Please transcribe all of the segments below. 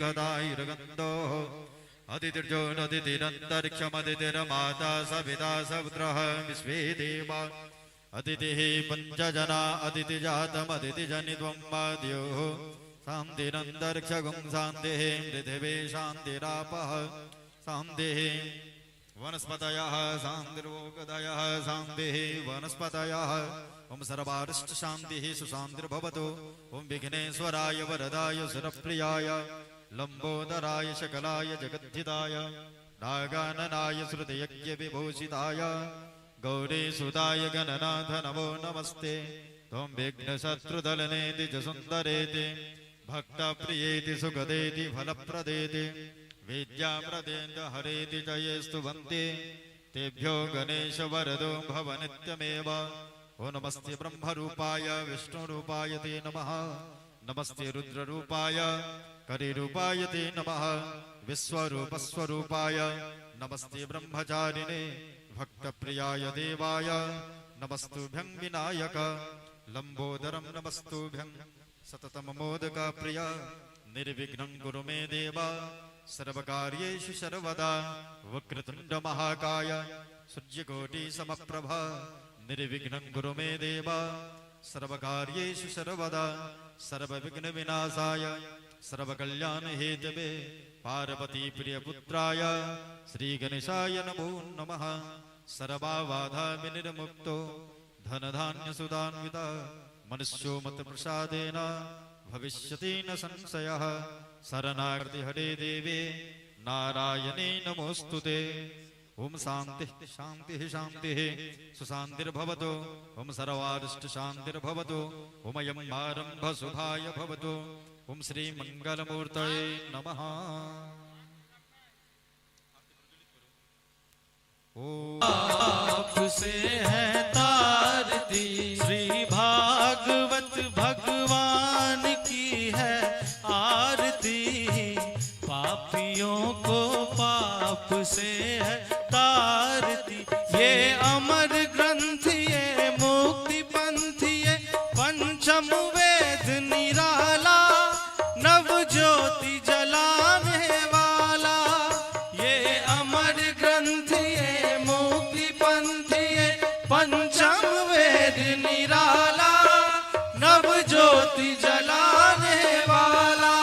गदायुर्गन्धो अदितिर्जो नदितिरन्तरिक्षमदितिर्माता सविता सपुत्रः विश्वे देवा अदितिः पञ्चजना अदितिजातमदितिजनित्वं वाद्योः शान्तिरन्तरिक्षगुं शान्तिः पृथिवी शान्तिरापः शान्तिः वनस्पतयः शान्तिर्वोगदयः शान्तिः वनस्पतयः ओम सर्वारिष्ट शान्तिः सुशान्तिर्भवतु ओम विघ्नेश्वराय वरदाय सुरप्रियाय लंबोदराय शकलाय जगद्धिताय नागाननाय श्रुतयज्ञविभूषिताय गौरीसुताय गणनाथ नमो नमस्ते त्वं विघ्नशत्रुदलनेति च सुन्दरेति भक्तप्रियेति सुखदेति फलप्रदेति विद्याप्रदेति हरेति च ये स्तुवन्ति तेभ्यो गणेशवरदो भव नित्यमेव। ओ नमस्ते ब्रह्मरूपाय विष्णुरूपाय ते नमः नमस्ते रुद्ररूपाय करिरूपाय ते नमः विश्वरूपस्वरूपाय नमस्ते ब्रह्मचारिणे भक्तप्रियाय देवाय नमस्तुभ्यं विनायक लंबोदरं नमस्तुभ्यं सततं मोदकप्रिय निर्विघ्नं कुरु मे देव सर्वकार्येषु सर्वदा वक्रतुण्ड महाकाय सूर्यकोटि समप्रभ निर्विघ्नं कुरु मे देव सर्वकार्येषु सर्वदा सर्वविघ्न विनाशाय सर्वकल्याण हेतवे पार्वती प्रियपुत्राय श्री गणेशाय नमो नमः। सर्वबाधा विनिर्मुक्तो धनधान्य सुदान्विता मनुष्यो मत प्रसादेन भविष्यति न संशयः। शरणागति हरे देवे नारायणे नमोस्तुते। ओम शांति शांति शांति सुशांतिर्भवतु ओम सर्वारिष्ट शांतिर्भवतु ओम यम आरंभ शुभाय भवतु ओम श्री मंगलमूर्तये नमः। आपसे है तारती श्री भागवत भगवान की है आरती पापियों को पाप से है तारती ये अमर ग्रंथ ये मुक्ति पंथ ये पंचम वेद निराला नव ज्योति जलाने वाला ये अमर ग्रंथ ये मुक्ति पंथ ये पंचम वेद निराला नव ज्योति जलाने वाला।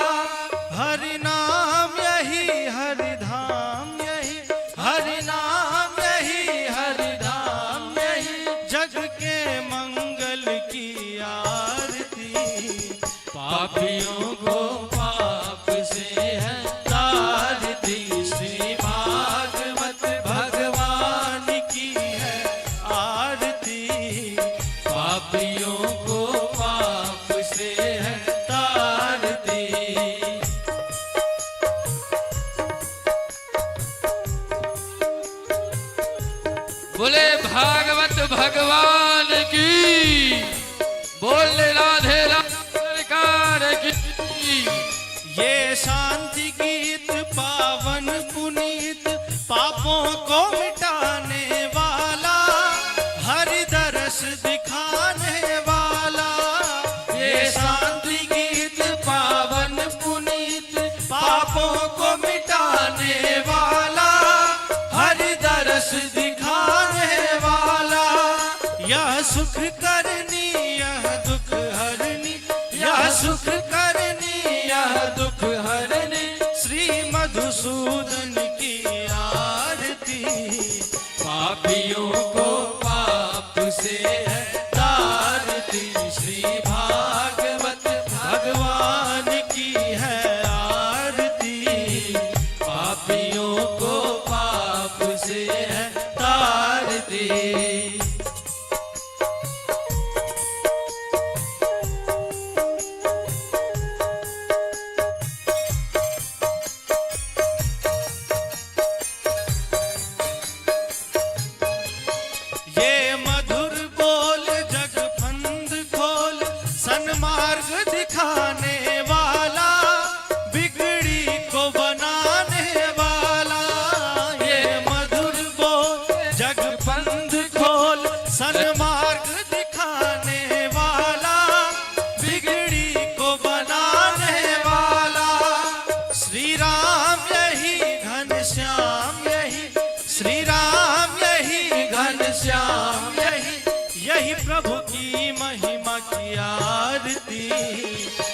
हरि नाम यही हरि धाम यही हरि नाम यही हरि धाम यही जग के मंगल की आरती पापियों को पाप से है तारती श्री भागवत भगवान की है आरती पापियों को पाप से है तारती। बोले भागवत भगवान की बोले राधे राधे सरकार की। ये शांति गीत पावन पुनीत पापों को मिटाने वाला हरि दरस दिखाने वाला। ये शांति गीत पावन पुनीत पापों को मिटाने वाला हरि दरस दिखाने वाला। यह सुख करनी यह दुख हरनी यह सुख करनी यह दुख हरनी श्री मधुसूदन की आरती पापियों को पाप से है तारती श्री भागवत भगवान की है आरती पापियों को पाप से है तारती। ये मधुर बोल श्री राम यही घनश्याम यही, श्री राम यही घनश्याम यही प्रभु की महिमा की आरती।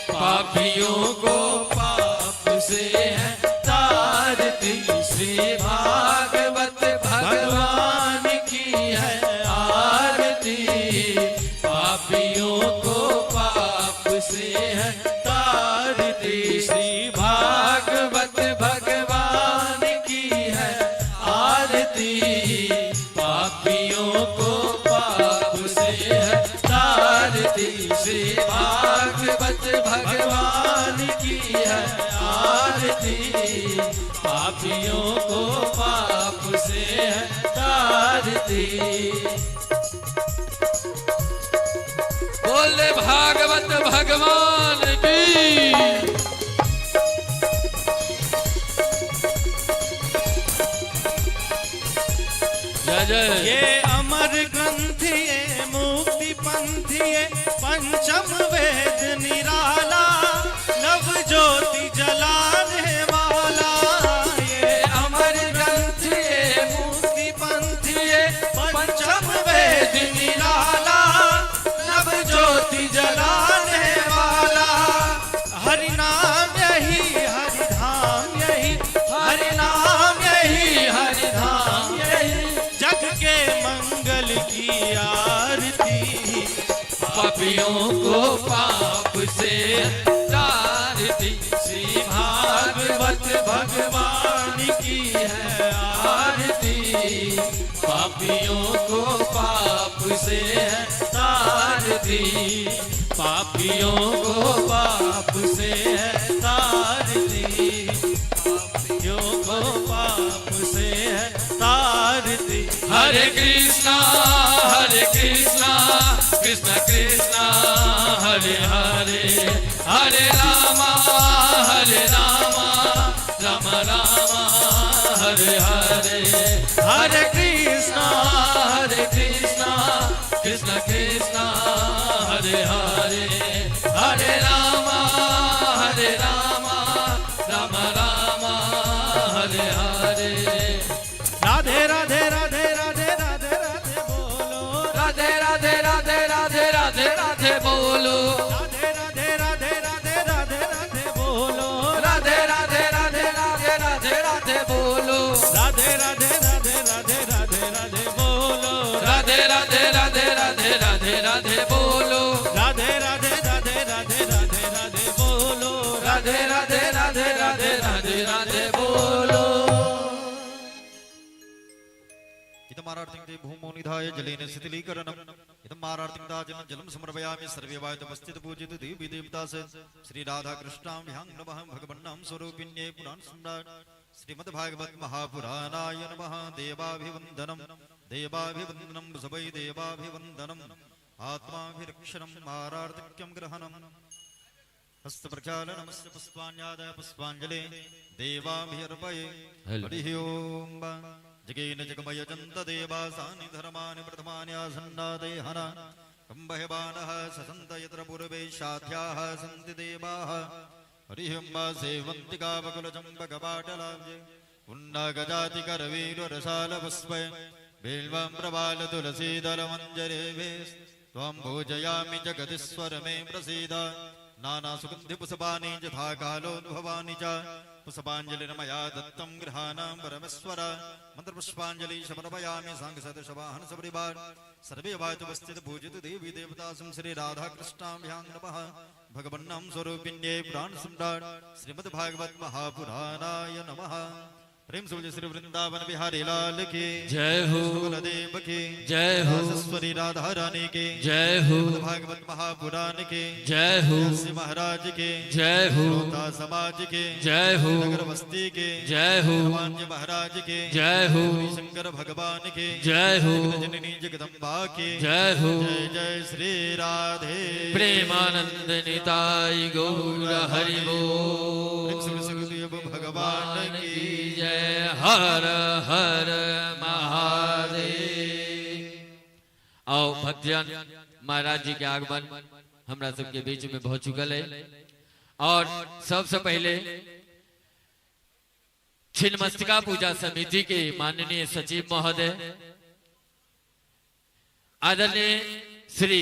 पापियों को पाप से है तारती, श्री भागवत भगवान की है आरती। पापियों को पाप से है तारती, श्री भागवत भगवान की है आरती। पापियों को पाप से है तारती, श्री भागवत भगवान की है आरती। पापियों को पाप से है तारती। बोले भागवत भगवान की। जय जय। ये अमर ग्रंथ ये मुक्ति पंथ ये पंचम वेद निराला, नव ज्योति जलाने वाला। ये अमर ग्रंथ ये मुक्ति पंथ ये पंचम वेद निराला, नव ज्योति जलाने वाला। हरि नाम यही हरि धाम यही, हरि नाम यही हरि धाम यही, जग के मंगल की आरती। पापियों को पाप से तारती, श्री भागवत भगवान की है आरती। पापियों को पाप से है तारती। पापियों को पाप से है तारती, पापियों को पाप से है तारती। हरे कृष्णा कृष्ण कृष्ण हरे हरे, हरे रामा राम राम हरे हरे। हरे कृष्णा कृष्ण कृष्ण हरे हरे, हरे राम राम राम हरे हरे। राधे राधे राधे राधे राधे राधे बोलो, राधे राधे राधे राधे राधे राधे बोलो, राधे राधे राधे राधे राधे राधे बोलो, राधे राधे राधे राधे राधे राधे बोलो, राधे राधे राधे राधे राधे राधे बोलो, राधे राधे राधे राधे राधे राधे बोलो, राधे राधे राधे राधे राधे राधे बोलो, राधे राधे राधे राधे राधे राधे बोलो। इदमारार्तिं ते भूमौ निधाय जलेन शिथिलीकरणम् इदमारार्तिं ताजनं जलं समर्पयामि सर्वे वायुतमस्तित पूजित देवी देवता से श्री राधा कृष्णाभ्यां नमः भगवन्नां स्वरूपिण्ये पुराण सम्राट श्रीमद्भागवत महापुराणाय नमः। देवाभिवन्दनं देवाभिवन्दनं वै देवाभिवन्दनम् आत्माभिरक्षणम् आरार्तिक्यं ग्रहणम् हस्तप्रचालनमस्य पुष्पाण्यादाय पुष्पाञ्जले देवाभिर्पये। हरिः ओम्। जगेन जगमयजन्त देवासानि धर्माणि प्रथमानि आसन्नादेहना कंबहबाणः ससन्त यत्र पूर्वे शाध्याः सन्ति देवाः। हरिः ओम्। सेवन्ति कावकुलचम्पकपाटलाब्जे पुन्नगजातिकरवीररसालपुष्पे बिल्वं प्रबालतुलसीदलमञ्जरेभे त्वां भोजयामि जगदीश्वर मे प्रसीद। नानासुगन्धिपुष्पाणि यथा कालोद्भवानि च पुष्पाञ्जलिर्मया दत्तं गृहाणां परमेश्वर। मन्त्रपुष्पाञ्जलि समर्पयामि साङ्गसदशवाहन सपरिवार सर्वे वायुवस्थित पूजित देवी देवतासं श्री राधा कृष्णाभ्यां नमः भगवन्नां स्वरूपिण्ये पुराण सम्राट श्रीमद्भागवत महापुराणाय नमः। प्रेम से श्री वृंदावन बिहारी लाल की जय हो, कुलदेव की जय हो, राजेश्वरी राधा रानी की जय हो, भागवत महापुराण के जय हो, महाराज के जय हो, समाज के जय हो, नगर बस्ती के जय हो, हनुमान जी महाराज के जय हो, शंकर भगवान के जय हो, जननी जगदम्बा के जय हो। जय जय श्री राधे प्रेमानंद निताय गौर हरि बोल। भगवान की जय। हर हर महादेव। आओ भक्तजन, महाराज जी के आगमन हमरा सबके बीच में बहुत चुकल है और सबसे पहले छिन्नमस्तिका पूजा समिति के माननीय सचिव महोदय, आदरणीय श्री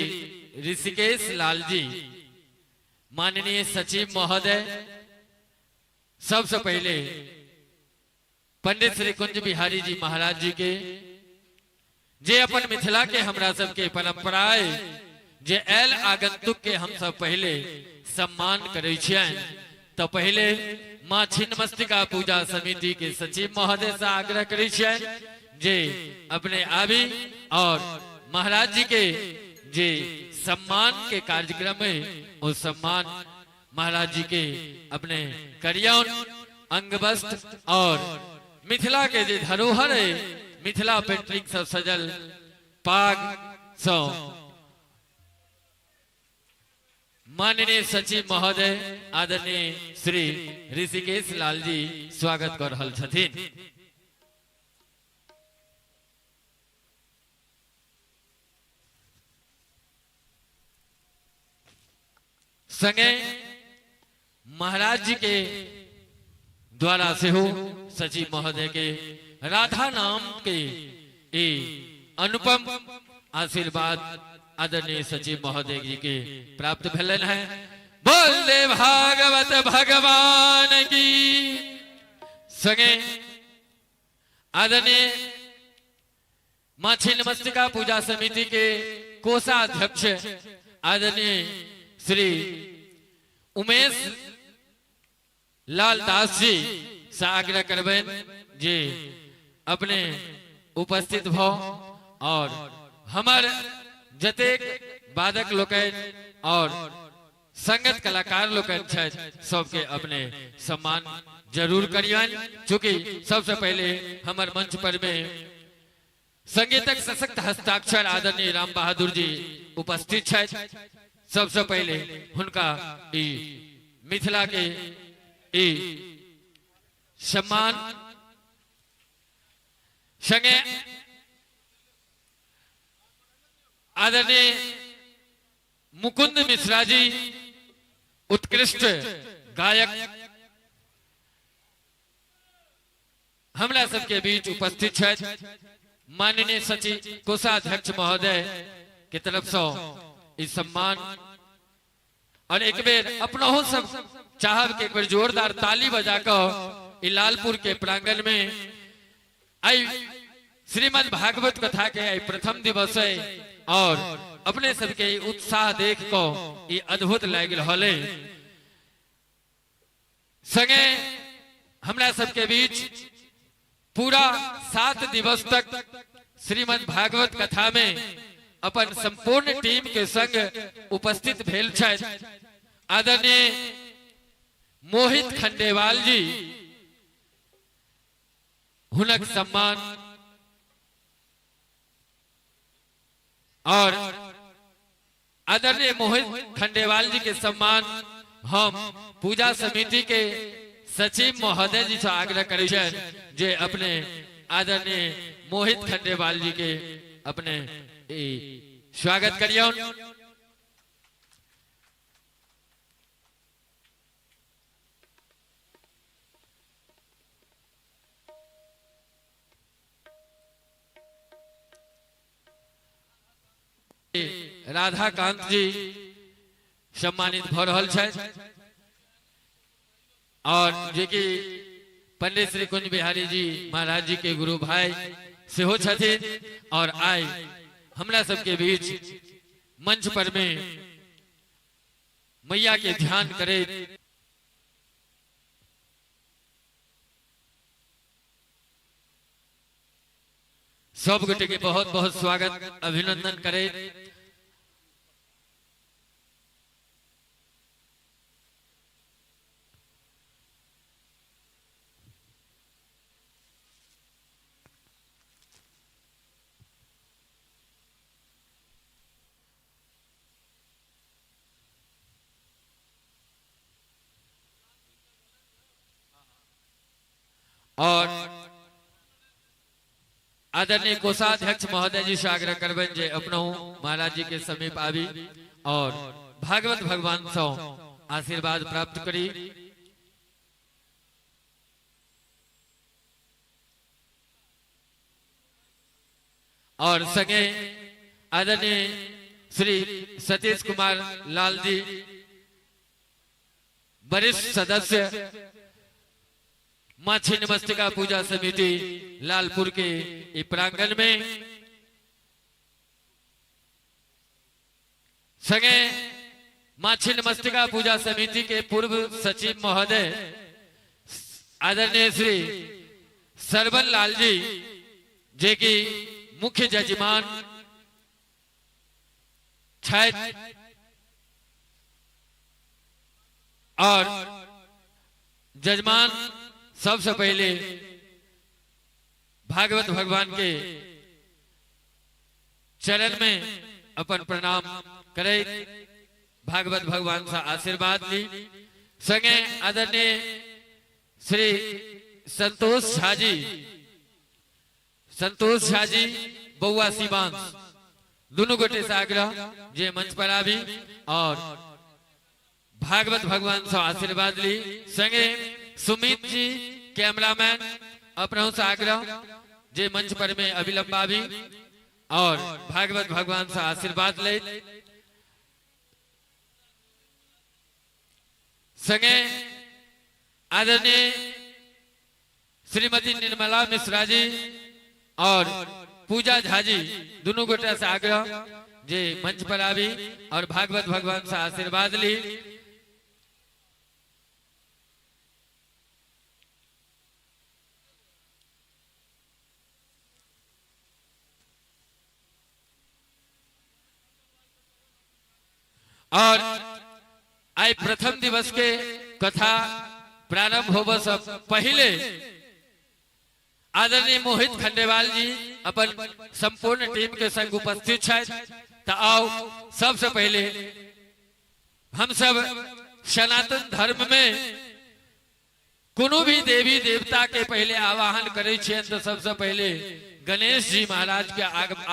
ऋषिकेश लाल जी माननीय सचिव महोदय, सबसे पहले पंडित श्री कुंज बिहारी जी महाराज जी के जे अपन मिथिला के हमरा सबके परंपराएं जे एल आगंतुक के हम सब पहले सम्मान करे छियन, तो पहले मां छिन्नमस्तिका पूजा समिति के सचिव महोदय से आग्रह करे छियन जे अपने आबी और महाराज जी के जे सम्मान के कार्यक्रम में उस सम्मान महाराज जी के अपने करियौन अंगवस्त्र और मिथिला के जे धरोहर है मिथिला पेंटिंग सब सजल पाग सो माननीय सचिव महोदय आदरणीय श्री ऋषिकेश लाल जी स्वागत कर रहल छथिन। संगे महाराज जी के द्वारा से हो सचिव महोदय के राधा नाम के ए अनुपम आशीर्वाद आदरणीय सचिव महोदय जी के प्राप्त भेलन है। बोल दे भागवत भगवान की। संगे आदरणीय मां छिन्नमस्तिका पूजा समिति के कोषाध्यक्ष आदरणीय श्री उमेश लाल दास जी से आग्रह करबेन जे अपने उपस्थित भ और हमार जतेक वादक लोकन और संगत कलाकार लोकन सबके अपने सम्मान जरूर करियन। चूंकि सबसे पहले हमार मंच पर में संगीतक सशक्त हस्ताक्षर आदरणीय राम बहादुर जी उपस्थित है। सबसे पहले उनका मिथिला के सम्मान संगे आदरणीय मुकुंद मिश्रा जी उत्कृष्ट गायक हमरा सबके बीच उपस्थित है। माननीय सचिव कोषाध्यक्ष महोदय के तरफ से इस सम्मान और एक बेर अपना हो सब चाहब के एक बार जोरदार ताली बजाकर लालपुर के प्रांगण में आई श्रीमद् भागवत कथा के आई प्रथम दिवस है और अपने सबके उत्साह देख को ये अद्भुत लग रहा संगे हमरा सबके बीच पूरा 7 दिवस तक श्रीमद् भागवत कथा में अपन संपूर्ण टीम के संग उपस्थित भेल छथि आदरणीय मोहित खंडेवाल जी हुनक सम्मान और आदरणीय मोहित खंडेवाल जी के सम्मान हम पूजा समिति के सचिव महोदय जी से आग्रह करे जे अपने आदरणीय मोहित खंडेवाल जी के अपने स्वागत करियो। राधाकांत जी सम्मानित भ रहल छथि और जे कि पंडित श्री कुंज बिहारी जी महाराज जी के गुरु भाई सेहो छथिन और आय हमरा सबके बीच मंच पर में मैया के ध्यान करे सब गोटे के बहुत बहुत स्वागत अभिनंदन करे। और आदरणीय कोषाध्यक्ष महोदय जी से आग्रह करबेन जे अपनो महाराज जी के समीप आबी और भागवत भगवान से आशीर्वाद प्राप्त करी। और संगे आदरणीय श्री सतीश कुमार लाल जी, वरिष्ठ सदस्य मां छिन्नमस्तिका पूजा समिति लालपुर के प्रांगण में, संगे मां छिन्नमस्तिका पूजा समिति के पूर्व सचिव महोदय आदरणीय श्री सरवन लाल जी, जे की मुख्य जजमान छायत और जजमान सबसे पहले भागवत भगवान के चरण में अपन प्रणाम करे, भागवत भगवान से आशीर्वाद ली। संगे आदरणीय श्री संतोष झा जी बउआ शिवांश, दोनों गोटे से आग्रह जे मंच पर आवी और भागवत भगवान से आशीर्वाद ली। संगे सुमित जी कैमरामैन, अपनों से आग्रह जे मंच पर में अविलंब आवी और भागवत भगवान से आशीर्वाद ले। संगे आदरणीय श्रीमती निर्मला मिश्रा जी और पूजा झा जी, दोनों गोटा से आग्रह जे मंच पर आवी और भागवत भगवान से आशीर्वाद ली। और आज प्रथम दिवस के कथा प्रारंभ होब सब पहले आदरणीय मोहित खंडेवाल जी अपन संपूर्ण टीम के संग उपस्थित है। तो आओ सबसे पहले हम सब सनातन धर्म में कोनो भी देवी देवता के पहले आवाहन करे छियन, तो सबसे पहले गणेश जी महाराज के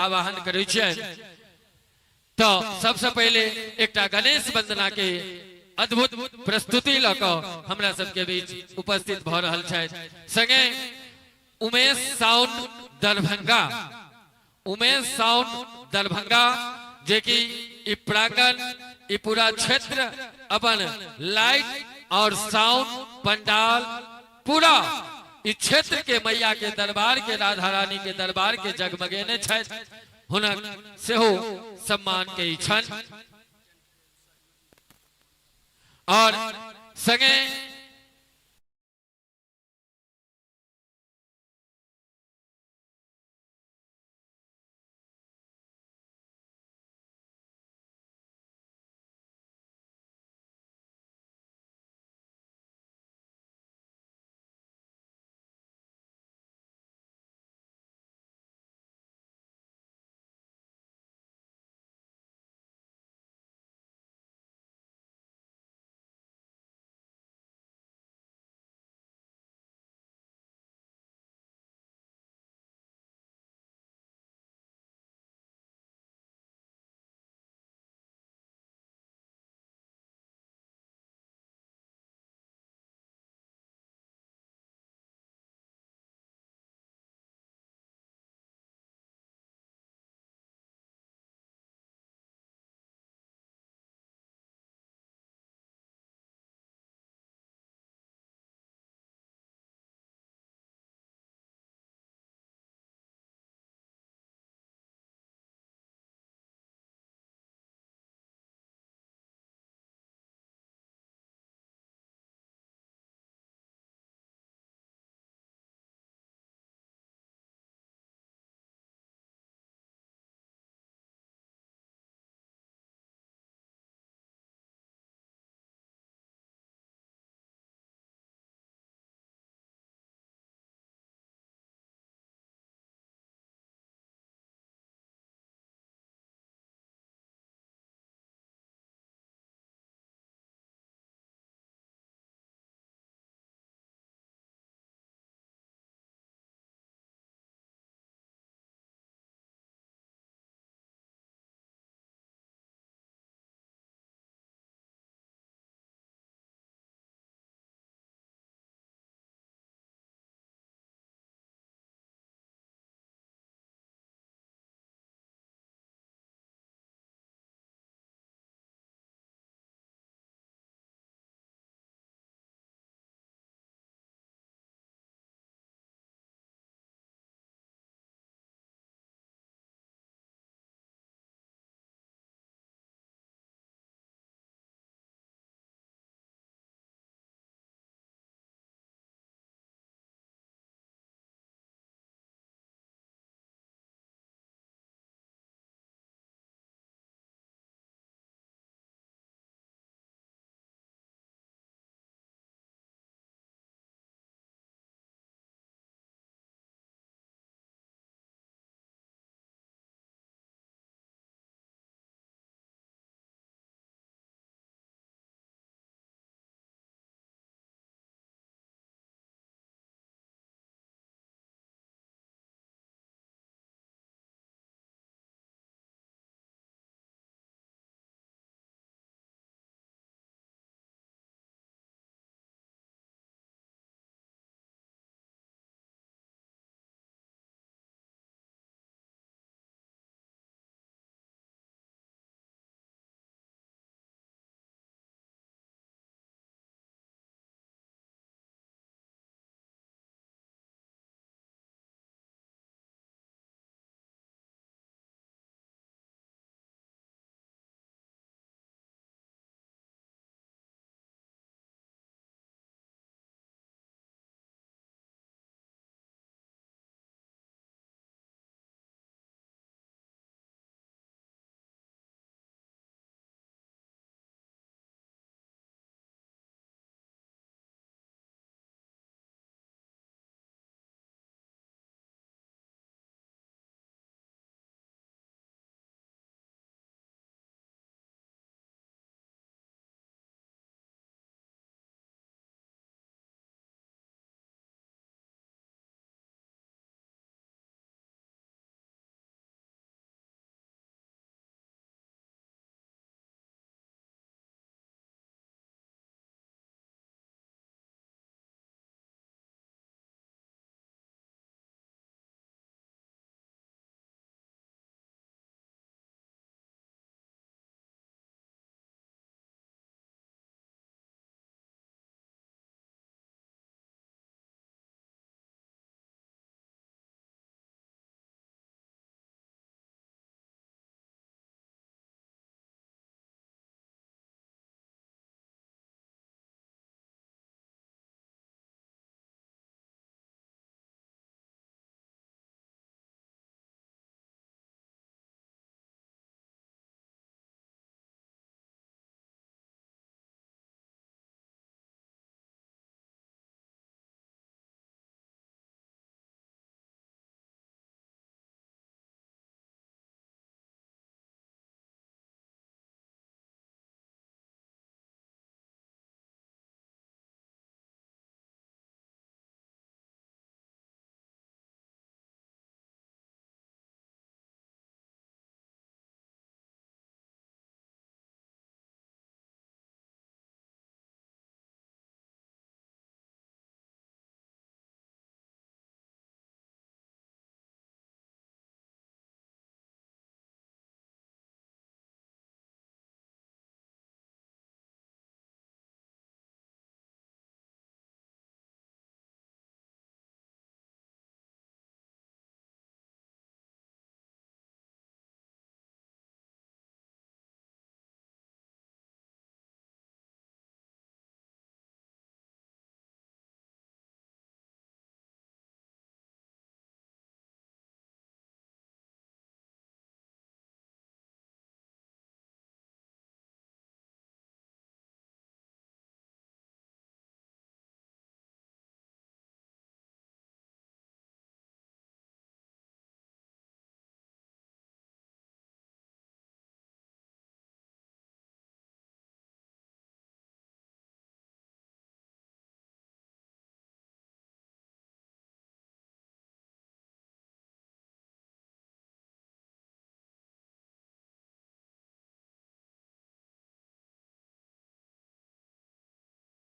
आवाहन करे छियन। तो सबसे पहले एक गणेश वंदना के अद्भुत प्रस्तुति लक हमरा सबके बीच उपस्थित भ रहल छै। संगे उमेश साउंड दरभंगा जे कि इ प्रांगण इ पूरा क्षेत्र अपन लाइट और साउंड पंडाल पूरा इस क्षेत्र के मैया के दरबार के राधा रानी के दरबार के जगमगेने छै। हुनक सेहो सम्मान के इच्छन और संगे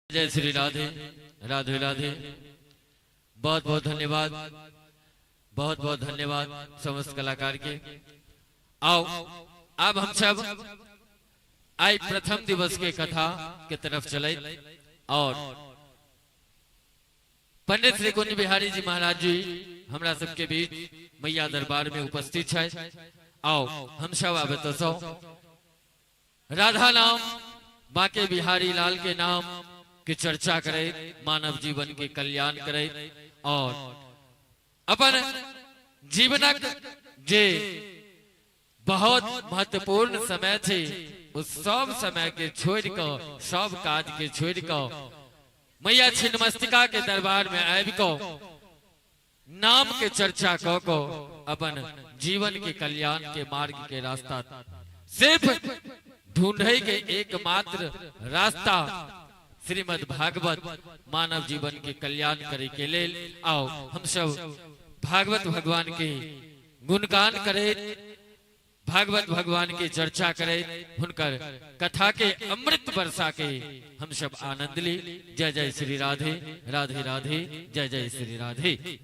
जय श्री राधे राधे राधे। बहुत बहुत धन्यवाद, बहुत बहुत धन्यवाद समस्त कलाकार के। आओ अब हम सब आज प्रथम दिवस के कथा के तरफ चले और पंडित श्री कुंज बिहारी जी महाराज जी हमरा सबके बीच मैया दरबार में उपस्थित है। आओ हम सब आवे तो सो राधा नाम बाके बिहारी लाल के नाम की चर्चा करे, मानव जीवन के कल्याण करे और अपन जीवनक जे बहुत महत्वपूर्ण समय थे उस सब समय के छोड़ कर, सब काज के छोड़ कर मैया छिन्नमस्तिका के दरबार में आबि को नाम के चर्चा को अपन जीवन के कल्याण के मार्ग के रास्ता सिर्फ ढूंढे के एकमात्र रास्ता श्रीमद् भागवत मानव जीवन के कल्याण करे के लेल। आओ हम सब भागवत भगवान के गुणगान करे, भागवत भगवान की चर्चा करे, हुनकर कथा के अमृत वर्षा के हम सब आनंद ली। जय जय श्री राधे राधे राधे, जय जय श्री राधे।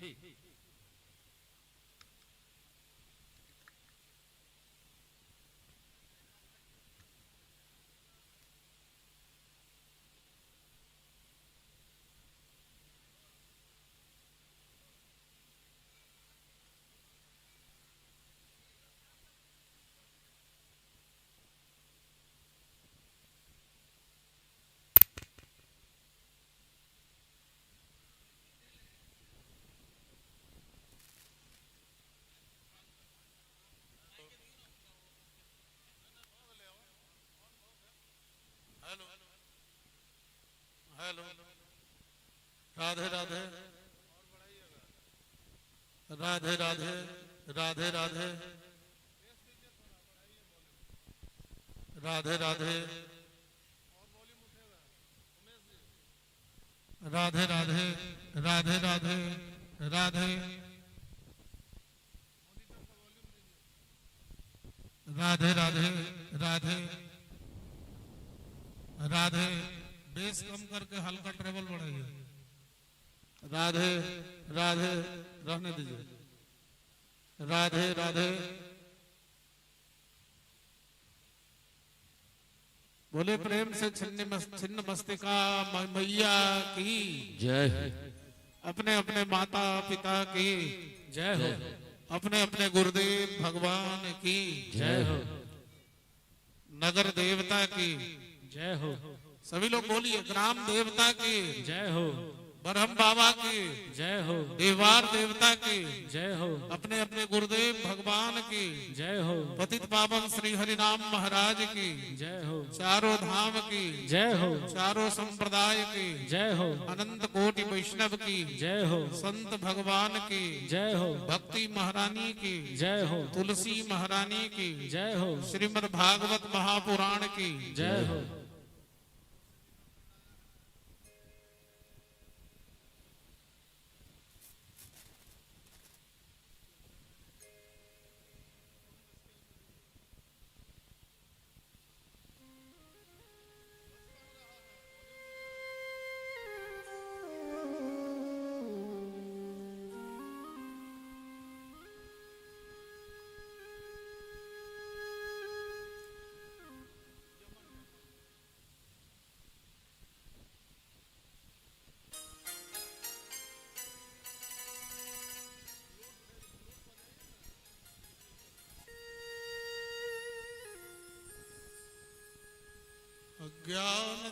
हेलो राधे राधे राधे राधे राधे राधे राधे राधे राधे राधे राधे राधे राधे राधे राधे राधे राधे बेस कम करके हल्का ट्रेवल बढ़ाइए। राधे राधे रहने दीजिए। राधे राधे बोले प्रेम से छिन्न मस्तिका मैया की जय। अपने अपने माता पिता की जय हो। अपने अपने गुरुदेव भगवान की जय हो। नगर देवता की जय हो। सभी लोग बोलिए ग्राम देवता की जय हो। ब्रह्म बाबा की जय हो। देवार देवता की जय हो। अपने अपने गुरुदेव भगवान की जय हो। पतित पावन श्री हरिनाम महाराज की जय हो। चारों धाम की जय हो। चारों संप्रदाय की जय हो। अनंत कोटि वैष्णव की जय हो। संत भगवान की जय हो। भक्ति महारानी की जय हो। तुलसी महारानी की जय हो। श्रीमद् भागवत महापुराण की जय हो।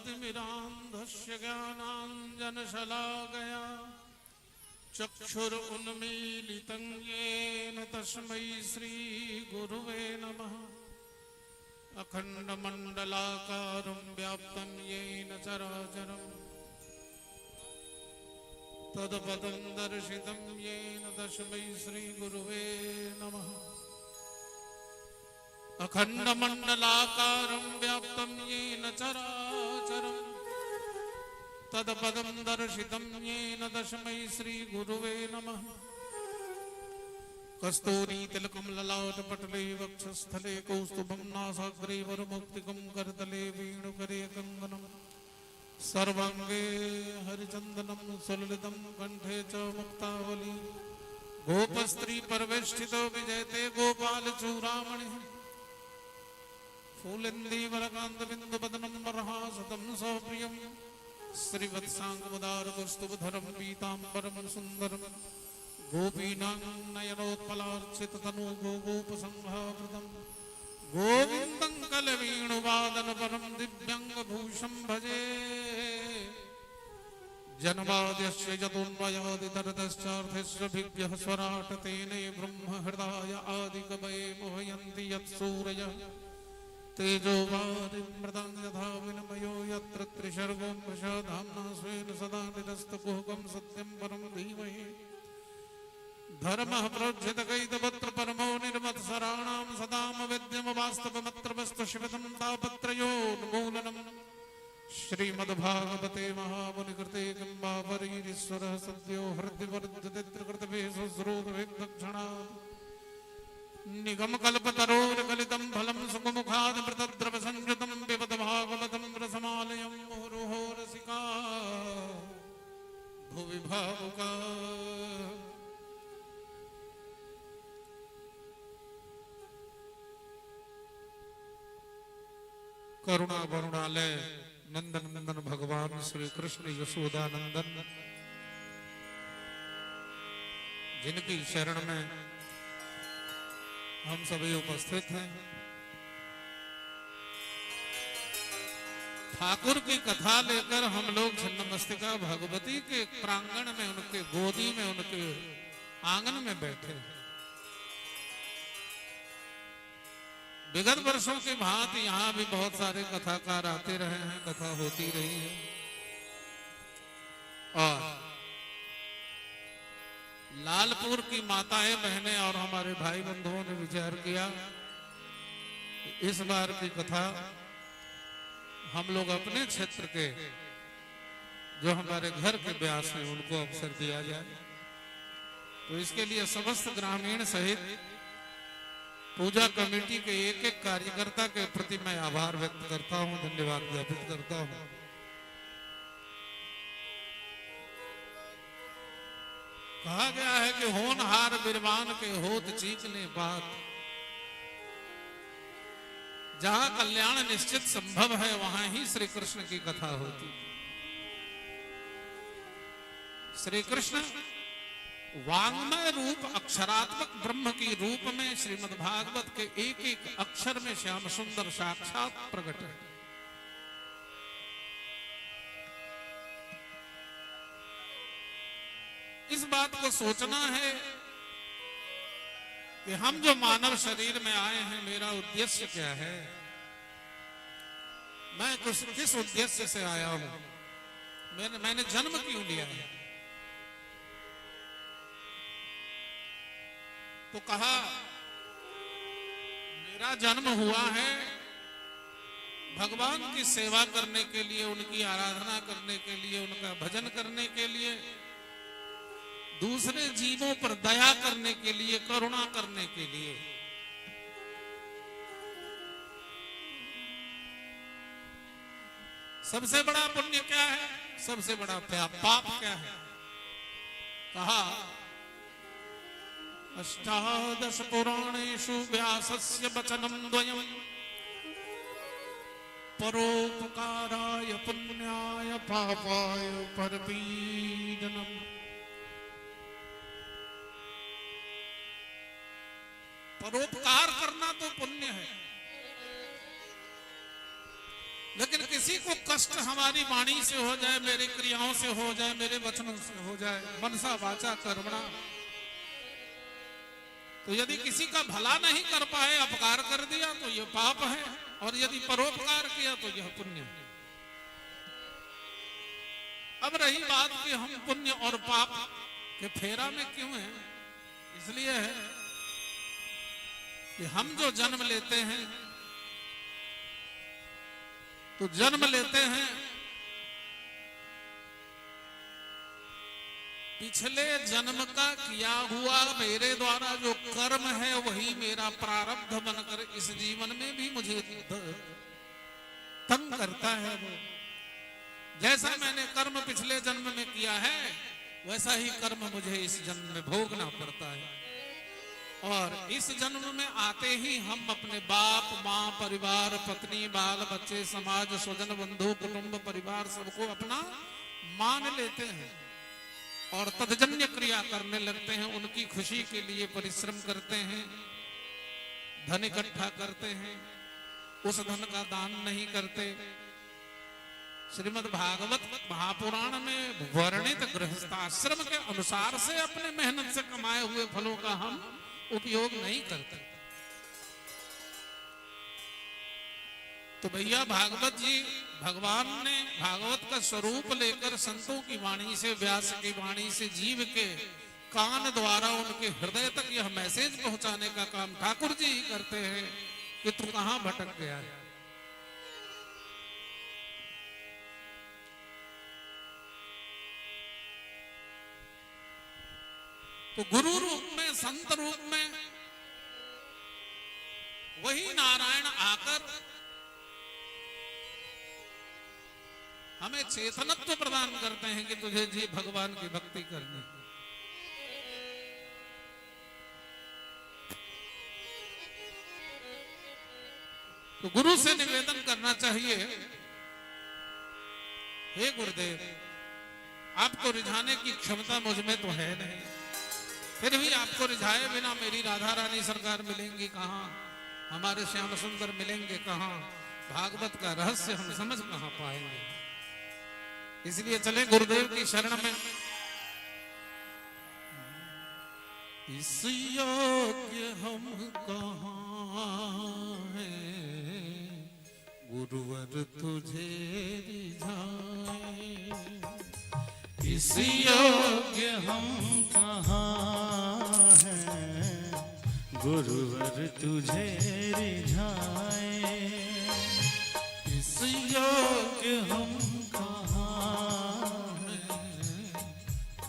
अज्ञानतिमिरान्धस्य ज्ञानाञ्जनशलाकया चक्षुरुन्मीलितं येन तस्मै श्रीगुरुवे नमः। अखण्डमण्डलाकारं व्याप्तं येन चराचरम् तत्पदं दर्शितं येन तस्मै श्रीगुरुवे नमः। अखण्डमण्डलाकारं व्याप्तं येन चराचरम् तत्पदं दर्शितं येन तस्मै श्रीगुरुवे नमः। कस्तूरीतिलकं ललाटपटले वक्षस्थले कौस्तुभं नासाग्रे वरमौक्तिकं करतले वेणुकरे कङ्गनम् सर्वांगे हरिचंदनम सुललितम कंठे च मुक्तावली गोपस्त्री परवेष्टितो विजयते गोपाल चूड़ामणि फूलेंदी वरकांत बिंदु बदनम बरहासतम सौप्रियम श्रीवत्सांगमुदार कौस्तुभधरम पीतांबरम सुंदरम गोपीनां नयनोत्पलार्चित तनु गोगोपसंहावृतम गोविंदं कलवीणुवादन परम दिव्यंग भूषं भजे जन्माद्यस्य यतोन्मयादितरतश्चार्थस्य भिभ्यः स्वराट् तेने ब्रह्म हृदाय आदिकवये मोहयन्ति यत्सूरयः तेजो वारिमृतं यथा विनिमयो यत्र त्रिसर्गो मृषा धाम्ना स्वेन सदा निरस्तकुहकं सत्यं परं धीमहि धर्मः प्रोज्झितकैतवत्र परमो निर्मत्सराणां सदामवेद्यमवास्तवमत्र वस्तु शिवतं तापत्रयोन्मूलनम् श्रीमद्भागवते महामुनिकृते किंबा परीरीश्वरः सद्यो हृद्यवर्धते त्रिकृतभेषु श्रोतवेदक्षणात् निगमकल्पतरोर्गलितं फलं सुखमुखादमृतद्रवसंयुतं पिबत भागवतं रसमालयं मुहुर्मुहुः रसिका भुवि भावुका करुणा वरुणालय नंदन नंदन भगवान श्री कृष्ण यशोदा नंदन जिनकी शरण में हम सभी उपस्थित हैं। ठाकुर की कथा लेकर हम लोग छिन्नमस्तिका भगवती के प्रांगण में उनके गोदी में उनके आंगन में बैठे हैं। विगत वर्षों की भांति यहाँ भी बहुत सारे कथाकार आते रहे हैं, कथा होती रही है और लालपुर की माताएं बहनें और हमारे भाई बंधुओं ने विचार किया इस बार की कथा हम लोग अपने क्षेत्र के जो हमारे घर के व्यास हैं उनको अवसर दिया जाए। तो इसके लिए समस्त ग्रामीण सहित पूजा कमेटी के एक एक कार्यकर्ता के प्रति मैं आभार व्यक्त करता हूं, धन्यवाद ज्ञापित करता हूं। कहा गया है कि होनहार बिरबान के होत चीख ले बात, जहां कल्याण निश्चित संभव है वहां ही श्री कृष्ण की कथा होती। श्री कृष्ण वांग्मय रूप अक्षरात्मक ब्रह्म की रूप में श्रीमद् भागवत के एक एक अक्षर में श्याम सुंदर साक्षात प्रकट है। इस बात को सोचना है कि हम जो मानव शरीर में आए हैं मेरा उद्देश्य क्या है, मैं किस उद्देश्य से आया हूं, मैंने जन्म क्यों लिया है। तो कहा मेरा जन्म हुआ है भगवान की सेवा करने के लिए, उनकी आराधना करने के लिए, उनका भजन करने के लिए, दूसरे जीवों पर दया करने के लिए, करुणा करने के लिए। सबसे बड़ा पुण्य क्या है, सबसे बड़ा पाप क्या है। कहा अष्टादश पुराणेषु व्यासस्य वचनं द्वयम् परोपकाराय पुण्याय पापाय परपीडनम्। परोपकार करना तो पुण्य है, लेकिन किसी को कष्ट हमारी वाणी से हो जाए, मेरी क्रियाओं से हो जाए, मेरे वचनों से हो जाए, मनसा वाचा कर्मणा, तो यदि किसी का भला नहीं कर पाए, अपकार कर दिया तो यह पाप है, और यदि परोपकार किया तो यह पुण्य है। अब रही बात कि हम पुण्य और पाप के फेरा में क्यों हैं, इसलिए है कि हम जो जन्म लेते हैं तो जन्म लेते हैं पिछले जन्म का किया हुआ मेरे द्वारा जो कर्म है वही मेरा प्रारब्ध बनकर इस जीवन में भी मुझे तंग करता है। वो जैसा मैंने कर्म पिछले जन्म में किया है वैसा ही कर्म मुझे इस जन्म में भोगना पड़ता है। और इस जन्म में आते ही हम अपने बाप माँ परिवार पत्नी बाल बच्चे समाज स्वजन बंधु कुटुंब परिवार सबको अपना मान लेते हैं और तदजन्य क्रिया करने लगते हैं। उनकी खुशी के लिए परिश्रम करते हैं, धन इकट्ठा करते हैं, उस धन का दान नहीं करते। श्रीमद् भागवत महापुराण में वर्णित गृहस्थाश्रम के अनुसार से अपने मेहनत से कमाए हुए फलों का हम उपयोग नहीं करते। तो भैया भागवत जी भगवान ने भागवत का स्वरूप लेकर संतों की वाणी से व्यास की वाणी से जीव के कान द्वारा उनके हृदय तक यह मैसेज पहुंचाने का काम ठाकुर जी ही करते हैं कि तू कहां भटक गया है। तो गुरु रूप में संत रूप में वही नारायण आकर हमें चेतनत्व प्रदान करते हैं कि तुझे जी भगवान की भक्ति करनी। तो गुरु से निवेदन करना चाहिए, हे गुरुदेव आपको रिझाने की क्षमता मुझ में तो है नहीं, फिर भी आपको रिझाए बिना मेरी राधा रानी सरकार मिलेंगी कहां, हमारे श्याम सुंदर मिलेंगे कहां, भागवत का रहस्य हम समझ कहां पाएंगे। इसलिए चले गुरुदेव की शरण में। इस योग्य हम कहां हैं गुरुवर तुझे रिझाए, इस योग्य हम कहाँ हैं गुरुवर तुझे रिझाए, इस योग्य हम कहाँ हैं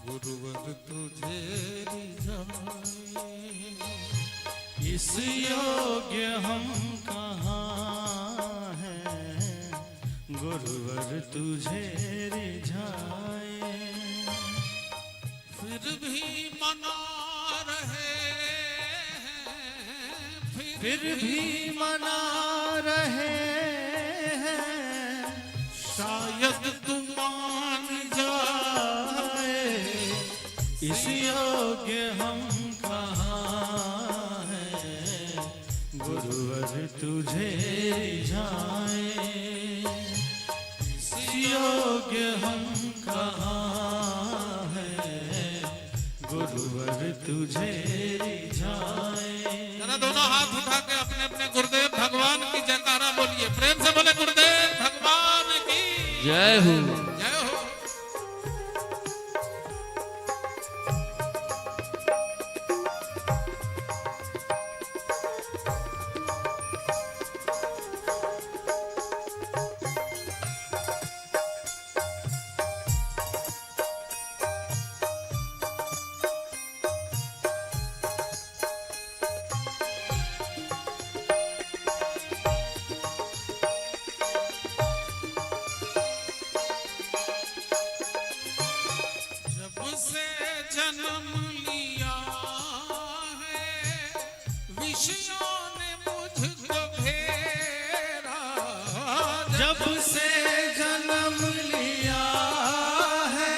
गुरुवर तुझे रिझाए, इस योग्य हम कहाँ हैं गुरुवर तुझे रिझाए, फिर भी मना रहे हैं, फिर भी मना रहे हैं, शायद तू मान जाए, इस योग्य हम कहाँ हैं गुरुवर तुझे रिझाए, इस योग्य हम कहाँ हैं गुरुवर तुझे रिझाए। जरा दोनों हाथ उठा के अपने अपने गुरुदेव भगवान की जयकारा बोलिए, प्रेम से बोले गुरुदेव भगवान की जय हो। जय हो। जन्म लिया है विषयों ने मुझको घेरा, जब से जन्म लिया है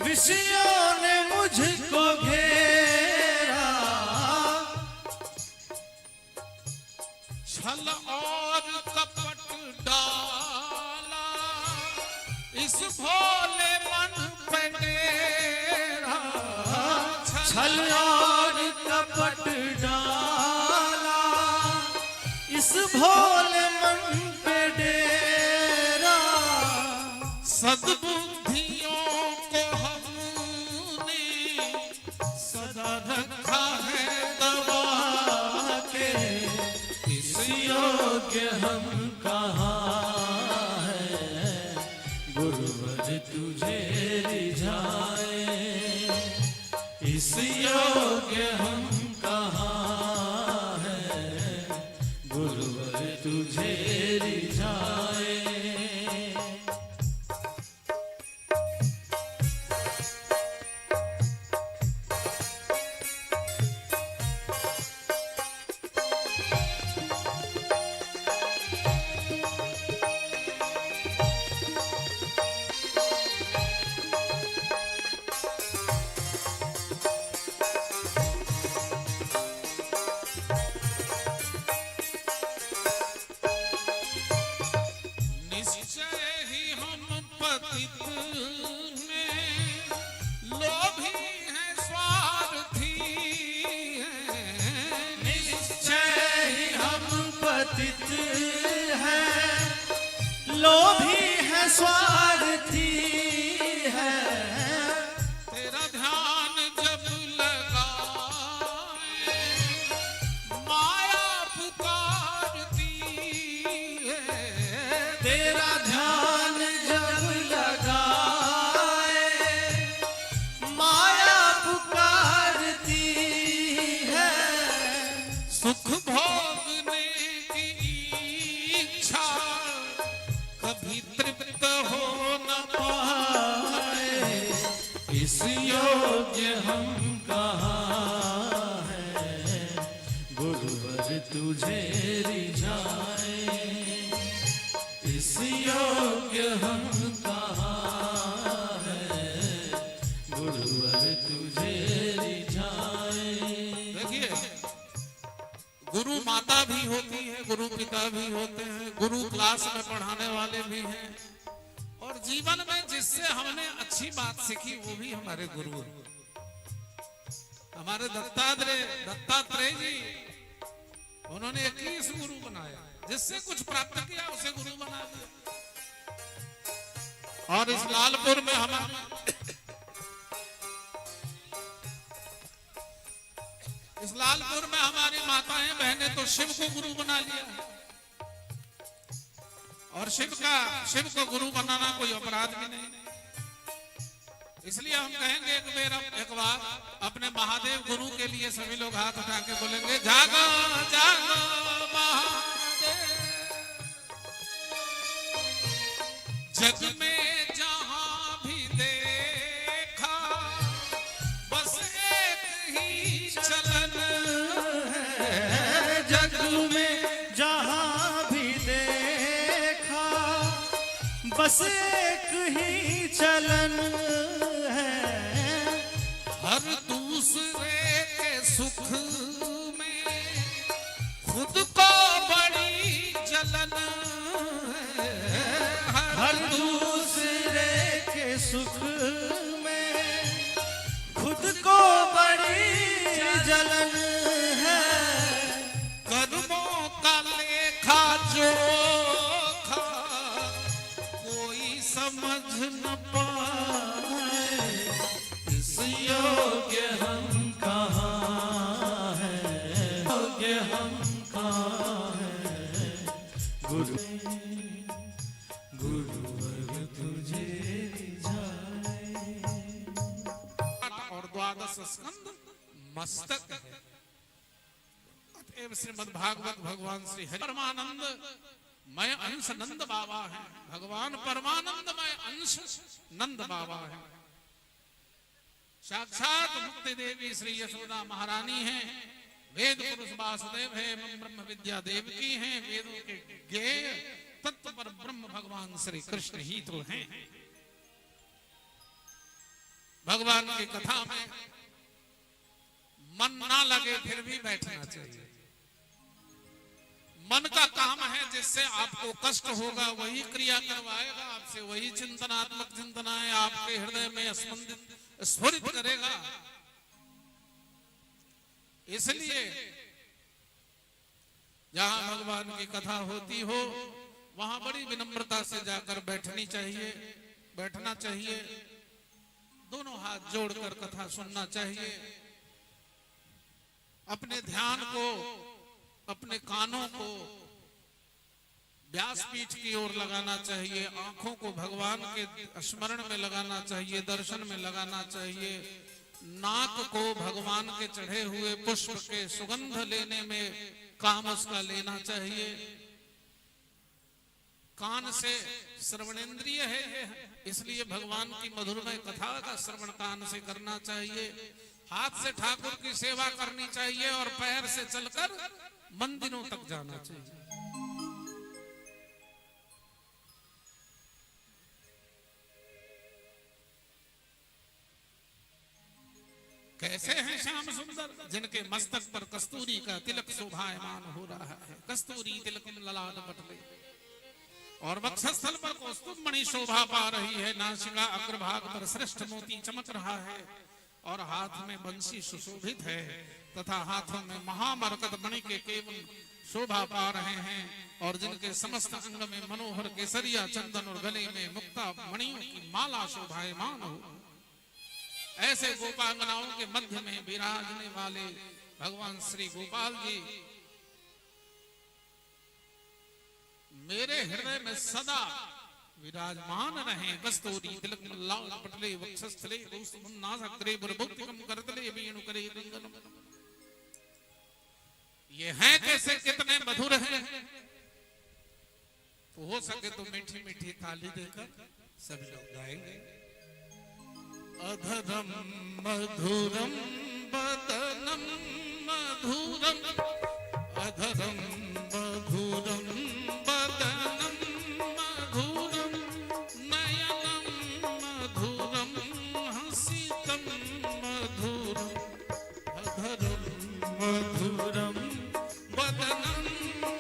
विषयों ने मुझको घेरा, छल और कपट डाला इस भोले मन पे डेरा, छल और कपट डाला इस भोले मन पे डेरा, सद्बुद्धियों को हमने सदा रखा है दबा के, इस योग्य हम कहाँ हैं गुरुवर तुझे रिझाए, इस योग्य हम कहाँ हैं गुरुवर तुझे रिझाए। लोभी है स्वार्थी है। तेरा ध्यान जब लगाए माया पुकारती है। तेरा ध्यान जब लगाए माया पुकारती है। सुख भोगने की इच्छा कभी तृप्त हो न पाए। इस योग्य हम कहाँ हैं, गुरुवर तुझे रिझाए। इस योग्य हम कहाँ हैं, गुरुवर तुझे रिझाए। देखिए, गुरु माता भी होती है, गुरु पिता भी होते हैं, गुरु क्लास में पढ़ाने वाले भी हैं, और जीवन में जिससे हमने अच्छी बात सीखी वो भी हमारे गुरु हैं। हमारे दत्तात्रेय जी, उन्होंने 21 गुरु बनाया, जिससे कुछ प्राप्त किया उसे गुरु बना दिया। और इस लालपुर में हमारी माताएं बहनें तो शिव को गुरु बना लिया, और शिव को गुरु बनाना कोई अपराध भी नहीं। इसलिए हम कहेंगे एक बार अपने महादेव गुरु के लिए सभी लोग हाथ उठा के बोलेंगे, जागो जागो महादेव। जग में जहां भी देखा बस एक ही चलन है। जग में जहां भी देखा बस एक ही चलन है। हर दूसरे के सुख में खुद को बड़ी जलन है। हर दूसरे के सुख में खुद को बड़ी जलन है। कर्मों का लेखा जोखा कोई समझ न पाए। इस योग्य हम कहाँ हैं, योग्य हम कहाँ हैं, गुरुवर तुझे रिझाए। और 12 स्कंद मस्तक है। अतएव श्रीमद् भागवत भगवान श्री हरि परमानंद मय अंश नंद बाबा है। भगवान परमानंद मय अंश नंद बाबा है। साक्षात मुक्ति देवी श्री यशोदा महारानी है। वेद पुरुष वासुदेव है, ब्रह्म विद्या देवकी है। वेदों के ज्ञेय तत्व पर ब्रह्म भगवान श्री कृष्ण ही तो हैं। भगवान की कथा में मन ना लगे फिर भी बैठना चाहिए। मन का काम है जिससे आपको कष्ट होगा वही क्रिया करवाएगा आपसे, वही चिंतनात्मक चिंतनाएं आपके हृदय में स्फुरित करेगा। इसलिए जहां भगवान की कथा होती हो वहां बड़ी विनम्रता से जाकर बैठना चाहिए। दोनों हाथ जोड़कर कथा सुनना चाहिए। अपने ध्यान को, अपने कानों को व्यासपीठ की ओर लगाना चाहिए। आंखों को भगवान के स्मरण में लगाना चाहिए, दर्शन में लगाना चाहिए। नाक को भगवान के चढ़े हुए पुष्प के सुगंध लेने में काम उसका लेना चाहिए। कान से श्रवणेंद्रिय है, इसलिए भगवान की मधुरमय कथा का श्रवण कान से करना चाहिए। हाथ से ठाकुर की सेवा करनी चाहिए और पैर से चलकर मंदिरों तक जाना चाहिए। कैसे हैं श्याम सुंदर, जिनके मस्तक पर कस्तूरी का तिलक शोभायमान हो रहा है। कस्तूरी तिलक ललाट पटले और वक्षस्थल पर कौस्तुभ मणि शोभा पा रही है। नासिका अग्रभाग पर श्रेष्ठ मोती चमक रहा है और हाथ में बंसी सुशोभित है तथा हाथों में महामरकत मणि के केवल शोभा पा रहे हैं और जिनके समस्त अंग में मनोहर केसरिया चंदन और गले में मुक्ता मणियों की माला शोभायमान हो, ऐसे गोपांगनाओं के मध्य में विराजने वाले भगवान श्री गोपाल जी मेरे हृदय में सदा विराजमान रहे। कस्तूरी तिलक मल्लाल पटले वक्षस्थले कौस्तुभम नासाग्रे बुरभुक्तिकम करतले वीणु करे गंगनम। ये हैं कैसे, कितने मधुर हैं। तो हो सके तो मीठी मीठी ताली देकर सभी लोग गाएंगे। अधरम मधुरम बदनम मधुरम, अधरम मधुरम बदनम मधुरम, नयनम मधुरम हसितम मधुरम, अधरम मधुरम बदनम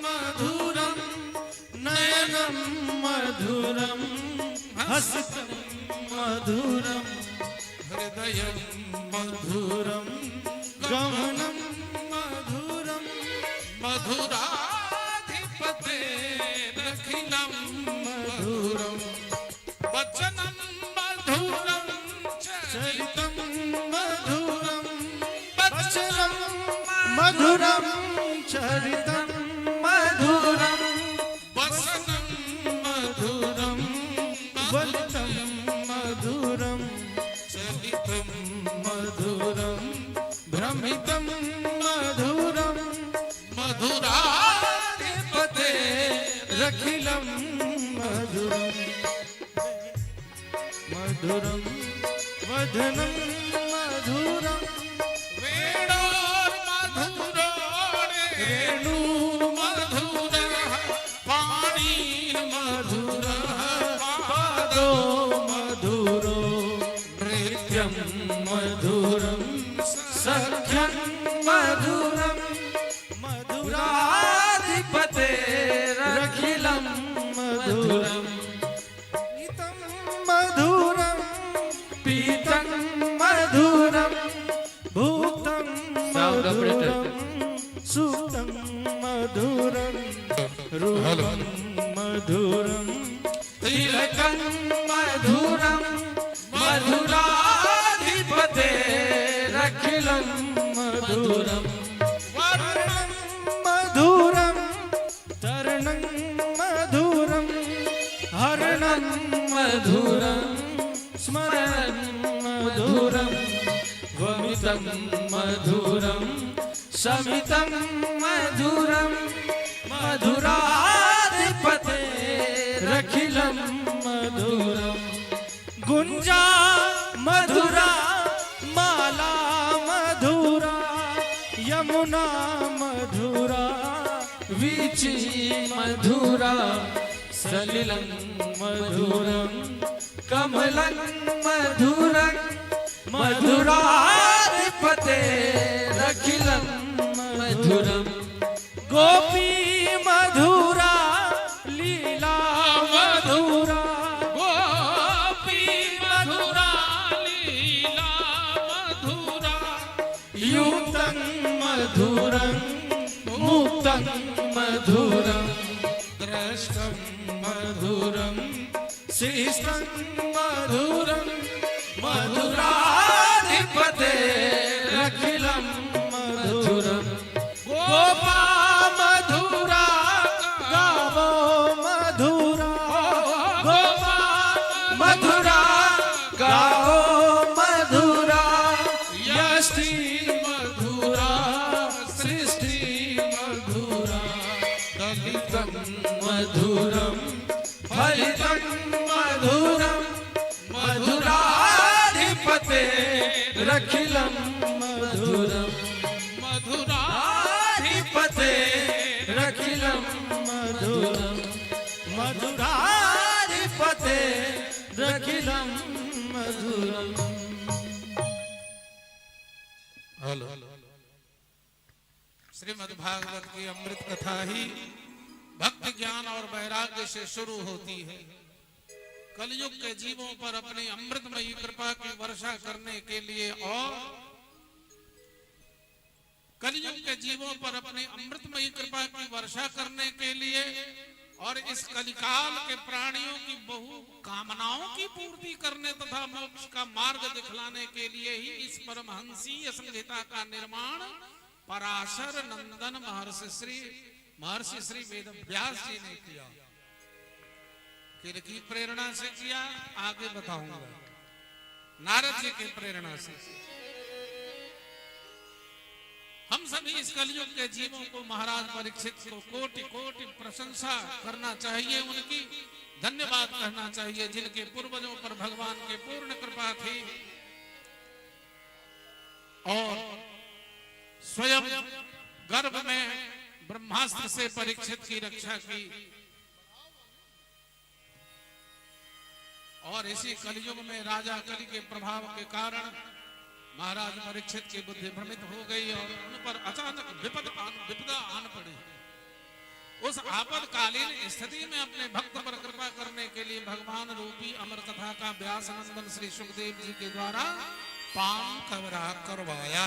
मधुरम, नयनम मधुरम हसितम मधुरम, हृदयम मधुरम गमनम मधुरम, मधुराधिपते रखिलम मधुरम वचनम मधुरम चरितम मधुरम, वचनम मधुरम चरितम मधुरम, वसनम मधुरम वलितम मधुरम, चलितम मधुरम भ्रमितम मधुरम, मधुराधिपते रखिलम मधुरम, मधुरम वदनम मधुरम, वेणोर मधुरोर रेणु मधुर पाणीर मधुर पादो मधुरो, नृत्यं मधुरं सख्यं मधुरं, मधुराधिपतेरखिलं मधुरं, नीतं मधुरं पीतं मधुरं, भूतं मधुरं सुप्तं मधुरं, रूपं मधुरं तिलकं मधुरं, मधुराधिपतेरखिलं मधुरं, वर्णं मधुरं तरणं मधुरं, हरणं मधुरं स्मरणं मधुरं, वमितं मधुरं शमितं मधुरं, मधुराधिपतेरखिलं मधुरं, गुंजा मधुरा माला मधुरा, यमुना मधुरा वीची मधुरा, सलिलं मधुरं कमलं मधुरं, मधुराधिपतेरखिलं मधुरं, गोपी मधुरा लीला मधुरा, गोपी मधुरा लीला मधुरा, युक्तं मधुरं मुक्तं मधुरं, द्रष्टं मधुरं शिष्टं मधुरं, मधुराधिपतेरखिलं मधुरं, गोपा मधुरा गावो मधुरा, गोपा मधुरा गावो मधुरा, यष्टि मधुरा सृष्टि मधुरा, दलितं मधुरं फलितं मधुरं, मधुराधिपतेरखिलं मधुरं, मधुराधिपतेरखिलं मधुरं, मधुराधिपतेरखिलं मधुरं। हेलो श्रीमद् भागवत की अमृत कथा ही भक्ति ज्ञान और वैराग्य से शुरू होती है। कलयुग के जीवों पर अपनी अमृतमयी कृपा की वर्षा करने के लिए और कलयुग के जीवों पर अपनी अमृतमयी कृपा की वर्षा करने के लिए और इस कलिकाल के प्राणियों की बहु कामनाओं की पूर्ति करने तथा मोक्ष का मार्ग दिखलाने के लिए ही इस परमहंसीय संहिता का निर्माण पराशर नंदन महर्षि श्री वेदव्यास जी ने किया। किनकी प्रेरणा से किया आगे बताऊंगा। नारद जी की प्रेरणा से। हम सभी इस कलयुग के जीवों को महाराज परीक्षित को कोटि कोटि प्रशंसा करना चाहिए, उनकी धन्यवाद कहना चाहिए, जिनके पूर्वजों पर भगवान की पूर्ण कृपा थी और स्वयं गर्भ में ब्रह्मास्त्र से परीक्षित की रक्षा की। और इसी कलयुग में राजा कलि के प्रभाव के कारण महाराज परीक्षित की बुद्धि भ्रमित हो गई और उन पर अचानक विपदा आन पड़ी। उस आपातकालीन स्थिति में अपने भक्त पर कृपा करने के लिए भगवान रूपी अमर कथा का व्यास नंदन श्री सुखदेव जी के द्वारा पाम कवरा करवाया।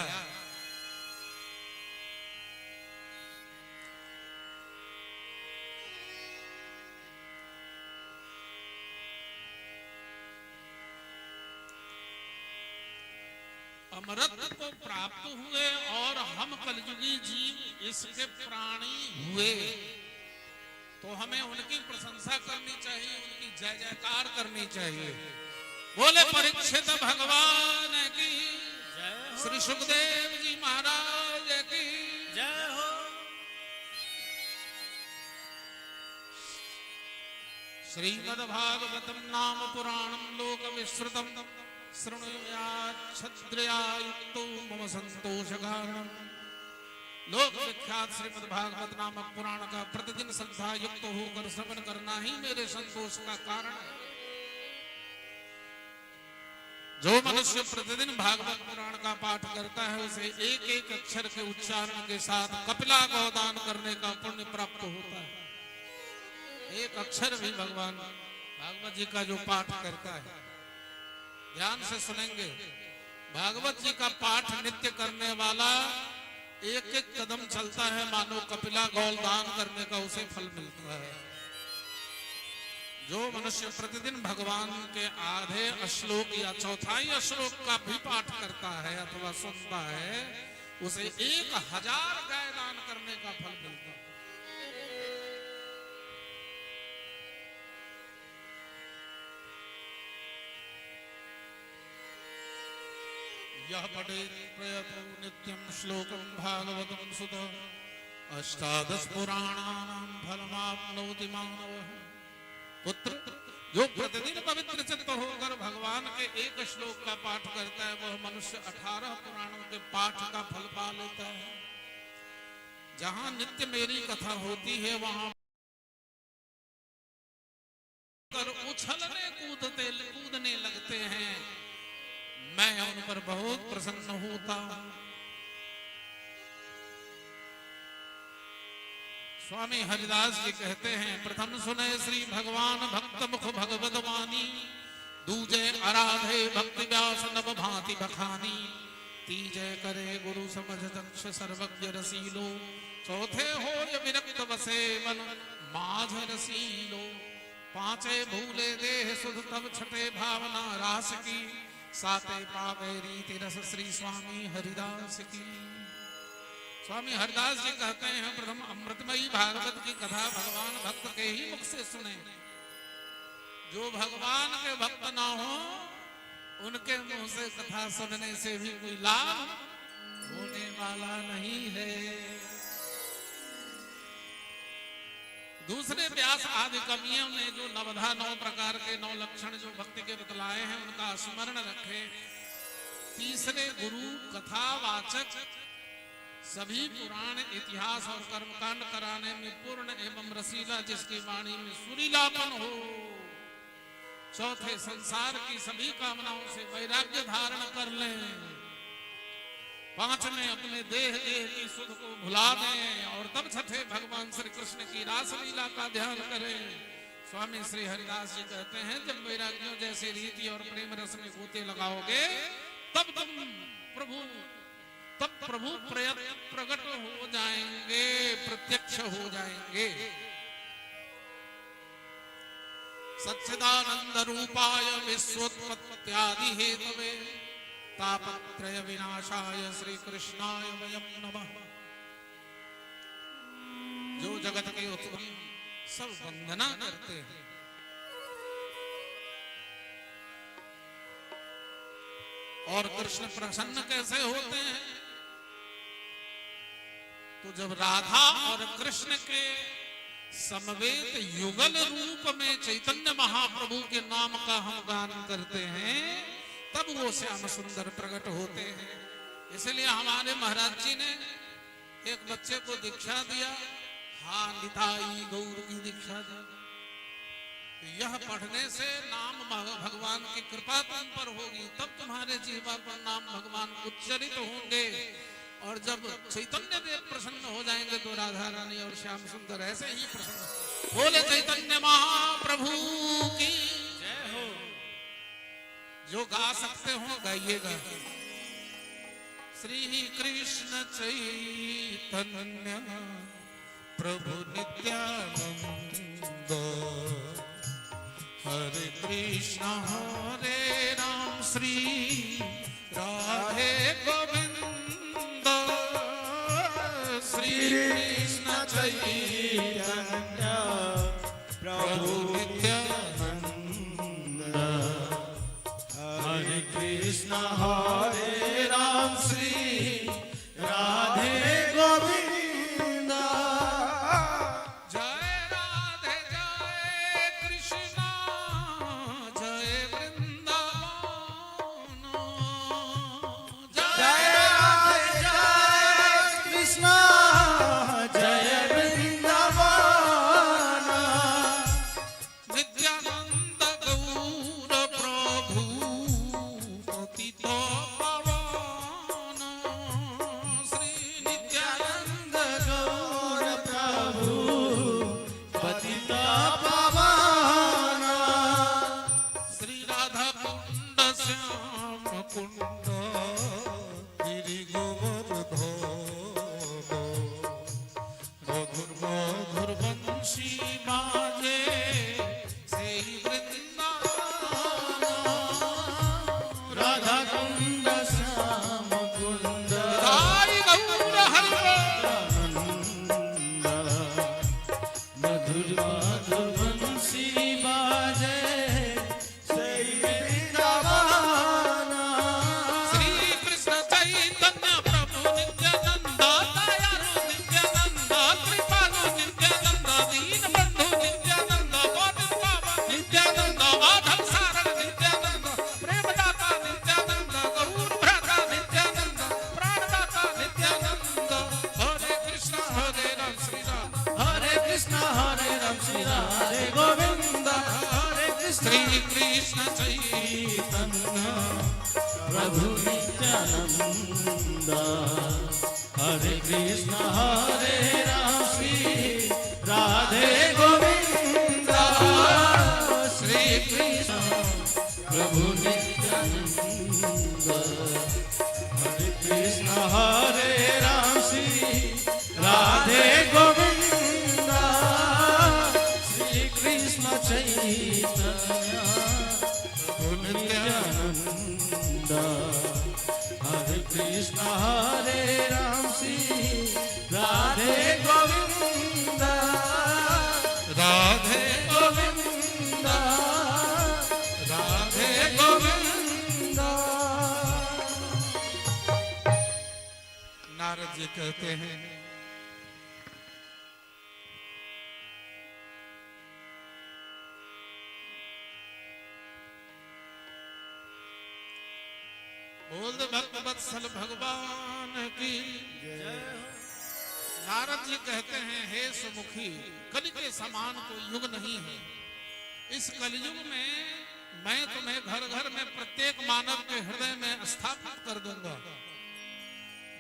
अमरत्व को प्राप्त हुए और हम कलयुगी जीव इसके प्राणी हुए, तो हमें उनकी प्रशंसा करनी चाहिए, उनकी जय जयकार करनी चाहिए। बोले परीक्षित भगवान की जय हो, श्री सुखदेव जी महाराज की जय हो। श्रीमद्भागवतम नाम पुराणम लोक विश्रुतम श्रृणुयाच्छद्रयायुक्तो मम संतोष कारणम। लोक विख्यात श्रीमद् भागवत नामक पुराण का प्रतिदिन श्रद्धा युक्त होकर श्रवण करना ही मेरे संतोष का कारण है। जो मनुष्य प्रतिदिन भागवत पुराण का पाठ करता है उसे एक एक अक्षर के उच्चारण के साथ कपिला गोदान करने का पुण्य प्राप्त होता है। एक अक्षर भी भगवान भागवत जी का जो पाठ करता है, ध्यान से सुनेंगे, भागवत जी का पाठ नित्य करने वाला एक एक कदम चलता है मानो कपिला गौल दान करने का उसे फल मिलता है। जो मनुष्य प्रतिदिन भगवान के आधे श्लोक या चौथाई श्लोक का भी पाठ करता है अथवा सुनता है उसे 1000 गाय दान करने का फल मिलता है। यह पठे प्रयतो नित्यं श्लोकं भागवतं सुत अष्टादश पुराणानां फलमाप्नोति मानवः। पुत्र जो प्रतिदिन पवित्र चित्त होकर भगवान के एक श्लोक का पाठ करता है वह मनुष्य 18 पुराणों के पाठ का फल पा लेता है। जहां नित्य मेरी कथा होती है वहां कर उछलने कूदने लगते हैं, मैं उन पर बहुत प्रसन्न होता हूं। स्वामी हरिदास जी कहते हैं, प्रथम सुने श्री भगवान भक्त मुख भगवत वाणी, दूजे आराधे भक्ति व्यास नव भांति बखानी, तीजे करे गुरु समझ दक्ष सर्वज्ञ रसीलो, चौथे हो विरक्त बसे मन माझ रसीलो, पांचे भूले देह सुध तब छठे भावना रास की, साते पावे रीति रस श्री स्वामी हरिदास की। स्वामी हरिदास जी कहते हैं, प्रथम अमृतमयी भागवत की कथा भगवान भक्त के ही मुख से सुने। जो भगवान के भक्त ना हो उनके मुंह से कथा सुनने से भी कोई लाभ होने वाला नहीं है। दूसरे व्यास आदि कवियों ने जो नवधा 9 प्रकार के 9 लक्षण जो भक्ति के बतलाए हैं उनका स्मरण रखे। तीसरे गुरु कथावाचक सभी पुराण इतिहास और कर्मकांड कराने में पूर्ण एवं रसीला जिसकी वाणी में सुरीलापन हो। चौथे संसार की सभी कामनाओं से वैराग्य धारण कर लें। पांचवें अपने देह की सुध को भुला दें और तब छठे भगवान श्री कृष्ण की रासलीला का ध्यान करें। स्वामी श्री हरिदास जी कहते हैं, जब वैराग्यों जैसी रीति और प्रेम रस में गोते लगाओगे तब तुम प्रभु तब प्रभु प्रकट हो जाएंगे, प्रत्यक्ष हो जाएंगे। सच्चिदानंद रूपाय विश्वोत्पत्त्यादि हेतवे तापत्रय विनाशाय श्री कृष्णाय वयं नमः। जो जगत के उत्पन्न सब वंदना करते हैं। और कृष्ण प्रसन्न कैसे होते हैं? तो जब राधा और कृष्ण के समवेत युगल रूप में चैतन्य महाप्रभु के नाम का हम गान करते हैं, तब वो श्याम सुंदर प्रकट होते हैं। इसलिए हमारे महाराज जी ने एक बच्चे को दीक्षा दिया, हाँ निताई गौर की दीक्षा दी। यह पढ़ने से नाम भगवान की कृपा तुम पर होगी, तब तुम्हारे जीवा पर नाम भगवान उच्चरित होंगे। और जब चैतन्य देव प्रसन्न हो जाएंगे तो राधा रानी और श्याम सुंदर ऐसे ही प्रसन्न। बोले चैतन्य महाप्रभु की जय हो। जो गा सकते हो गाइएगा। श्री कृष्ण चैतन्य प्रभु नित्यानंद हरे कृष्ण हरे राम श्री राधे गोविंद। श्री कृष्ण चैतन्य प्रभु नित्यानंद हरे कृष्ण हरे राम श्री राधे गोविंद। जय राधे जय कृष्ण जय वृंदावन। जय राधे जय कृष्ण जय वृंदावन। नित्यानंद गौर प्रभु पतित पावन। श्री नित्यानंद गौर प्रभु पतित पावन। श्री राधा कुंड श्याम कुंड गिरि गोवर्धन। मधुर मधुर बंशी बाजे से वृंदावन। राधा कुंड श्याम कुंड गाई गौर हरि मधुर मधुर बंशी बाजे से वृंदावन। श्री कृष्ण चैतन्य प्रभु नित्यानंद दयालु नित्यानंद कृपालु नित्यानंद दीन बंधु नित्यानंद गोविंद बाबा नित्यानंद माधव सारण नित्यानंद प्रेमदाता नित्यानंद गौर भ्राता नित्यानंद प्राणदाता नित्यानंद। हरे कृष्ण हरे राम श्री राम हरे कृष्ण हरे राम श्री राधे गोविंद। हरे कृष्ण श्री कृष्ण चैतन्य प्रभु नित्यानंद हरे कृष्ण हरे राम श्री राधे गोविंद। श्री कृष्ण प्रभु नित्यानंद हरे कृष्ण हरे राम श्री राधे गोविंद। श्री कृष्ण चैतन्य प्रभु नित्यानंद हरे कृष्ण हरे राम श्री राधे गोविंद। राधे गोविंद राधे गोविंद। नारद जी कहते हैं बोल भक्त वत्सल भगवान की जय। नारद जी कहते हैं हे सुमुखी, कलि के समान कोई युग नहीं है। इस कलयुग में मैं तुम्हें घर घर में प्रत्येक मानव के हृदय में स्थापित कर दूंगा।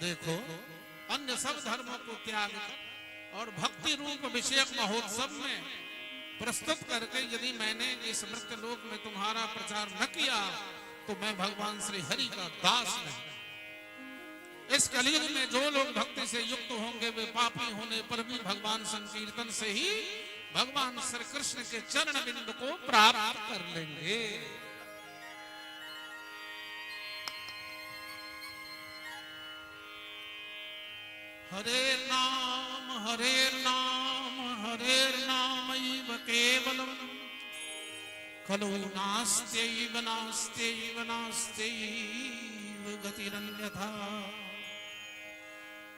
देखो अन्य सब धर्मों को त्याग कर और भक्ति रूप विषयक महोत्सव में प्रस्तुत करके यदि मैंने इस मृत्यलोक में तुम्हारा प्रचार न किया तो मैं भगवान श्री हरि का दास नहीं। इस कलयुग में जो लोग भक्ति से युक्त होंगे वे पापी होने पर भी भगवान संकीर्तन से ही भगवान श्री कृष्ण के चरण बिंद को प्राप्त कर लेंगे। हरे नाम हरे नाम हरे नामैव केवलम खलु नास्त्यैव नास्त्यैव नास्त्यैव गतिरन्यथा।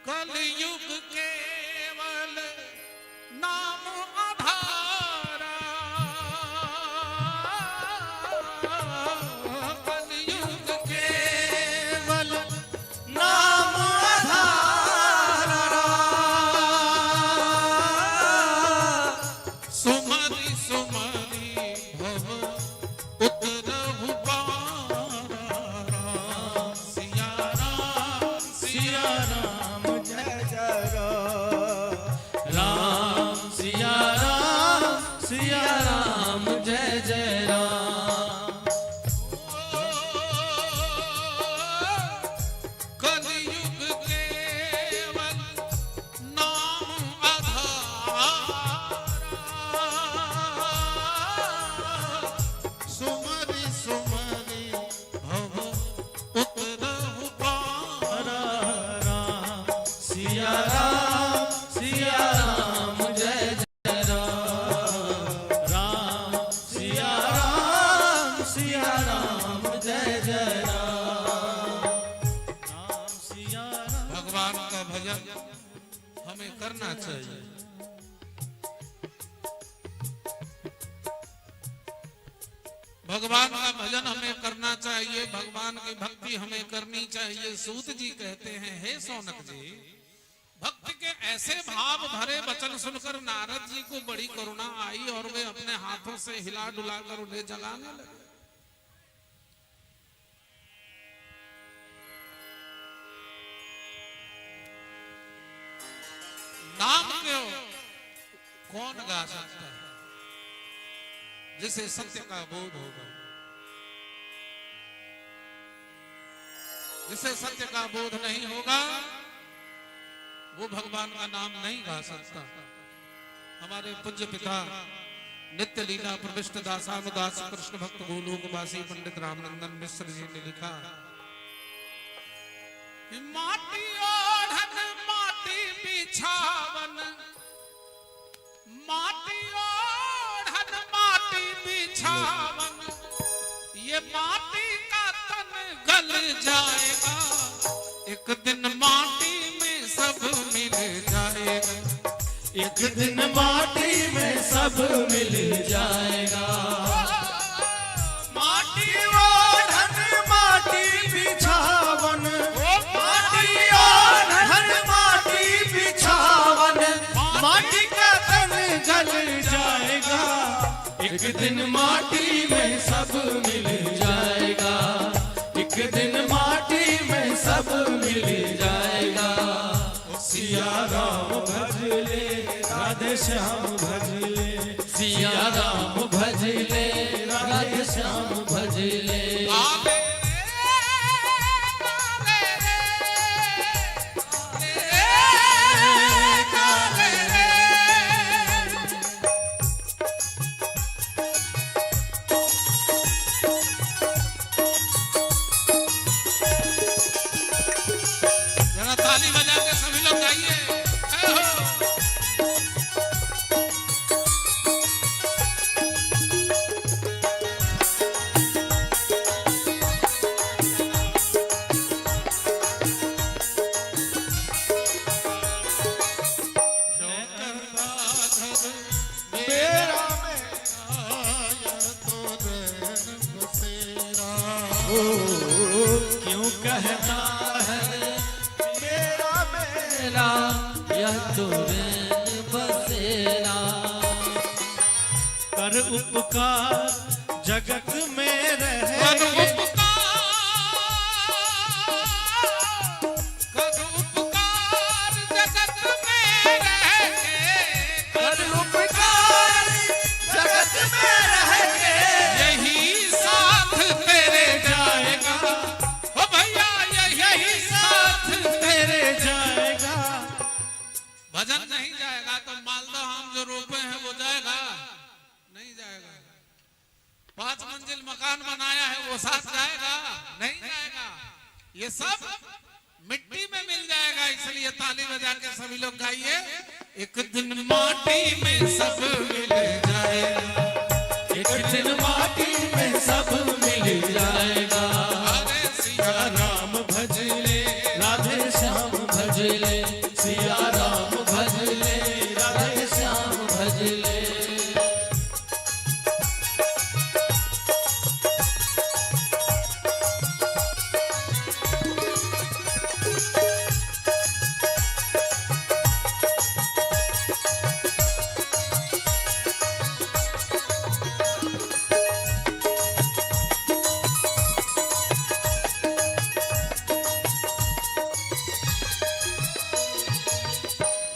कलयुग केवल नाम आधारा, कलयुग केवल नाम आधारा। सुमरि सुमरि भव उतरहु पारा। सिया राम सिया राम जय जय राम सिया राम जय जय राम। कलयुग केवल नाम आधारा। सुमरि सुमरि भव उतरहु पारा। राम सिया राम जय जय राम सिया राम जय जय राम सिया राम। भगवान का भजन हमें करना चाहिए। भगवान का भजन हमें करना चाहिए, भगवान की भक्ति हमें करनी चाहिए। सूत जी कहते हैं, हे सौनक जी, भक्ति के ऐसे भाव भरे वचन सुनकर नारद जी को बड़ी करुणा आई और वे अपने हाथों से हिला डुला कर उन्हें जगाने लगे। नाम क्यों कौन गा सकता है जिसे सत्य का बोध होगा, जिसे सत्य का बोध नहीं होगा वो भगवान का नाम नहीं गा सकता। हमारे पूज्य पिता नित्य लीला प्रविष्ट दासानुदास कृष्ण भक्त गोलोकवासी पंडित रामनंदन मिश्र जी ने लिखा कि माटी ओढ़न माटी बिछावन, माटी ओढ़न माटी बिछावन, ये माटी का तन गल जाएगा, एक दिन माटी में सब मिल जाएगा, एक दिन माटी में सब मिल जाएगा। माटी ओढ़न माटी बिछावन, माटी ओढ़न माटी बिछावन, माटी का तन गल जाएगा, एक दिन माटी में सब मिल जाएगा, एक दिन माटी में सब मिल जाएगा। सिया राम भज ले राधे श्याम भज ले, सिया राम भज ले राधे श्याम भज ले। जरा ताली बजा के सभी लोग गाइए। क्यों कहता है मेरा मेरा यह तो रैन बसेरा, कर उपकार जगत में रहे, कर उपकार जगत में रहेंगे, कर उपकार जगत में रहेंगे, यही साथ तेरे जाएगा, ओ भैया यही साथ तेरे ताली बजा के सभी लोग गाइए। एक दिन माटी में सब मिल जाएगा, एक दिन माटी में सब मिल जाएगा। अरे सिया राम भज ले, राधे श्याम भज ले, सिया राम भज ले, राधे श्याम भज ले।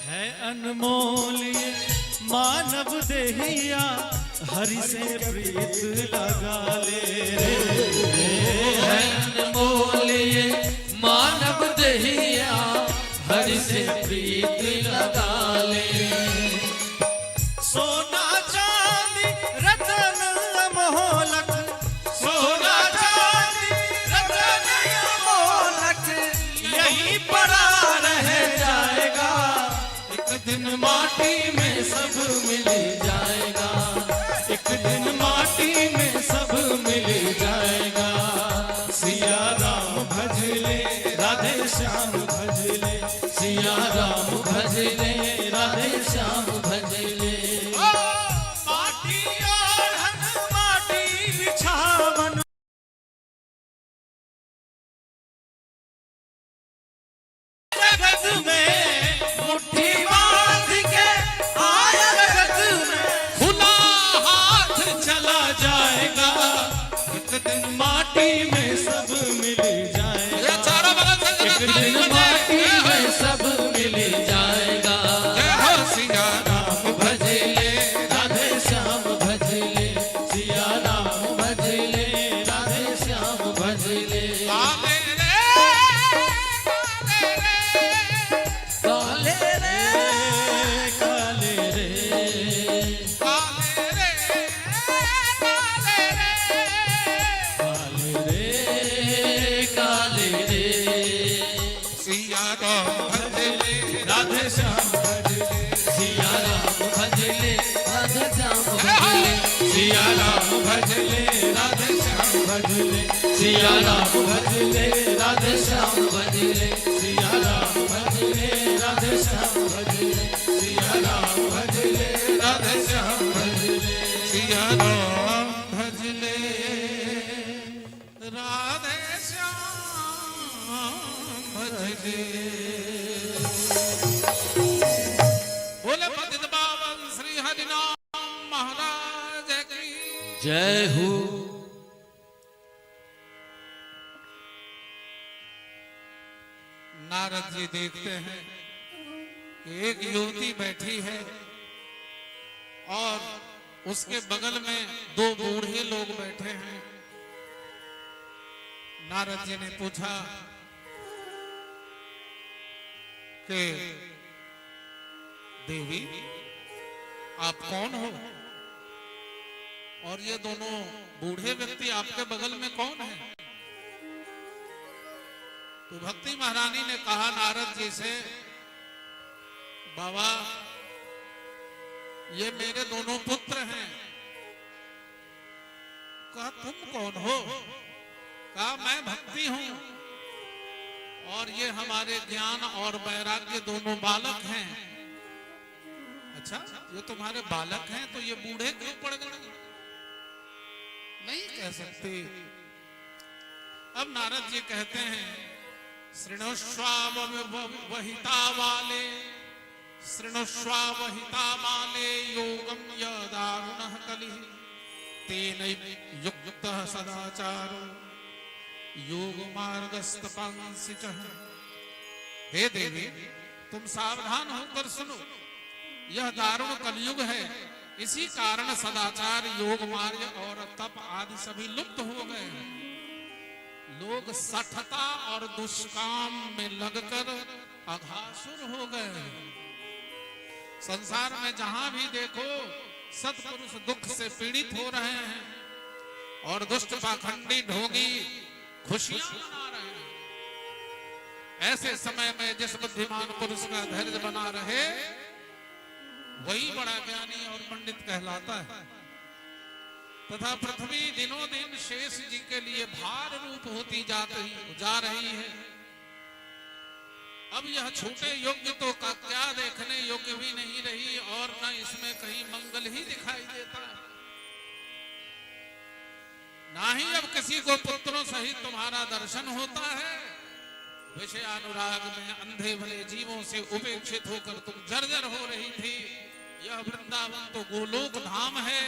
है अनमोल ये मानव देहिया, हरि से प्रीत लगा ले रे। है अनमोल ये मानव दहिया, हरि से प्रीत लगा ले। सोना चांदी रतन अमोलक, सोना चांदी रतन अमोलक, यही पड़ा रह जाएगा। एक दिन माटी में सब मिल जाएगा, एक दिन माटी में सब मिल जाएगा। सिया राम भज ले, राधे श्याम भज ले, सिया राम भज ले, राधे श्याम भज ले। माटी ओढ़न माटी बिछावन, जगत में मुट्ठी बांध के आया, जगत में खुला हाथ चला जाएगा। एक दिन माटी में सब मिल जाएगा, चारों बगल से एक दिन माटी में सब मिल जाएगा। जय हो सिया राम भज ले, राधे श्याम भज ले, सिया राम भज ले, राधे श्याम भज ले। काले रे, काले रे, काले रे, काले रे, काले रे, काले रे, काले रे। सिया राम भज ले, राधे श्याम भज ले, सिया राम भज ले, राधे श्याम भज ले, सिया राम भज ले, राधे श्याम भज ले, सिया राम भज ले, राधे श्याम भज ले, सिया राम भज ले, राधे श्याम भज ले, सिया राम भज ले, राधे श्याम भज ले। सिया राम भज ले, राधे श्याम भज ले। बोले पतित पावन श्री हरिनाम महाराज की जय हो। नारद जी देखते हैं कि एक युवती बैठी है और उसके बगल में दो बूढ़े लोग बैठे हैं। नारद जी ने पूछा कि देवी आप कौन हो और ये दोनों बूढ़े व्यक्ति आपके बगल में कौन है? तो भक्ति महारानी ने कहा नारद जी से, बाबा ये मेरे दोनों पुत्र हैं। कहा तुम कौन हो? कहा मैं भक्ति हूं और ये हमारे ज्ञान और वैराग्य दोनों बालक हैं। अच्छा ये तुम्हारे बालक हैं तो ये बूढ़े क्यों पड़ गए? नहीं कह सकते। अब नारद जी कहते हैं शृणुष्वावहिता वाले, शृणुष्वावहिता वाले योगम यदारुणः कलिः तेन युक्तः सदाचारो योग मार्गस्तपांसि च। हे देवी तुम सावधान होकर सुनो, यह दारुण कलयुग है। इसी कारण सदाचार, योग मार्ग और तप आदि सभी लुप्त हो गए हैं। लोग सठता और दुष्काम में लगकर अघासुर हो गए हैं। संसार में जहां भी देखो सत्पुरुष दुख से पीड़ित हो रहे हैं और दुष्ट पाखंडी ढोंगी खुशियां मना रहे हैं। ऐसे समय में जिस बुद्धिमान पुरुष का धैर्य बना रहे वही बड़ा ज्ञानी और पंडित कहलाता है। तथा पृथ्वी दिनों दिन शेष जी के लिए भार रूप होती जा रही है। अब यह छोटे योग्य तो का क्या देखने योग्य भी नहीं रही और न इसमें कहीं मंगल ही दिखाई देता है। ना ही अब किसी को पुत्रों सहित तुम्हारा दर्शन होता है। विषय अनुराग में अंधे भले जीवों से उपेक्षित होकर तुम जर्जर हो रही थी। यह वृंदावन तो गोलोक धाम है।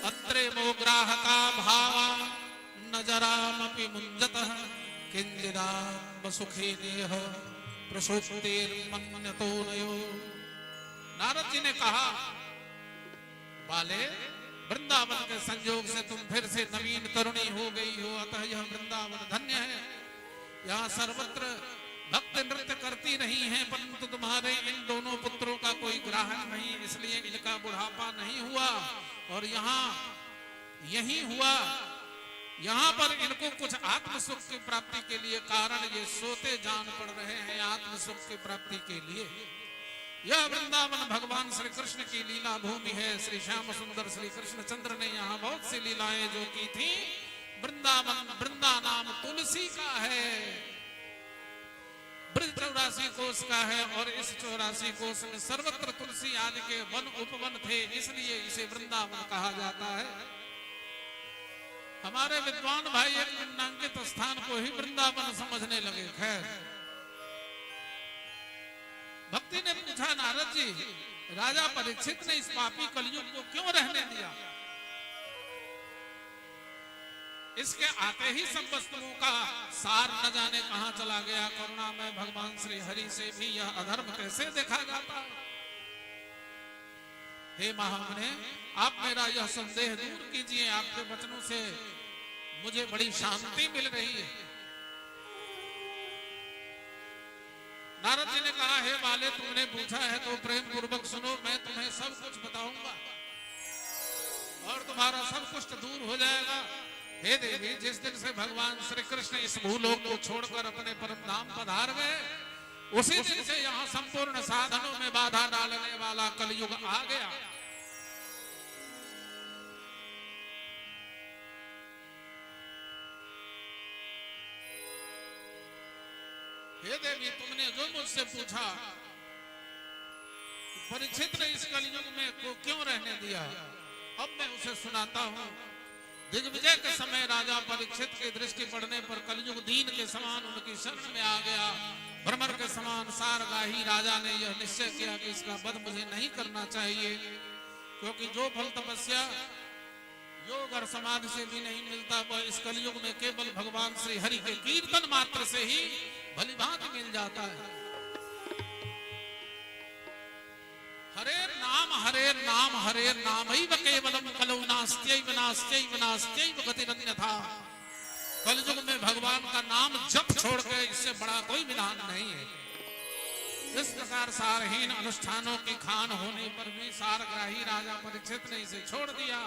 अत्रे मोग्राहका भावा नजरामपि मुंजतः किंचिदात्म सुखे देह प्रसुप्तिर्मन्यतो नयो। नारद जी ने कहा, बाले वृंदावन के संयोग से तुम फिर से नवीन तरुणी हो गई हो, अतः यह वृंदावन धन्य है। यहाँ सर्वत्र भक्त नृत्य करती नहीं है, परंतु तुम्हारे इन दोनों पुत्रों का कोई ग्राहक नहीं, इसलिए इनका बुढ़ापा नहीं हुआ। और यहाँ यही हुआ, यहाँ पर इनको कुछ आत्म सुख की प्राप्ति के लिए कारण ये सोते जान पड़ रहे हैं आत्म सुख की प्राप्ति के लिए। यह वृंदावन भगवान श्री कृष्ण की लीला भूमि है। श्री श्याम सुंदर श्री कृष्ण चंद्र ने यहाँ बहुत सी लीलाएं जो की थी। वृंदावन वृंदा नाम तुलसी का है, ब्रज 84 कोष का है और इस 84 कोष में सर्वत्र तुलसी आदि के वन उपवन थे, इसलिए इसे वृंदावन कहा जाता है। हमारे विद्वान भाई एक निम्नांकित स्थान को ही वृंदावन समझने लगे। खैर, भक्ति ने पूछा, नारद जी राजा परीक्षित ने इस पापी कलयुग को क्यों रहने दिया? इसके आते ही सब वस्तुओं का सार न जाने कहां चला गया। करुणा में भगवान श्री हरि से भी यह अधर्म कैसे देखा जाता है? हे महामुने, आप मेरा यह संदेह दूर कीजिए। आपके वचनों से मुझे बड़ी शांति मिल रही है। नारद जी ने कहा, हे बाले तुमने पूछा है तो प्रेम पूर्वक सुनो, मैं तुम्हें सब कुछ बताऊंगा और तुम्हारा सब कुछ दूर हो जाएगा। हे देवी, जिस दिन से भगवान श्री कृष्ण इस भूलोक को छोड़कर अपने परम धाम पधार गए, उसी दिन से यहाँ संपूर्ण साधनों में बाधा डालने वाला कलयुग आ गया। हे देवी, तुमने जो मुझसे पूछा, परीक्षित ने इस कलयुग में को क्यों रहने दिया, अब मैं उसे सुनाता हूँ। दिग्विजय के समय राजा परीक्षित की दृष्टि पड़ने पर कलयुग दीन के समान उनकी शरण में आ गया। भ्रमर के समान सारगाही राजा ने यह निश्चय किया कि इसका वध मुझे नहीं करना चाहिए, क्योंकि जो फल तपस्या योग और समाधि से भी नहीं मिलता, वह इस कलयुग में केवल भगवान श्री हरि के कीर्तन मात्र से ही भली भांति मिल जाता है। हरेर नाम केवलम कलौ नास्त्यैव नास्त्यैव नास्त्यैव गतिरन्यथा। कलयुग में भगवान का नाम जप छोड़ के इससे बड़ा कोई विधान नहीं है। इस प्रकार सारहीन अनुष्ठानों की खान होने पर भी सारग्राही राजा परीक्षित ने इसे छोड़ दिया,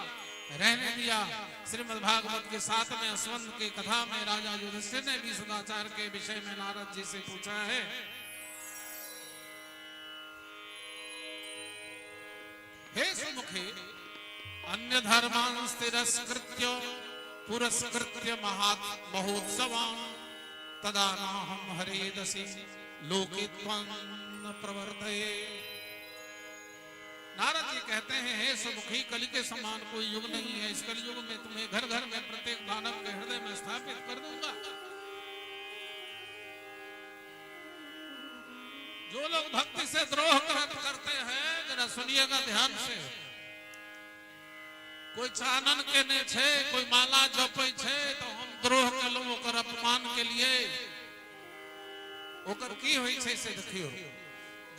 रहने दिया। श्रीमद् भागवत के 7वें स्कंद की कथा में राजा युधिष्ठिर ने भी सदाचार के विषय में नारद जी से पूछा है। हे सुमुखे, अन्य धर्मान् तिरस्कृत्य पुरस्कृत्य महोत्सवान् तदा नाहं हरेदसि लोके त्वं प्रवर्तये। नारद जी कहते हैं, हे सुमुखी, कलि के समान कोई युग नहीं है। इस कलयुग में तुम्हें घर घर में प्रत्येक दानव के हृदय में स्थापित कर दूंगा। जो लोग भक्ति से द्रोह करते हैं, जरा सुनिएगा ध्यान से। कोई चानन के ने छे, कोई माला जपे छे, तो हम द्रोह के लोग ओकर अपमान के लिए ओकर की होई छे से देखियो।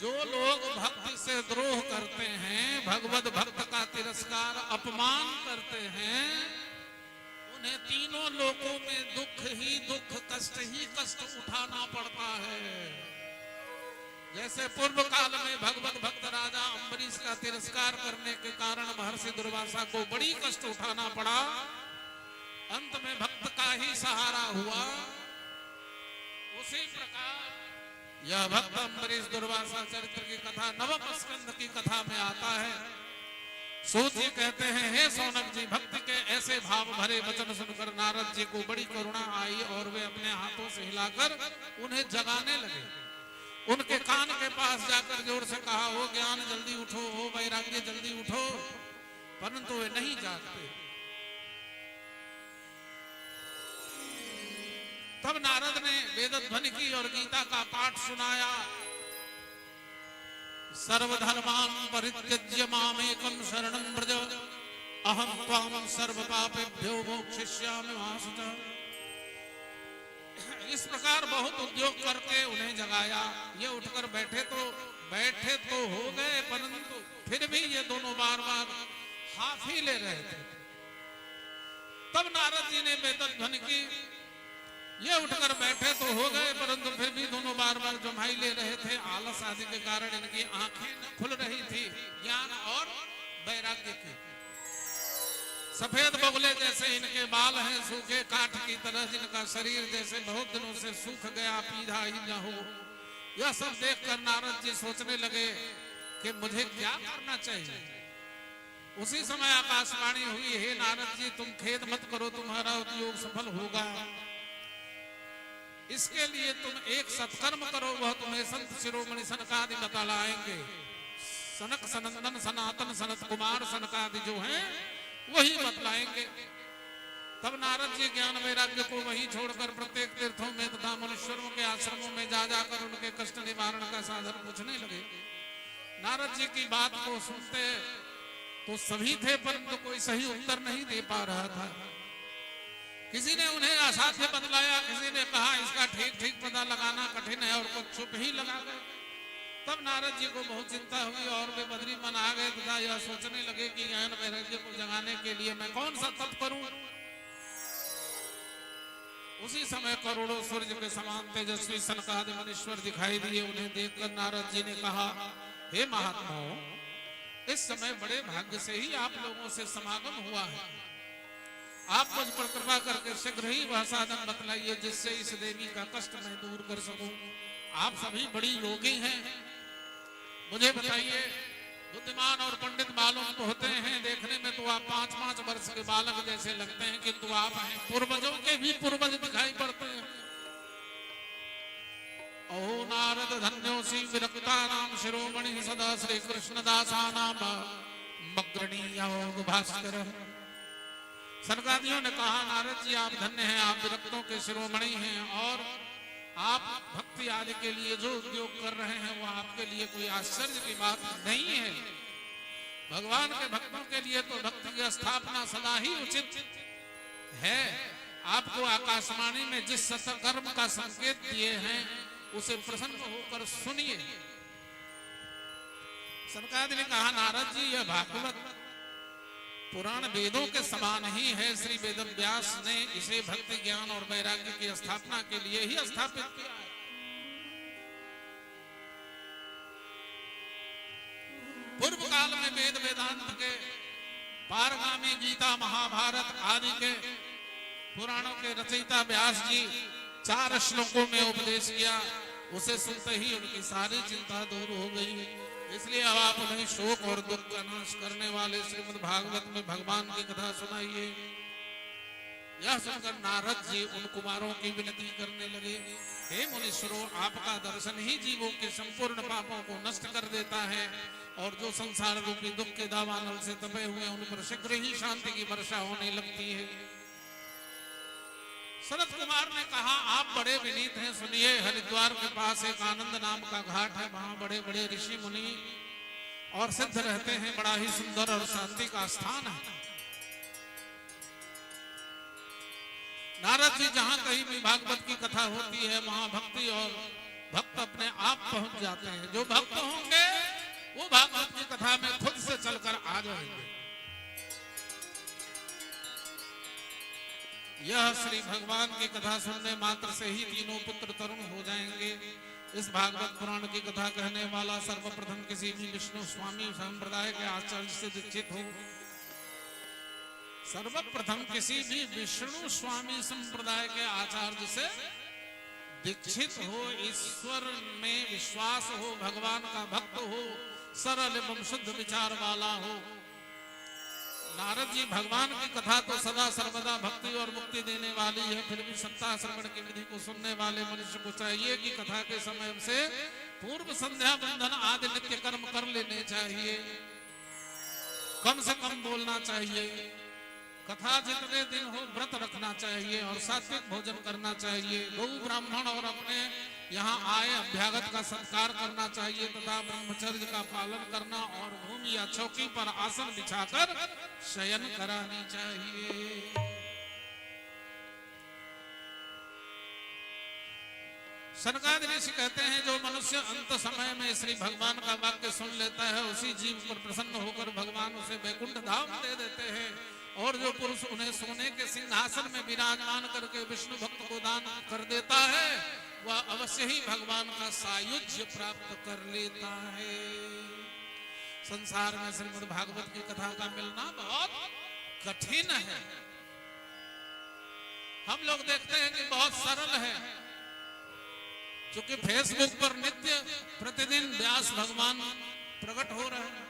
जो लोग भक्ति से द्रोह करते हैं, भगवत भक्त का तिरस्कार अपमान करते हैं, उन्हें तीनों लोकों में दुख ही दुख, कष्ट ही कष्ट उठाना पड़ता है। जैसे पूर्व काल में भगवत भक्त राजा अम्बरीश का तिरस्कार करने के कारण महर्षि दुर्वासा को बड़ी कष्ट उठाना पड़ा, अंत में भक्त का ही सहारा हुआ। उसी प्रकार यह भक्त अम्बरीश दुर्वासा चरित्र की कथा नवम स्कंद की कथा में आता है। सूत जी कहते हैं, हे सौनक जी, भक्ति के ऐसे भाव भरे वचन सुनकर नारद जी को बड़ी करुणा आई और वे अपने हाथों से हिलाकर उन्हें जगाने लगे। उनके कान के पास जाकर जोर से कहा, हो ज्ञान जल्दी उठो, हो वैराग्य जल्दी उठो, परंतु वे नहीं जागते। तब नारद ने वेद ध्वनि की और गीता का पाठ सुनाया। सर्वधर्मान् परित्यज्य मामेकं शरणं व्रज, अहं त्वां सर्व पापेभ्यो मोक्षयिष्यामि मा शुचः। इस प्रकार बहुत उद्योग करके उन्हें जगाया। ये उठकर बैठे तो हो गए, परंतु फिर भी ये दोनों बार बार हाफी ले रहे थे। तब नारद जी ने वेद ध्वनि की। ये उठकर बैठे तो हो गए, परंतु फिर भी दोनों बार बार जमाई ले रहे थे। आलस आदि के कारण इनकी आंखें न खुल रही थी ज्ञान और वैराग्य की। सफेद बगुले जैसे इनके बाल हैं, सूखे काठ की तरह जिनका शरीर जैसे बहुत दिनों से सूख गया, पीढ़ा ही न हो। यह सब देखकर नारद जी सोचने लगे कि मुझे क्या करना चाहिए। उसी समय आकाशवाणी हुई, हे नारद जी, तुम खेद मत करो, तुम्हारा उद्योग सफल होगा। इसके लिए तुम एक सत्कर्म करो, वह तुम्हें संत शिरोमणि सनकादि बतलाएंगे। सनक सनंदन सनातन सनत कुमार सनकादि जो हैं वही बतलाएंगे। तब नारद जी ज्ञान वैराग्य को वहीं छोड़कर प्रत्येक तीर्थों में तथा मनुष्यों के आश्रमों में जा जाकर उनके कष्ट निवारण का साधन पूछने लगे। नारद जी की बात को सुनते तो सभी थे, परंतु कोई सही उत्तर नहीं दे पा रहा था। किसी ने उन्हें असाध्य बतलाया, किसी ने कहा इसका ठीक ठीक पता लगाना कठिन है, और कुछ चुप ही लगा गए। तब नारद जी को बहुत चिंता हुई और वे बद्री मन आ गए तथा यह सोचने लगे कि ज्ञान वैराग्य को जगाने के लिए मैं कौन सा तप करूं। उसी समय करोड़ों सूर्य के समान तेजस्वी सनकादि मुनीश्वर दिखाई दिए। उन्हें देखकर नारद जी ने कहा, हे महात्माओं, इस समय बड़े भाग्य से ही आप लोगों से समागम हुआ है। आप मुझ पर कृपा करके शीघ्र ही वह साधन बतलाइए जिससे इस देवी का कष्ट मैं दूर कर सकूं। आप सभी बड़ी योगी हैं, मुझे बताइए। बुद्धिमान और पंडित मालूम तो होते हैं, देखने में तो आप 5-5 वर्ष के बालक जैसे लगते हैं, किंतु आप हैं पूर्वजों के भी पूर्वज दिखाई पड़ते हैं। ओ नारद धन्योसी विरक्ता नाम शिरोमणि सदा श्री कृष्ण दासा नाम मग्रणी योग भास्कर। सनकादियों ने कहा, नारद जी आप धन्य हैं, आप विरक्तों के शिरोमणि हैं और आप भक्ति आदि के लिए जो उद्योग कर रहे हैं वो आपके लिए कोई आश्चर्य की बात नहीं है। भगवान के भक्तों के लिए तो भक्ति की स्थापना सदा ही उचित है। आपको आकाशवाणी में जिस सत्कर्म का संकेत दिए हैं उसे प्रसन्न होकर सुनिए। सनकादि ने कहा, नारद जी यह भागवत पुराण वेदों के समान ही है। श्री वेद व्यास ने इसे भक्ति ज्ञान और वैराग्य की स्थापना के लिए ही स्थापित किया है। पूर्व काल में वेद वेदांत के पारगामी गीता महाभारत आदि के पुराणों के रचयिता व्यास जी 4 श्लोकों में उपदेश किया। उसे सुनते ही उनकी सारी चिंता दूर हो गई। इसलिए अब आप उन्हें शोक और दुख का नाश करने वाले श्रीमद् भागवत में भगवान की कथा सुनाइए। यह सुनकर नारद जी उन कुमारों की विनती करने लगे, हे मुनीश्वरों, आपका दर्शन ही जीवों के संपूर्ण पापों को नष्ट कर देता है और जो संसार रूपी दुख के दावानल से तपे हुए उन पर शीघ्र ही शांति की वर्षा होने लगती है। सनत कुमार ने कहा, आप बड़े विनीत हैं, सुनिए। हरिद्वार के पास एक आनंद नाम का घाट है, वहां बड़े बड़े ऋषि मुनि और सिद्ध रहते हैं। बड़ा ही सुंदर और शांति का स्थान है। नारद जी जहां कहीं भी भागवत की कथा होती है वहां भक्ति और भक्त अपने आप पहुंच जाते हैं। जो भक्त होंगे वो भागवत की कथा में खुद से चलकर आ जाएंगे। यह श्री भगवान की कथा सुनने मात्र से ही तीनों पुत्र तरुण हो जाएंगे। इस भागवत पुराण की कथा कहने वाला सर्वप्रथम किसी भी विष्णु स्वामी संप्रदाय के आचार्य से दीक्षित हो। सर्वप्रथम किसी भी विष्णु स्वामी संप्रदाय के आचार्य से दीक्षित हो, ईश्वर में विश्वास हो, भगवान का भक्त हो, सरल एवं शुद्ध विचार वाला हो। नारद जी भगवान की कथा तो सदा सर्वदा भक्ति और मुक्ति देने वाली है, फिर भी सप्ताह श्रवण की विधि को सुनने वाले मनुष्य को चाहिए कि कथा के समय से पूर्व संध्या बंधन आदि नित्य कर्म कर लेने चाहिए, कम से कम बोलना चाहिए, कथा जितने दिन हो व्रत रखना चाहिए और सात्विक भोजन करना चाहिए, गौ ब्राह्मण और अपने यहाँ आए अभ्यागत का सत्कार करना चाहिए तथा ब्रह्मचर्य का पालन करना और भूमि या चौकी पर आसन बिछाकर शयन करानी चाहिए। सनकादिक ऋषि कहते हैं जो मनुष्य अंत समय में श्री भगवान का वाक्य सुन लेता है उसी जीव पर प्रसन्न होकर भगवान उसे वैकुंठ धाम दे देते हैं, और जो पुरुष उन्हें सोने के सिंहासन में विराजमान करके विष्णु भक्त को दान कर देता है वह अवश्य ही भगवान का सायुज्य प्राप्त कर लेता है। संसार में श्रीमद् भागवत की कथा का मिलना बहुत कठिन है। हम लोग देखते हैं कि बहुत सरल है, क्योंकि फेसबुक पर नित्य प्रतिदिन व्यास भगवान प्रकट हो रहे हैं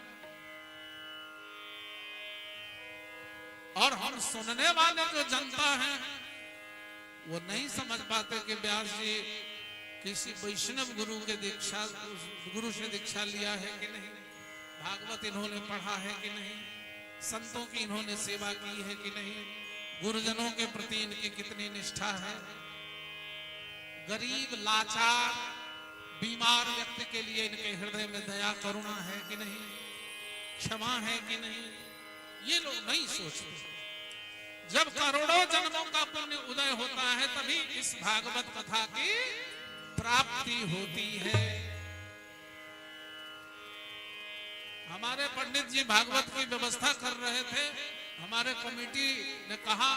और हम सुनने वाले जो जनता है वो नहीं समझ पाते कि व्यास जी किसी वैष्णव गुरु के गुरु से दीक्षा लिया है कि नहीं, भागवत इन्होंने पढ़ा है कि नहीं, संतों की इन्होंने सेवा की है कि नहीं, गुरुजनों के प्रति इनकी कितनी निष्ठा है, गरीब लाचार बीमार व्यक्ति के लिए इनके हृदय में दया करुणा है कि नहीं, क्षमा है कि नहीं, ये लोग नहीं सोचते। जब करोड़ों जन्मों का पुण्य उदय होता है तभी इस भागवत कथा की प्राप्ति होती है। हमारे पंडित जी भागवत की व्यवस्था कर रहे थे, हमारे कमेटी ने कहा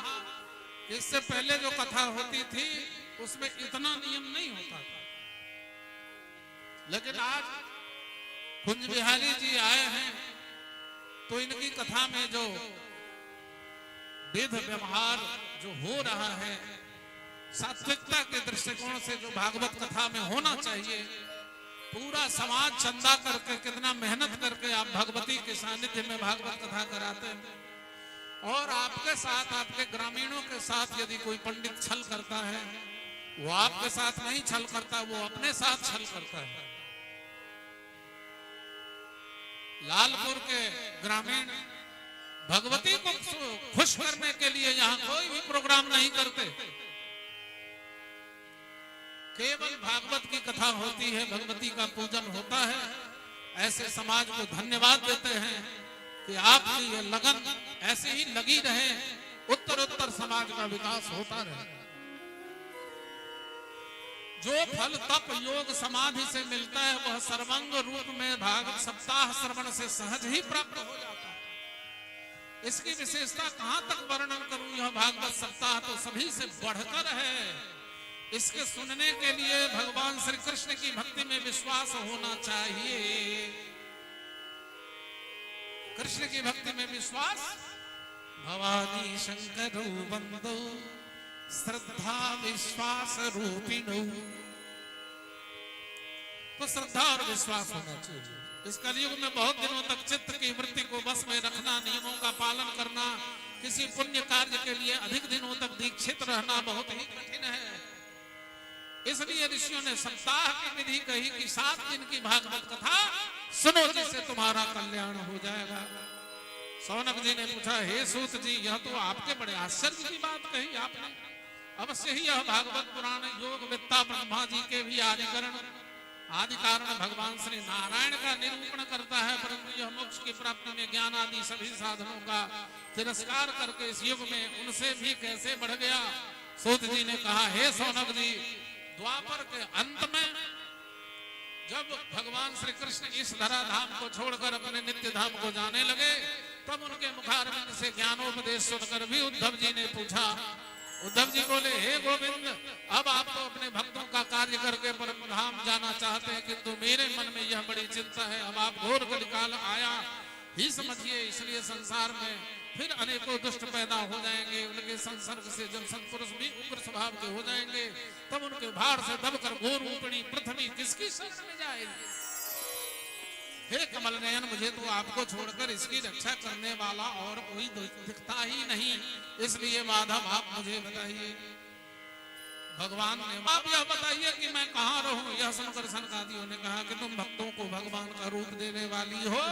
इससे पहले जो कथा होती थी उसमें इतना नियम नहीं होता था, लेकिन आज कुंज बिहारी जी आए हैं तो इनकी कथा में जो वेद व्यवहार जो हो रहा है सात्विकता के दृष्टिकोण से जो भागवत कथा में होना चाहिए, पूरा समाज चंदा करके कितना मेहनत करके आप भगवती के सानिध्य में भागवत कथा कराते हैं और आपके साथ आपके ग्रामीणों के साथ यदि कोई पंडित छल करता है वो आपके साथ नहीं छल करता, वो अपने साथ छल करता है। लालपुर के ग्रामीण भगवती को खुश करने के लिए यहाँ कोई भी प्रोग्राम नहीं करते, केवल भागवत की कथा होती है, भगवती का पूजन होता है। ऐसे समाज को धन्यवाद देते हैं कि आपकी ये लगन ऐसे ही लगी रहे, उत्तर उत्तर समाज का विकास होता रहे। जो फल तप योग समाधि से मिलता है वह सर्वांग रूप में भागवत सप्ताह श्रवण से सहज ही प्राप्त हो जाता है। इसकी विशेषता कहां तक वर्णन करूं, यह भागवत सप्ताह तो सभी से बढ़कर है। इसके सुनने के लिए भगवान श्री कृष्ण की भक्ति में विश्वास होना चाहिए। कृष्ण की भक्ति में विश्वास, भवानी शंकर बंदो श्रद्धा विश्वास रूपिणो, तो श्रद्धा और विश्वास होना चाहिए। इस कलयुग में बहुत दिनों तक चित्त की वृत्ति को बस में रखना, नियमों का पालन करना, किसी पुण्य कार्य के लिए अधिक दिनों तक दीक्षित रहना बहुत ही कठिन है। इसलिए ऋषियों ने सप्ताह की विधि कही कि 7 दिन की भागवत कथा सुनो जिससे तुम्हारा कल्याण हो जाएगा। सौनक जी ने पूछा, हे सूत जी, यह तो आपके बड़े आश्चर्य की बात कही आपने। अवश्य ही यह भागवत पुराण योग विद्ता ब्रह्मा जी के भी आदि कारण भगवान श्री नारायण का निरूपण करता है, परंतु यह मोक्ष की प्राप्ति में ज्ञान आदि सभी साधनों का तिरस्कार करके इस युग में उनसे भी कैसे बढ़ गया। सूत जी ने कहा, हे सौनक जी, द्वापर के अंत में जब भगवान श्री कृष्ण इस धरा धाम को छोड़कर अपने नित्य धाम को जाने लगे तब उनके मुखारविंद से ज्ञानोपदेश सुनकर भी उद्धव जी ने पूछा। उद्धव जी बोले, हे गोविंद, अब आप तो अपने भक्तों का कार्य करके परम धाम जाना चाहते हैं, किंतु मेरे मन में यह बड़ी चिंता है। अब आप घोर कलिकाल आया ही समझिए, इसलिए संसार में फिर अनेकों दुष्ट पैदा हो जाएंगे, उनके संसर्ग से जब सत्पुरुष भी उग्र स्वभाव के हो जाएंगे, तब उनके भार से दबकर घोर रूपणी पृथ्वी किसकी शरण में जाएगी। हे कमल नयन, मुझे तो आपको छोड़कर इसकी रक्षा करने वाला और कोई दिखता ही नहीं, इसलिए माधव आप मुझे बताइए। भगवान ने आप यह बताइए कि मैं कहाँ रहूं। यह सुनकर सनकादियों ने कहा कि तुम भक्तों को भगवान का रूप देने वाली हो,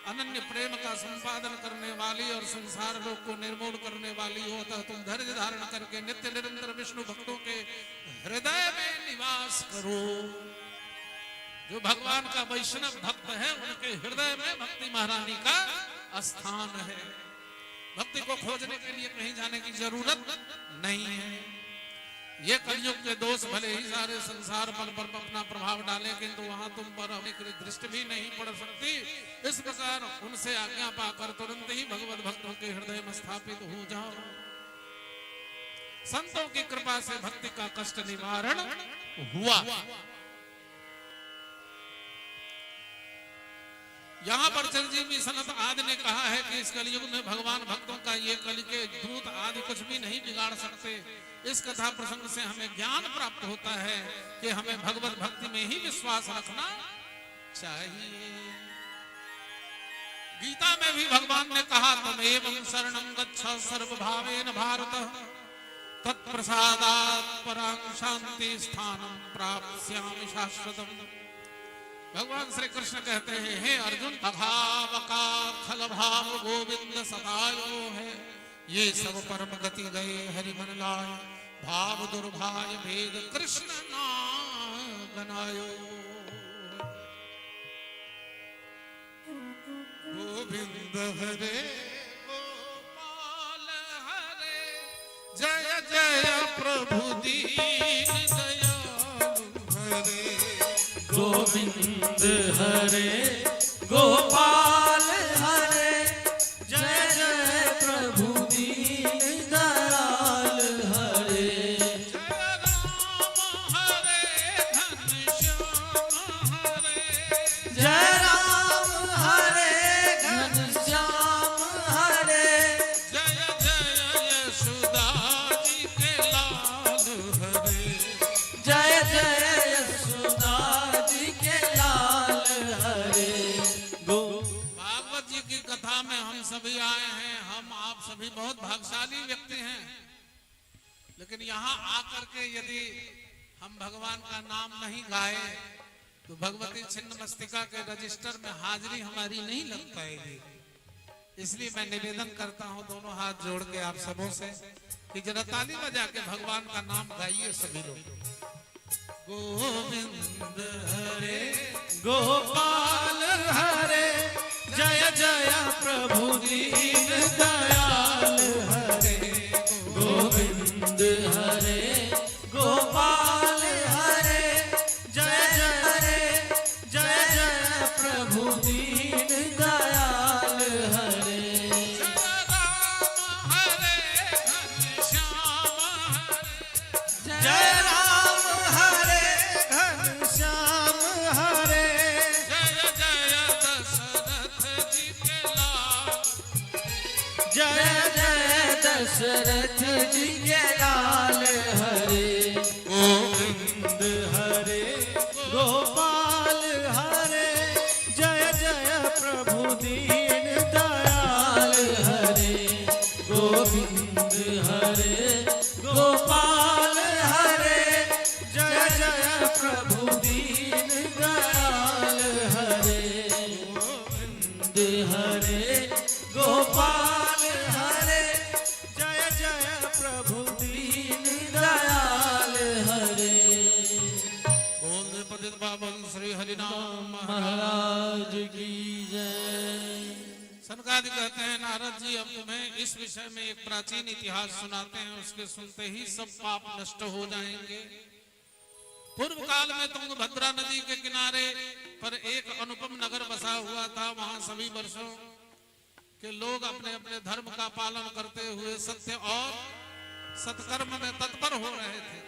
अनन्य प्रेम का संपादन करने वाली और संसार लोक को निर्मूल करने वाली हो, अतः तुम धैर्य धारण करके नित्य निरंतर विष्णु भक्तों के हृदय में निवास करो। जो भगवान का वैष्णव भक्त है उनके हृदय में भक्ति महारानी का स्थान है। भक्ति को खोजने के लिए कहीं जाने की जरूरत नहीं है। ये कलयुग के दोष भले ही सारे संसार पर अपना प्रभाव डाले, किंतु वहां तुम पर अपनी दृष्टि भी नहीं पड़ सकती। इस प्रकार उनसे आज्ञा पाकर तुरंत ही भगवत भक्तों के हृदय में स्थापित हो जाओ। संतों की कृपा से भक्ति का कष्ट निवारण हुआ। यहाँ पर चिरंजीवी सनत आदि ने कहा है कि इस कलयुग में भगवान भक्तों का ये कलि के दूत आदि कुछ भी नहीं बिगाड़ सकते। इस कथा प्रसंग से हमें ज्ञान प्राप्त होता है कि हमें भगवत भक्ति में ही विश्वास रखना चाहिए। गीता में भी भगवान ने कहा, तमेवं शरणं गच्छ सर्वभावेन भारत, तत्प्रसादात् परां शांति स्थानं प्राप्स्यामि शाश्वतम्। भगवान श्री कृष्ण कहते हैं, हे अर्जुन, अभाव का खल भाव गोविंद सतायो है, ये सब परम गति गए हरि मन लाय, भाव दुर्भाय भेद कृष्ण नाम बनायो। गोविंद हरे गोपाल हरे, जय जय प्रभु दीन दयालु हरे। गोविंद हरे गोपाल हरे, जय जय प्रभु दीन दयाल हरे। जय राम हरे घनश्याम हरे, जय जय यशोदा जी के लाल हरे। जय जय यशोदा जी के लाल हरे। भागवत जी की कथा में हम सभी आए हैं। हम आप सभी बहुत भाग्यशाली व्यक्ति हैं, लेकिन यहाँ आकर के यदि हम भगवान का नाम नहीं गाए तो भगवती छिन्न मस्तिका के रजिस्टर में हाजिरी हमारी नहीं लग पाएगी। इसलिए मैं निवेदन करता हूँ दोनों हाथ जोड़ के आप सबों से कि जरा ताली बजा के भगवान का नाम गाइए सभी लोग। गोविंद हरे गोपाल हरे, जय जय प्रभु दीन दयाल हरे। गोविंद हरे गोपाल हरे, जय जय प्रभु दीन दयाल हरे। जय राम हरे जय राम हरे घनश्याम हरे, जय जय दशरथ जी के लाल। जय जय दशरथ जी के लाल हरे। गोविंद हरे गोपाल हरे, जय जय प्रभु दीन दयाल हरे। गोविंद हरे गोपाल हरे, जय जय प्रभु दीन दयाल हरे। गोविंद हरे गोपाल हरे, जय जय प्रभु दीन दयाल हरे। बोल पतित पावन श्री हरिनाम महाराज की जय। सनकादि कहते हैं, नारद जी अब तुम्हें इस विषय में एक प्राचीन इतिहास सुनाते हैं, उसके सुनते ही सब पाप नष्ट हो जाएंगे। पूर्व काल में तुंगभद्रा नदी के किनारे पर एक अनुपम नगर बसा हुआ था। वहां सभी वर्षों के लोग अपने अपने धर्म का पालन करते हुए सत्य और सत्कर्म में तत्पर हो रहे थे।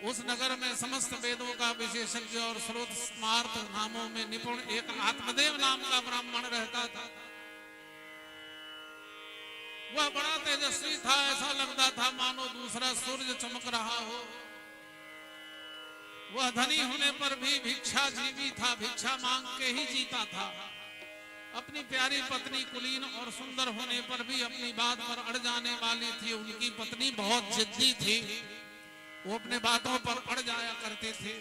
उस नगर में समस्त वेदों का विशेषज्ञ और स्रोत स्मार्त नामों में निपुण एक आत्मदेव नाम का ब्राह्मण रहता था। वह बड़ा तेजस्वी था, ऐसा लगता था मानो दूसरा सूर्य चमक रहा हो। वह धनी होने पर भी भिक्षाजीवी था, भिक्षा मांग के ही जीता था। अपनी प्यारी पत्नी कुलीन और सुंदर होने पर भी अपनी बात पर अड़ जाने वाली थी। उनकी पत्नी बहुत जिद्दी थी, वो अपने बातों पर अड़ जाया करते थे।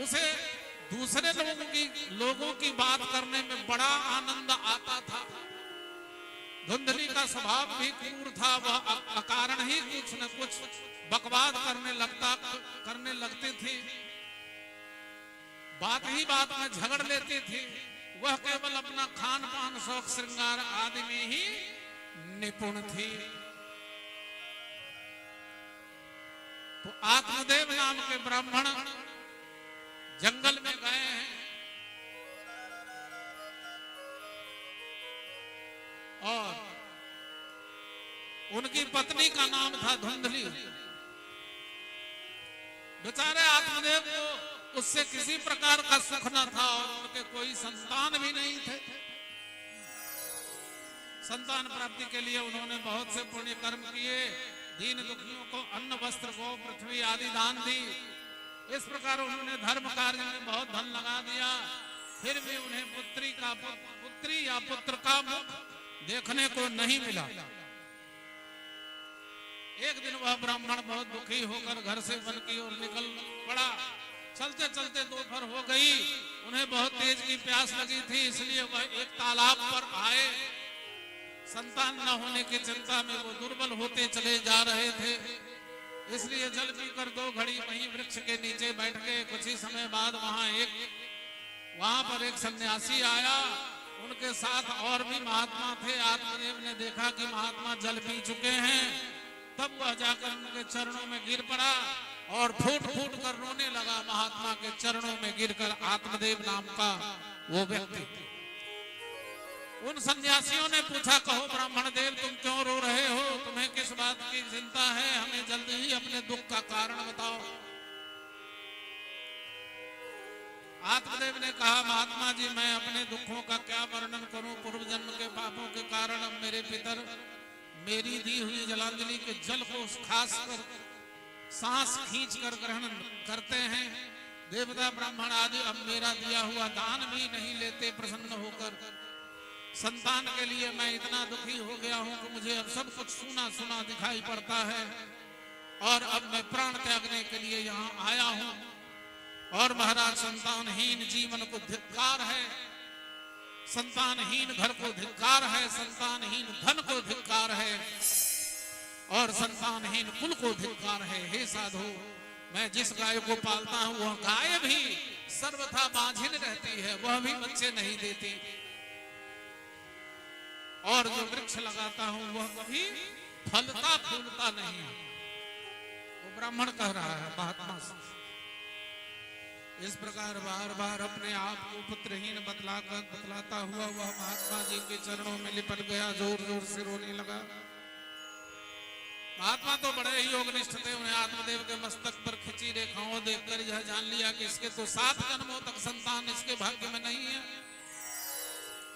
उसे दूसरे लोगों की बात करने में बड़ा आनंद आता था। धुंधली का स्वभाव भी क्रूर था, वह अकारण ही कुछ न कुछ बकवाद करने लगते थे। बात ही बात में झगड़ लेते थे। वह केवल अपना खान पान शौक श्रृंगार आदि में ही निपुण थी। तो आत्मदेव नाम के ब्राह्मण जंगल में गए हैं और उनकी पत्नी का नाम था धुंधली। बेचारे आत्मदेव को उससे किसी प्रकार का सुख न था और उनके कोई संतान भी नहीं थे। संतान प्राप्ति के लिए उन्होंने बहुत से पुण्य कर्म किए, दीन दुखियों को अन्न वस्त्र गौ पृथ्वी आदि दान दी। इस प्रकार उन्होंने धर्म कार्य में बहुत धन लगा दिया। फिर भी उन्हें पुत्री या पुत्र का मुख देखने को नहीं मिला। एक दिन वह ब्राह्मण बहुत दुखी होकर घर से वन की ओर निकल पड़ा। चलते चलते दोपहर हो गई, उन्हें बहुत तेज की प्यास लगी थी, इसलिए वह एक तालाब पर आए। संतान न होने की चिंता में वो दुर्बल होते चले जा रहे थे, इसलिए जल पीकर 2 घड़ी वहीं वृक्ष के नीचे बैठ गए। कुछ ही समय बाद वहां पर एक सन्यासी आया, उनके साथ और भी महात्मा थे। आत्मदेव ने देखा कि महात्मा जल पी चुके हैं, तब वह जाकर उनके चरणों में गिर पड़ा और फूट फूट कर रोने लगा। महात्मा के चरणों में गिरकर आत्मदेव नाम का वो व्यक्ति। उन सन्यासियों ने पूछा, कहो ब्राह्मण देव, तुम क्यों रो रहे हो? तुम्हें किस बात की चिंता है? हमें जल्दी ही अपने दुख का कारण बताओ। आत्मदेव ने कहा, महात्मा जी, मैं अपने दुखों का क्या वर्णन करूं। पूर्व जन्म के पापों के कारण अब मेरे पितर मेरी दी हुई जलांजलि के जल को खास कर सांस खींच कर ग्रहण करते हैं। देवता ब्राह्मण आदि अब मेरा दिया हुआ दान भी नहीं लेते प्रसन्न होकर। संतान के लिए मैं इतना दुखी हो गया हूं कि मुझे अब सब कुछ सूना सूना दिखाई पड़ता है और अब मैं प्राण त्यागने के लिए यहाँ आया हूं। और महाराज, संतानहीन जीवन को धिक्कार है, संतानहीन घर को धिक्कार है, संतानहीन धन को धिक्कार है और संतानहीन कुल को धिक्कार है। हे साधु, मैं जिस गाय को पालता हूं वह गाय भी सर्वथा बांझिन रहती है, वह भी बच्चे नहीं देती। और जो वृक्ष लगाता हूं वह कभी फलता फूलता नहीं। वो ब्राह्मण कह रहा है महात्मा से। इस प्रकार बार बार अपने आप को पुत्रहीन बतलाता हुआ वह महात्मा जी के चरणों में लिपट गया, जोर जोर से रोने लगा। महात्मा तो बड़े ही योगनिष्ठ थे, उन्हें आत्मदेव के मस्तक पर खिंची रेखाओं देखकर यह जान लिया कि इसके तो 7 जन्मों तक संतान इसके भाग्य में नहीं है।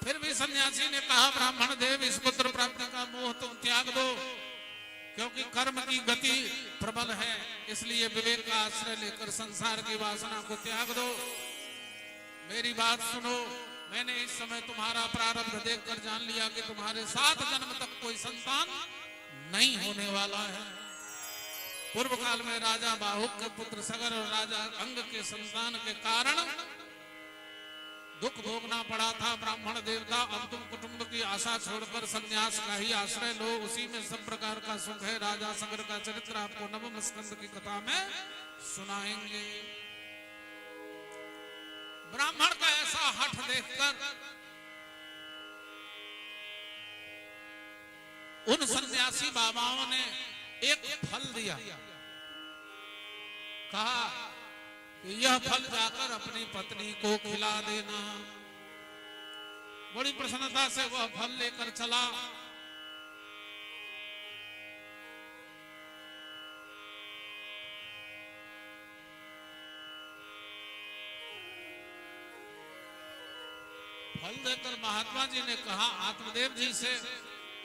फिर भी सन्यासी ने कहा, ब्राह्मण देव, इस पुत्र प्राप्ति का मोह तुम त्याग दो, क्योंकि कर्म की गति प्रबल है, इसलिए विवेक का आश्रय लेकर संसार की वासना को त्याग दो। मेरी बात सुनो, मैंने इस समय तुम्हारा प्रारब्ध देखकर जान लिया कि तुम्हारे 7 जन्म तक कोई संतान नहीं होने वाला है। पूर्व काल में राजा बाहुक के पुत्र सगर और राजा अंग के संतान के कारण दुख भोगना पड़ा था। ब्राह्मण देवता, अब तुम कुटुंब की आशा छोड़कर संन्यास का ही आश्रय लो, उसी में सब प्रकार का सुख है। राजा सगर का चरित्र आपको नवम स्कंद की कथा में सुनाएंगे। ब्राह्मण का ऐसा हठ देखकर उन सन्यासी बाबाओं ने एक फल दिया, कहा कि यह फल जाकर अपनी पत्नी को खिला देना। बड़ी प्रसन्नता से वह फल लेकर चला। फल देकर महात्मा जी ने कहा आत्मदेव जी से,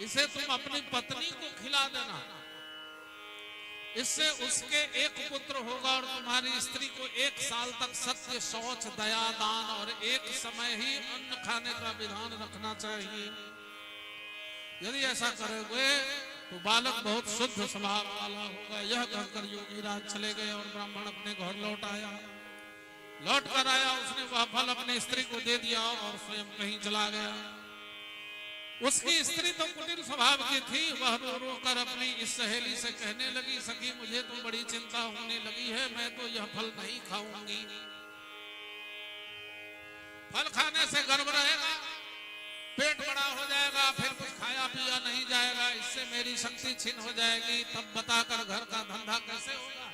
इसे तुम अपनी पत्नी को खिला देना, इससे उसके एक पुत्र होगा और तुम्हारी स्त्री को 1 साल तक सत्य, शौच, दया, दान और एक समय ही अन्न खाने का विधान रखना चाहिए। यदि ऐसा करोगे तो बालक बहुत शुद्ध स्वभाव वाला होगा। यह कहकर योगी राज चले गए और ब्राह्मण अपने घर लौट आया। लौट कर आया, उसने वह फल अपनी स्त्री को दे दिया और स्वयं कहीं चला गया। उसकी स्त्री तो कुटिल स्वभाव की थी। वह रो रो कर अपनी इस सहेली से कहने लगी, सखी मुझे तो बड़ी चिंता होने लगी है, मैं तो यह फल नहीं खाऊंगी। फल खाने से गर्भ रहेगा, पेट बड़ा हो जाएगा, फिर कुछ खाया पिया नहीं जाएगा, इससे मेरी शक्ति छीन हो जाएगी, तब बताकर घर का धंधा कैसे होगा।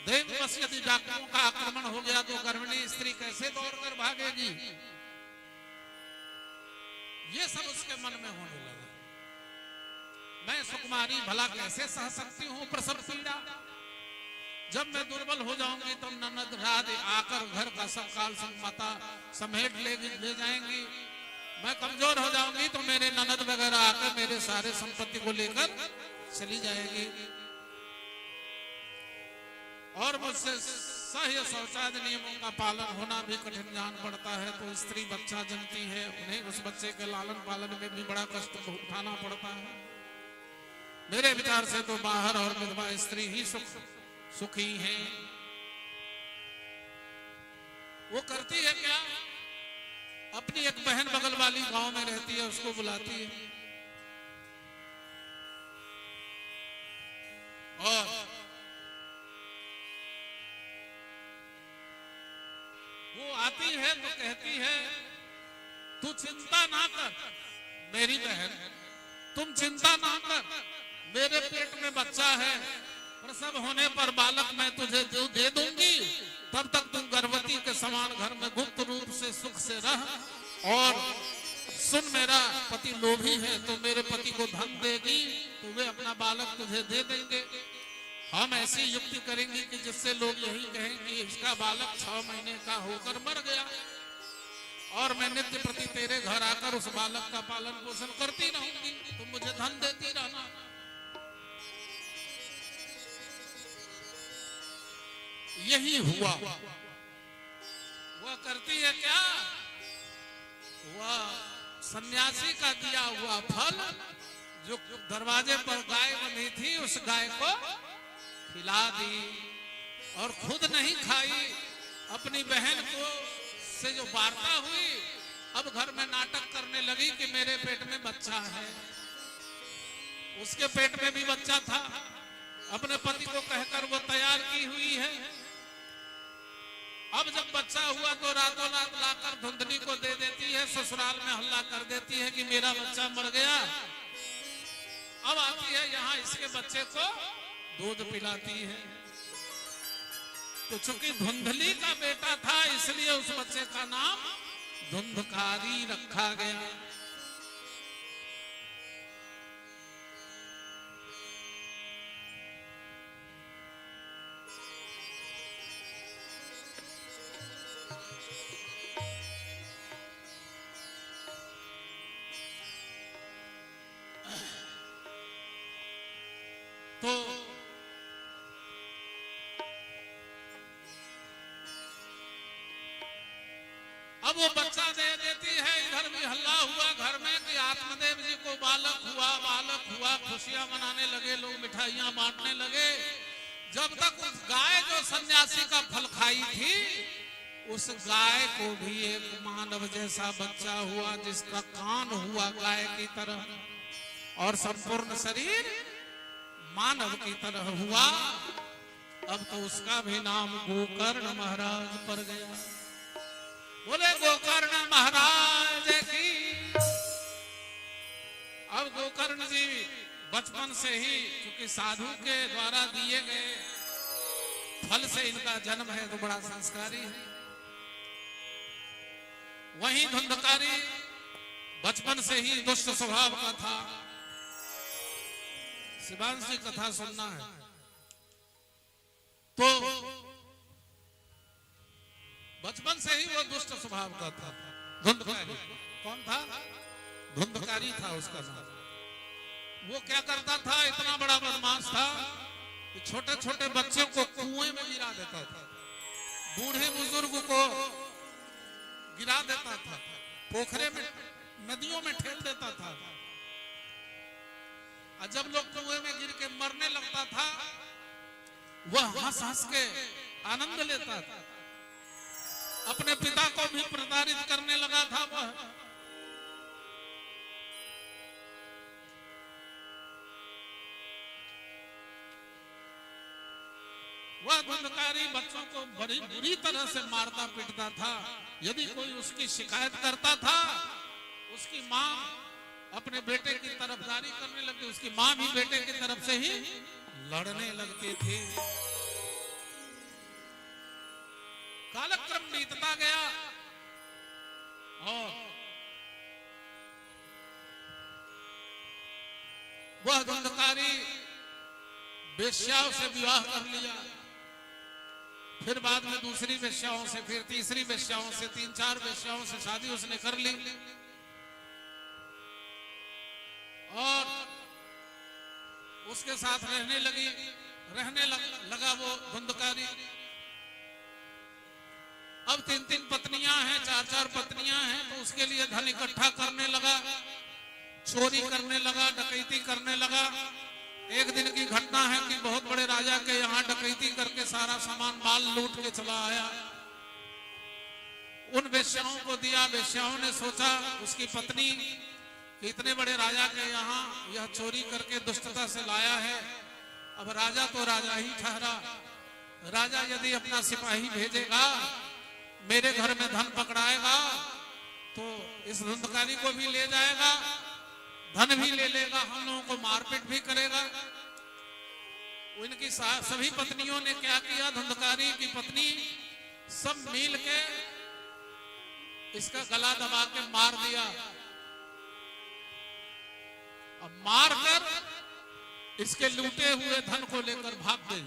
देववश यदि डाकुओं का आक्रमण हो गया तो गर्भिणी स्त्री कैसे दौड़कर भागेगी। ये सब उसके मन में होने लगा। मैं सुकुमारी भला कैसे सह सकती हूँ प्रसव पीड़ा। जब मैं दुर्बल हो जाऊंगी तो ननद राधे आकर घर का सब काल संगमाता समेट ले जाएंगी। मैं कमजोर हो जाऊंगी तो मेरे ननद वगैरह आकर मेरे सारे संपत्ति को लेकर चली जाएगी और मुझसे सह्य शौचालय नियमों का पालन होना भी कठिन जान पड़ता है। तो स्त्री बच्चा जनती है, उन्हें उस बच्चे के लालन पालन में भी बड़ा कष्ट उठाना पड़ता है। मेरे विचार से तो बाहर और विधवा स्त्री ही सुखी है। वो करती है क्या, अपनी एक बहन बगल वाली गांव में रहती है, उसको बुलाती है और वो आती है तो कहती है, तू चिंता ना कर मेरी बहन, तुम चिंता ना कर, मेरे पेट में बच्चा है, प्रसव होने पर बालक मैं तुझे जो दे दूंगी, तब तक तुम गर्भवती के समान घर में गुप्त रूप से सुख से रह। और सुन, मेरा पति लोभी है तो मेरे पति को धन देगी तो वे अपना बालक तुझे दे देंगे। हम ऐसी युक्ति करेंगे कि जिससे लोग यही कहें कि इसका बालक 6 महीने का होकर मर गया और मैं नित्य प्रति तेरे घर आकर उस बालक का पालन पोषण करती रहूंगी, तुम मुझे धन देती रहना। यही हुआ। वह करती है क्या, वह सन्यासी का दिया हुआ फल जो दरवाजे पर गाय बंधी थी उस गाय को खिला दी और खुद नहीं खाई। अपनी बहन को से जो वार्ता हुई, अब घर में नाटक करने लगी कि मेरे पेट में बच्चा है। उसके पेट में भी बच्चा था, अपने पति को कहकर वो तैयार की हुई है। अब जब बच्चा हुआ तो रातों रात लाकर धुंधली को दे देती है, ससुराल में हल्ला कर देती है कि मेरा बच्चा मर गया। अब आती है यहाँ इसके बच्चे को दूध पिलाती है। तो चूंकि धुंधली का बेटा था इसलिए उस बच्चे का नाम धुंधकारी रखा गया। तो अब वो बच्चा दे देती है। इधर भी हल्ला हुआ घर में कि आत्मदेव जी को बालक हुआ, खुशियां मनाने लगे, लोग मिठाइयां बांटने लगे। जब तक उस गाय जो सन्यासी का फल खाई थी, उस गाय को भी एक मानव जैसा बच्चा हुआ जिसका कान हुआ गाय की तरह और संपूर्ण शरीर मानव की तरह हुआ। अब तो उसका भी नाम गोकर्ण महाराज पड़ गया। बोले गोकर्ण महाराज की। अब गोकर्ण जी बचपन से ही क्योंकि साधु के द्वारा दिए गए फल से इनका जन्म है तो बड़ा संस्कारी है। वहीं धुंधकारी बचपन से ही दुष्ट स्वभाव का था। शिवांश की कथा सुनना है तो बचपन से ही वो दुष्ट स्वभाव का था। धुंधकारी कौन था? धुंधकारी था उसका नाम। वो क्या करता था, इतना बड़ा बदमाश था कि छोटे छोटे बच्चों को कुएं में गिरा देता था, बूढ़े बुजुर्ग को गिरा देता था, पोखरे में नदियों में ठेल देता था। और जब लोग कुएं में गिर के मरने लगता था, वह हंस हंस के आनंद लेता था। अपने पिता को भी प्रताड़ित करने लगा था वह धुंधकारी बच्चों को बड़ी बुरी तरह से मारता पीटता था। यदि कोई उसकी शिकायत करता था, उसकी माँ अपने बेटे की तरफदारी करने लगती, उसकी माँ भी बेटे की तरफ से ही लड़ने लगती थी। कालक्रम बीतता गया और वह धुंधकारी वेश्याओं से विवाह कर लिया, फिर बाद में दूसरी वेश्याओं से, फिर तीसरी वेश्याओं से, 3-4 वेश्याओं से शादी उसने कर ली। और उसके साथ रहने लगा वो धुंधकारी। अब 3-3 पत्नियां हैं, 4-4 पत्नियां हैं, तो उसके लिए धन इकट्ठा करने लगा, चोरी करने लगा, डकैती करने लगा। एक दिन की घटना है कि बहुत बड़े राजा के यहाँ डकैती करके सारा सामान माल लूट के चला आया। उन वेश्याओं को दिया। वेश्याओं ने सोचा उसकी पत्नी कि इतने बड़े राजा के यहाँ यह चोरी करके दुष्टता से लाया है, अब राजा तो राजा ही ठहरा, राजा यदि अपना सिपाही भेजेगा, मेरे घर में धन पकड़ाएगा, तो इस धुंधकारी को भी ले जाएगा, धन भी ले लेगा, हम लोगों को मारपीट भी करेगा। उनकी सभी पत्नियों ने क्या किया, धुंधकारी की पत्नी सब मिल के इसका गला दबा के मार दिया। अब मारकर इसके लूटे हुए धन को लेकर भाग गई।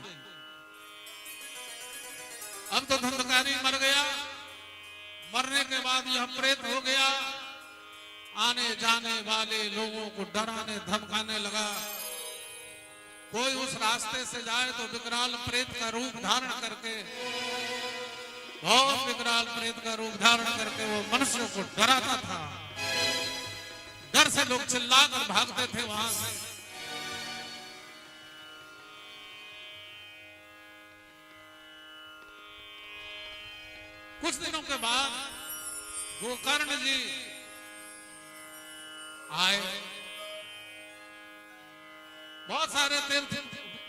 अब तो धुंधकारी मर गया। मरने के बाद यह प्रेत हो गया, आने जाने वाले लोगों को डराने धमकाने लगा। कोई उस रास्ते से जाए तो विकराल प्रेत का रूप धारण करके, बहुत विकराल प्रेत का रूप धारण करके वो मनुष्यों को डराता था। डर से लोग चिल्लाकर भागते थे वहां से। कुछ दिनों के बाद गोकर्ण जी आए, बहुत सारे तीर्थ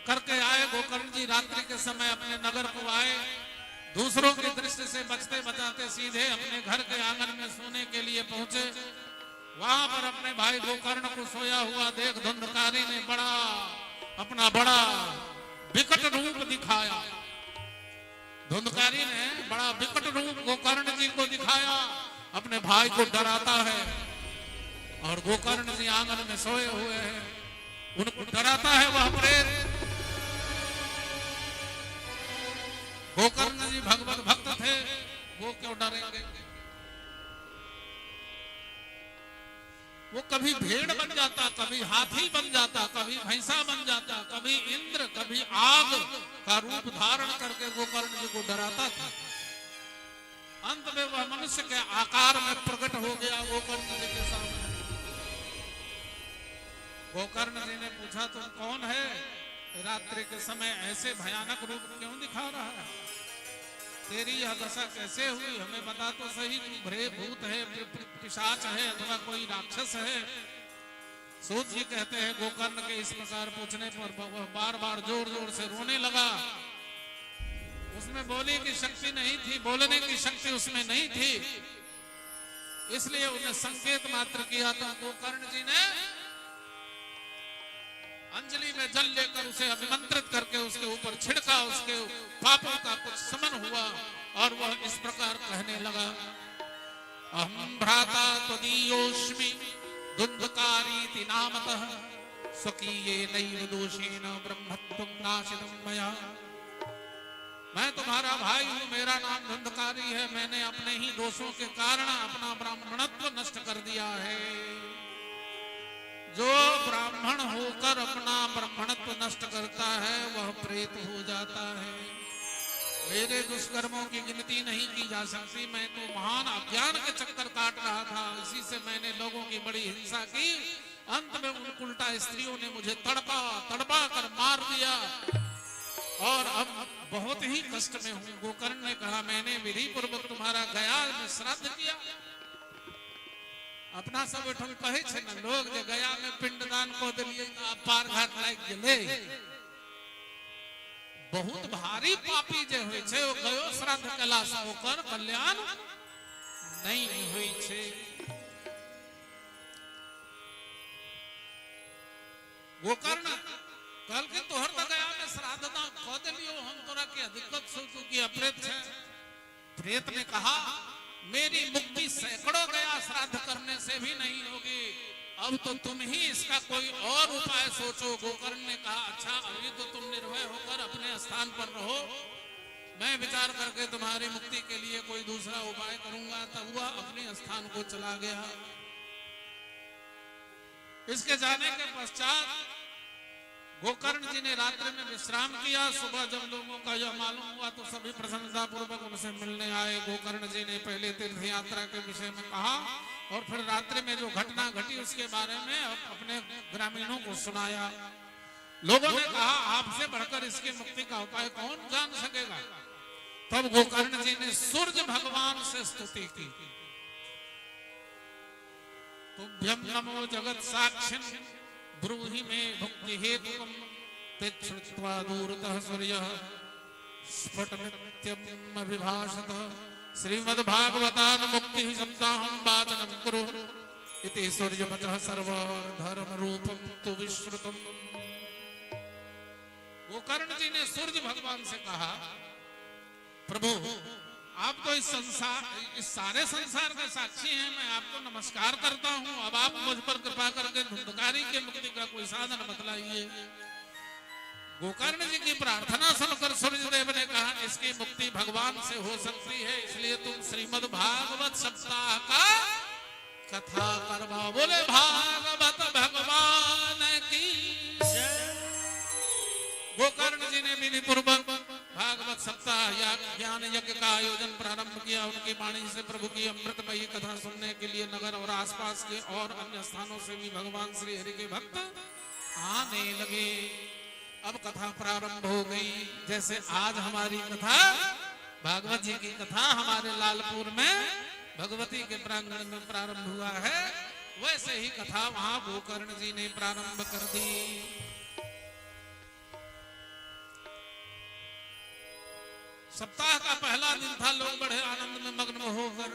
करके आए। गोकर्ण जी रात्रि के समय अपने नगर को आए, दूसरों की दृष्टि से बचते बचाते सीधे अपने घर के आंगन में सोने के लिए पहुंचे। वहां पर अपने भाई गोकर्ण को सोया हुआ देख धुंधकारी ने अपना बड़ा विकट रूप दिखाया। धुंधकारी ने बड़ा विकट रूप गोकर्ण जी को दिखाया, अपने भाई को डराता है। और गोकर्ण जी आंगन में सोए हुए हैं, उनको डराता है वह प्रेत। गोकर्ण जी भगवत भक्त थे, वो क्यों डरेंगे? वो कभी भेड़ बन जाता, कभी हाथी बन जाता, कभी भैंसा बन जाता, कभी इंद्र, कभी आग का रूप धारण करके गोकर्ण जी को डराता था। अंत में वह मनुष्य के आकार में प्रकट हो गया गोकर्ण जी के सामने। गोकर्ण जी ने पूछा, तुम कौन है? रात्रि के समय ऐसे भयानक रूप क्यों दिखा रहा है? तेरी यह दशा कैसे हुई? हमें बता तो सही, तू भ्रे भूत है, पिशाच है, अथवा कोई राक्षस है? सूत जी कहते हैं गोकर्ण के इस प्रकार पूछने पर वह बार बार जोर जोर से रोने लगा। उसमें बोलने की शक्ति नहीं थी, बोलने की शक्ति उसमें नहीं थी, इसलिए उन्हें संकेत मात्र किया था। गोकर्ण जी ने अंजलि में जल लेकर उसे अभिमंत्रित करके उसके ऊपर छिड़का, उसके पापों का कुछ समन हुआ और वह इस प्रकार कहने लगा, अहं भ्राता त्वदीयोऽस्मि धुंधकारीति नामतः स्वकीयेनैव दोषेण ब्रह्मत्वं नाशितं मया। मैं तुम्हारा भाई हूं, मेरा नाम धंधकारी है, मैंने अपने ही दोषों के कारण अपना ब्राह्मणत्व नष्ट कर दिया है। जो ब्राह्मण होकर अपना ब्राह्मणत्व नष्ट करता है वह प्रेत हो जाता है। मेरे दुष्कर्मों की गिनती नहीं की जा सकती। मैं तो महान अज्ञान के चक्कर काट रहा था, इसी से मैंने लोगों की बड़ी हिंसा की। अंत में उन उल्टा स्त्रियों ने मुझे तड़पा तड़पा कर मार दिया और अब बहुत ही कष्ट में हूं। गोकर्ण ने कहा, मैंने विधि पूर्वक तुम्हारा गया में श्राद्ध किया। अपना सब उठल कहे छे न लोग जे गया में पिंडदान को दिलिए पार घाट लाग गेले। बहुत भारी पापी जे होय छे ओ गयो श्राद्ध कला से ओकर कल्याण नहीं होय छे। गोकर्ण कल के तोहर त गया में श्राद्ध दा क दिलियो, हम तोरा के दिक्कत सोचू कि अप्रेत है। प्रेत ने कहा, मेरी मुक्ति सैकड़ों गया श्राद्ध करने से भी नहीं होगी, अब तो तुम ही इसका कोई और उपाय सोचो। गोकर्ण ने कहा, अच्छा अभी तो तुम निर्भय होकर अपने स्थान पर रहो, मैं विचार करके तुम्हारी मुक्ति के लिए कोई दूसरा उपाय करूंगा। तब वह अपने स्थान को चला गया। इसके जाने के पश्चात गोकर्ण जी ने रात्रि में विश्राम किया। सुबह जब लोगों का यह मालूम हुआ तो सभी प्रसन्नता पूर्वक उनसे मिलने आए। गोकर्ण जी ने पहले तीर्थ यात्रा के विषय में कहा और फिर रात्रि में जो घटना घटी उसके बारे में अपने ग्रामीणों को सुनाया। लोगों ने कहा, आपसे बढ़कर इसकी मुक्ति का उपाय कौन जान सकेगा। तब गोकर्ण जी ने सूर्य भगवान से स्तुति की। तुभ्यं नमो जगत साक्षिन् ब्रूहि मे भक्ति हेतुकम् तच्छ्रुत्वा दूरतः सूर्यः स्फुटमित्यम् अभिभाषत। श्रीमद्भागवतान् मुक्तिः सप्ताहं वाचनं कुरु इति सूर्यवचः सर्वधर्मरूपं तु विश्रुतम्। गोकर्ण जी ने सूर्य भगवान से कहा, प्रभु आप तो इस सारे संसार के साक्षी हैं, मैं आपको नमस्कार करता हूं। अब आप मुझ पर कृपा करके धुंधकारी के मुक्ति का कोई साधन बतलाइए। गोकर्ण जी की प्रार्थना सुनकर सूर्यदेव ने कहा, इसकी मुक्ति भगवान से हो सकती है, इसलिए तुम श्रीमद् भागवत सप्ताह का कथा करवाओ। बोले भागवत भगवान की। गोकर्ण जी ने विधि पूर्वक भागवत सप्ताह या ज्ञान यज्ञ का आयोजन प्रारंभ किया। उनकी वाणी से प्रभु की अमृतमयी कथा सुनने के लिए नगर और आसपास के और अन्य स्थानों से भी भगवान श्री हरि के भक्त आने लगे। अब कथा प्रारंभ हो गई। जैसे आज हमारी कथा भागवत जी की कथा हमारे लालपुर में भगवती के प्रांगण में प्रारंभ हुआ है, वैसे ही कथा वहां गोकर्ण जी ने प्रारंभ कर दी। सप्ताह का पहला दिन था। लोग बड़े आनंद में मग्न होकर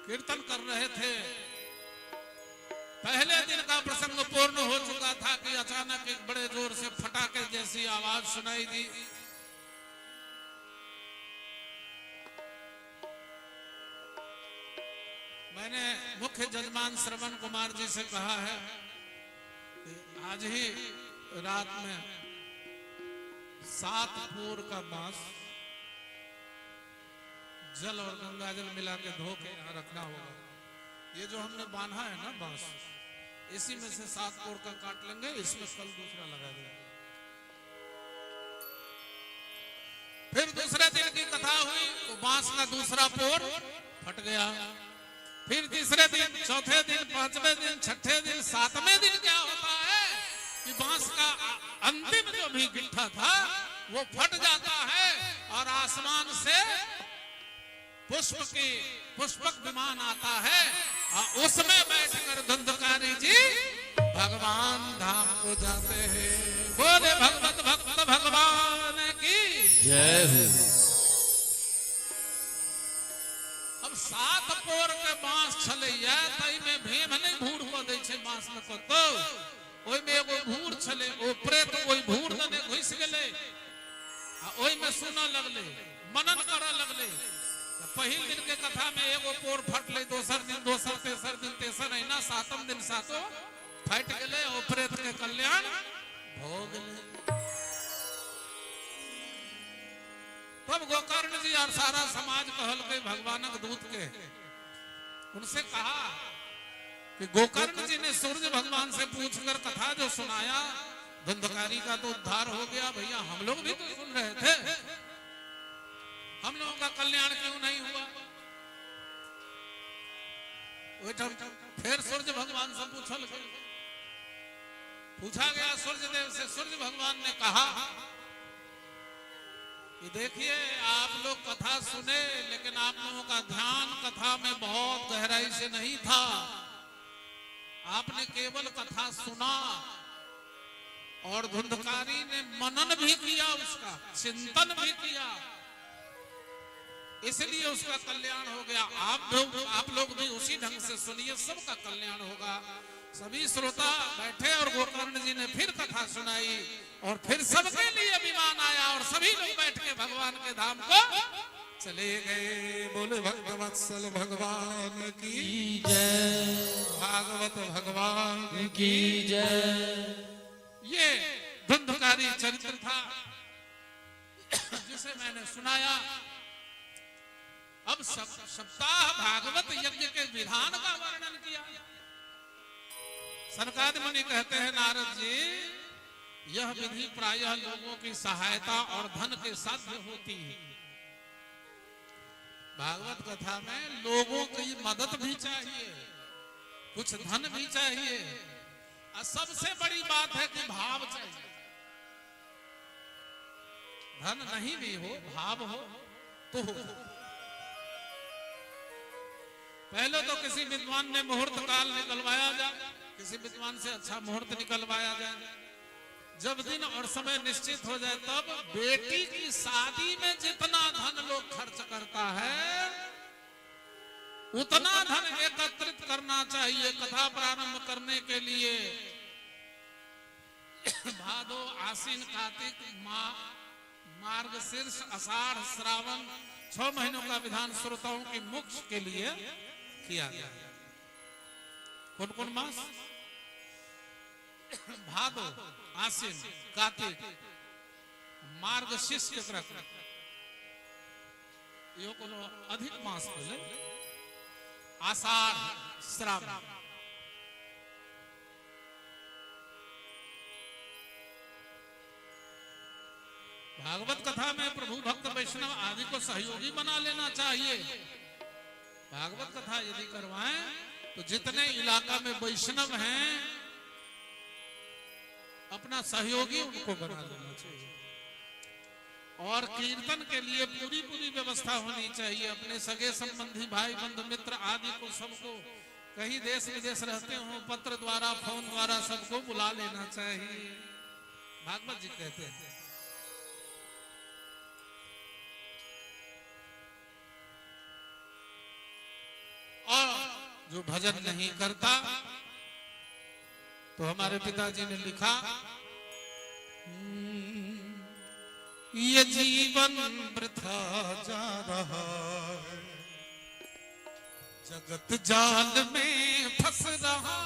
कीर्तन कर रहे थे। पहले दिन का प्रसंग पूर्ण हो चुका था कि अचानक एक बड़े जोर से फटाके जैसी आवाज सुनाई दी। मैंने मुख्य जजमान श्रवण कुमार जी से कहा है कि आज ही रात में 7 पोर का बांस जल और गंगा जल मिला के धो के यहाँ रखना होगा। ये जो हमने बांधा है ना बांस, इसी में से 7 पोर का काट लेंगे, इसमें कल दूसरा लगा देंगे। फिर दूसरे दिन की कथा हुई तो बांस का दूसरा पोर फट गया। फिर तीसरे दिन, चौथे दिन, पांचवें दिन, छठे दिन, 7वें दिन क्या होता है कि बांस का अंतिम जो भी गिट्ठा था वो फट जाता है और आसमान से पुष्पक विमान आता है और उसमें बैठकर धुंधकारी जी भगवान धाम को जाते हैं। बोले भगवत भक्त भगवान की जय हो। अब 7 पोर के बांस छलैया तई में भीम नहीं भूर हो दै छै बांस में कतो। ओई में एगो भूर छले, ओ प्रेत ओई भूर दने घुस गेले आ ओई में सुना लगले, मनन करा लगले। पहिल दिन के कथा में एगो पोर फटले, दोसर दिन दोसर, तेसर दिन तेसर, है ना 7म दिन 7 फट गेले और प्रेत के कल्याण हो गेले। तब गोकर्ण जी और सारा समाज कहल के भगवानक दूत के उनसे कहा कि गोकर्ण जी ने सूर्य भगवान से पूछकर कथा जो सुनाया, धुंधकारी का तो उद्धार हो गया। भैया हम लोग भी तो सुन रहे थे, हम लोगों का कल्याण क्यों नहीं हुआ? फिर सूर्य भगवान से पूछा गया सूर्य देव से। सूर्य भगवान ने कहा कि देखिए आप लोग कथा सुने, लेकिन आप लोगों का ध्यान कथा में बहुत गहराई से नहीं था। आपने केवल कथा सुना और धुंधकारी ने मनन भी किया, उसका चिंतन भी किया, इसलिए उसका कल्याण हो गया। आप लोग भी उसी ढंग से सुनिए, सबका कल्याण होगा। सभी श्रोता बैठे और गोकर्ण जी ने फिर कथा सुनाई और फिर सबके लिए विमान आया और सभी लोग बैठ के भगवान के धाम को चले गए। बोले भक्तवत्सल भगवान की जय, भागवत भगवान की जय। ये धुंधकारी चरित्र था जिसे मैंने सुनाया। अब सप्ताह भागवत यज्ञ के विधान का वर्णन किया। सनकादिक मुनि कहते हैं नारद जी, यह विधि प्रायः लोगों की सहायता और धन के साध्य होती है। भागवत कथा में लोगों की मदद भी चाहिए, कुछ धन भी चाहिए, और सबसे बड़ी बात है कि भाव चाहिए। धन नहीं भी हो, भाव हो तो हो। पहले तो किसी विद्वान ने मुहूर्त काल निकलवाया जाए, किसी विद्वान से अच्छा मुहूर्त निकलवाया जाए। जब दिन और समय निश्चित हो जाए तब बेटी की शादी में जितना धन लोग खर्च करता है उतना धन एकत्रित करना चाहिए कथा प्रारंभ करने के लिए। भादो, आश्विन, कार्तिक, मार्गशीर्ष, आषाढ़, श्रावण 6 महीनों का विधान श्रोताओं की मोक्ष के लिए किया गया। कौन कौन मास? भादो, आश्विन, कार्तिक, मार्गशीर्ष के तरफ यो कोनो अधिक मास बोले, आषाढ़, श्रावण। भागवत कथा में प्रभु भक्त वैष्णव आदि को सहयोगी बना लेना चाहिए। भागवत कथा यदि करवाएं तो जितने इलाका में वैष्णव हैं अपना सहयोगी उनको बना देना चाहिए। और कीर्तन के लिए पूरी व्यवस्था होनी चाहिए। अपने सगे संबंधी भाई बंधु मित्र आदि को सबको, कहीं देश विदेश रहते हो, पत्र द्वारा फोन द्वारा सबको बुला लेना चाहिए। भागवत जी कहते हैं और जो भजन नहीं करता तो हमारे पिताजी ने लिखा, ये जीवन वृथा जा रहा है, जगत जाल में फंस रहा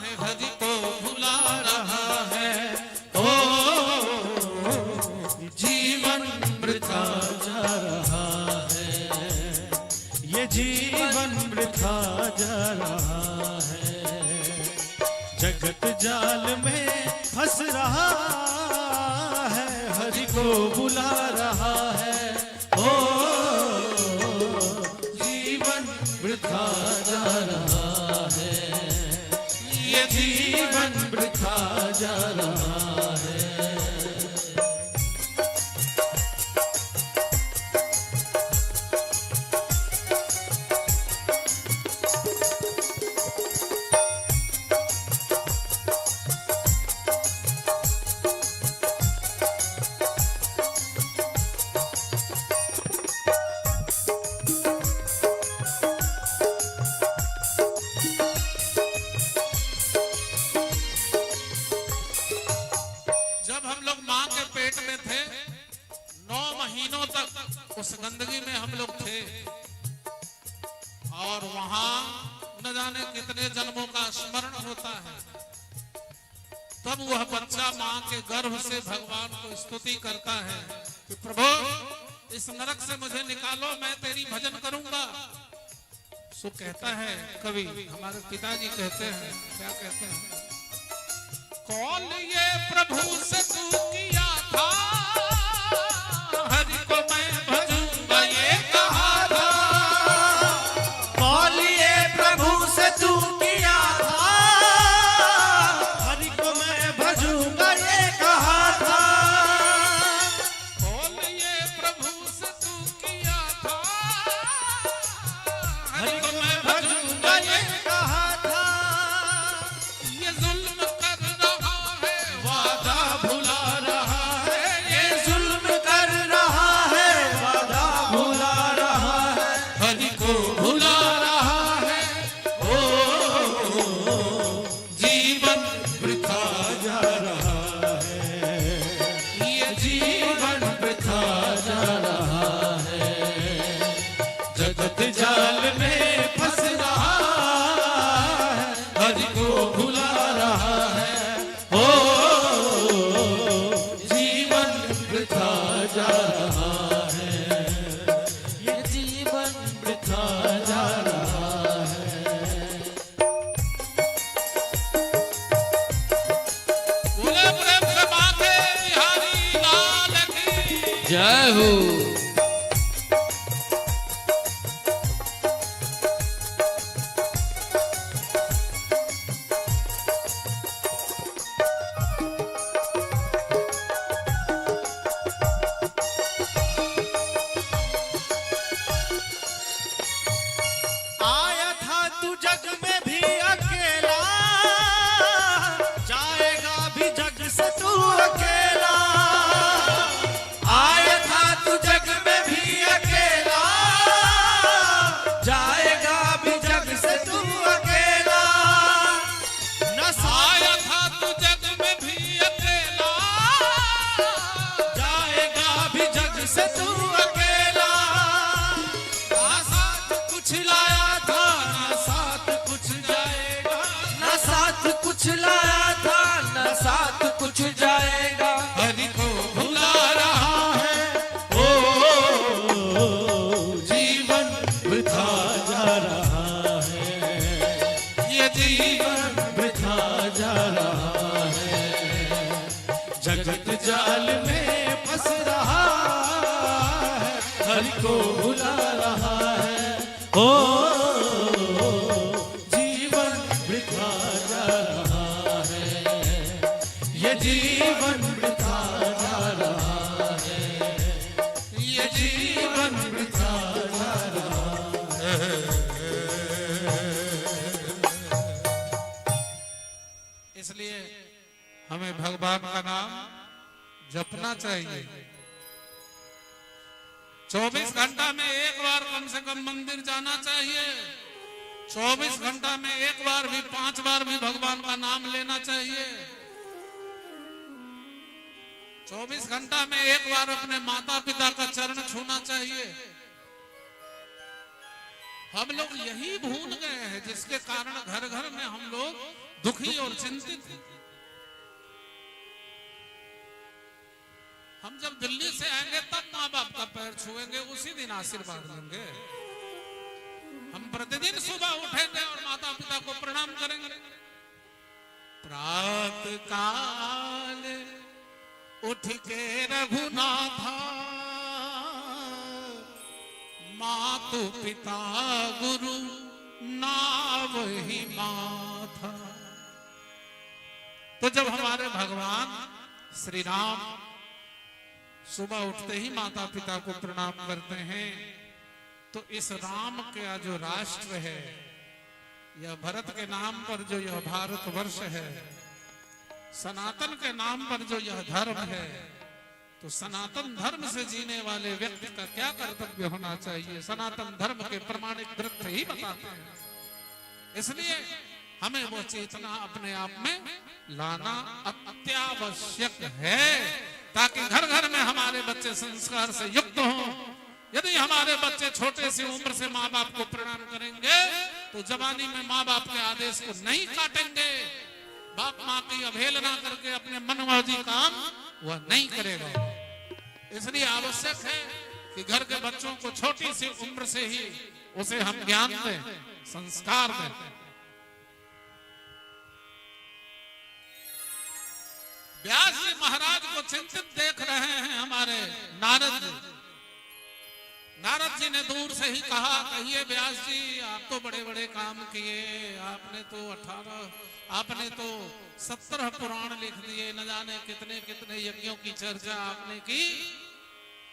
है, हरि को भुला रहा है। ओ जीवन वृथा जा रहा है, ये जीवन वृथा जा रहा है, जगत जाल में फंस रहा है, हरि को बुला रहा है। ओ जीवन वृथा जा रहा है, ये जीवन वृथा जा रहा है। उस गंदगी में हम लोग थे और वहां न जाने कितने जन्मों का स्मरण होता है। तब वह बच्चा मां के गर्भ से भगवान को स्तुति करता है कि प्रभु इस नरक से मुझे निकालो, मैं तेरी भजन करूंगा। सो कहता है कवि, हमारे पिताजी कहते हैं, क्या कहते हैं, कौन ये प्रभु से तू किया था, हरि को मैं भजूंगा ये कहा था। कौन ये प्रभु से तू किया था, हरि को मैं भजूंगा ये कहा था। कौन ये प्रभु से तू किया था, हरि को मैं भजूंगा ये कहा था। ये जुल्म कर रहा है, वादा भुला रहा है, ये जुल्म कर रहा है, वादा भुला रहा है, हरि को भुला रहा है। जीवन वृथा जा रहा है, ये जीवन वृथा जा रहा है, जगत जाल में फंस रहा है, हरि को भुला रहा है। ओ जीवन वृथा जा रहा है, ये जीवन वृथा जा रहा है। बोले प्रेम से बाते बिहारी लाल की। जय हो। आया था तू जग में भी अकेला, जाएगा भी जग से तू अकेला। आया था तू जग में भी अकेला, जाएगा भी जग से तू अकेला। न आया था तू जग में भी अकेला, जाएगा भी जग से तू अकेला। ना साथ कुछ लाया था, ना साथ कुछ जाएगा, ना साथ कुछ लाया था, ना साथ कुछ जाएगा, हरि को भुला रहा है। ओ जीवन वृथा जा रहा है, ये जीवन वृथा जा रहा है, जगत जाल में फंस रहा है, हरि को भुला रहा है। ओ जीवन वृथा जा रहा है, ये जीवन वृथा जा रहा है, ये जीवन वृथा जा रहा है। इसलिए हमें भगवान का नाम जपना चाहिए। 24 घंटा में एक बार कम से कम मंदिर जाना चाहिए। 24 घंटा में एक बार भी, 5 बार भी भगवान का नाम लेना चाहिए। 24 घंटा में एक बार अपने माता पिता का चरण छूना चाहिए। हम लोग यही भूल गए हैं, जिसके कारण घर घर में हम लोग दुखी और चिंतित हैं। हम जब दिल्ली से आएंगे तब माँ बाप का पैर छुएंगे, उसी दिन आशीर्वाद लेंगे। हम प्रतिदिन सुबह उठेंगे और माता पिता को प्रणाम करेंगे। प्रातः काल उठ के रघुनाथा, मातु पिता गुरु नावहि माथा। तो जब हमारे भगवान श्री राम सुबह उठते ही माता पिता को प्रणाम करते हैं, तो इस राम का जो राष्ट्र है, यह भरत के नाम पर जो यह भारतवर्ष है, सनातन के नाम पर जो यह धर्म है, तो सनातन धर्म से जीने वाले व्यक्ति का क्या कर्तव्य होना चाहिए, सनातन धर्म के प्रमाणिक ग्रंथ ही बताते हैं। इसलिए हमें वो चेतना अपने आप में लाना अत्यावश्यक है, ताकि घर घर में हमारे बच्चे संस्कार से युक्त हों। यदि हमारे बच्चे छोटे सी उम्र से माँ बाप को प्रणाम करेंगे, तो जवानी में माँ बाप के आदेश को नहीं काटेंगे, बाप माँ की अवहेलना करके अपने मनमर्जी काम वह नहीं करेगा। इसलिए आवश्यक है कि घर के बच्चों को छोटी सी उम्र से ही उसे हम ज्ञान दें, संस्कार दें। व्यास जी महाराज को चिंतित देख रहे हैं हमारे नारद जी। नारद जी ने दूर से ही कहा, कहिए व्यास जी, आप तो बड़े बड़े काम किए, आपने तो 17 पुराण लिख दिए, न जाने कितने कितने यज्ञों की चर्चा आपने की,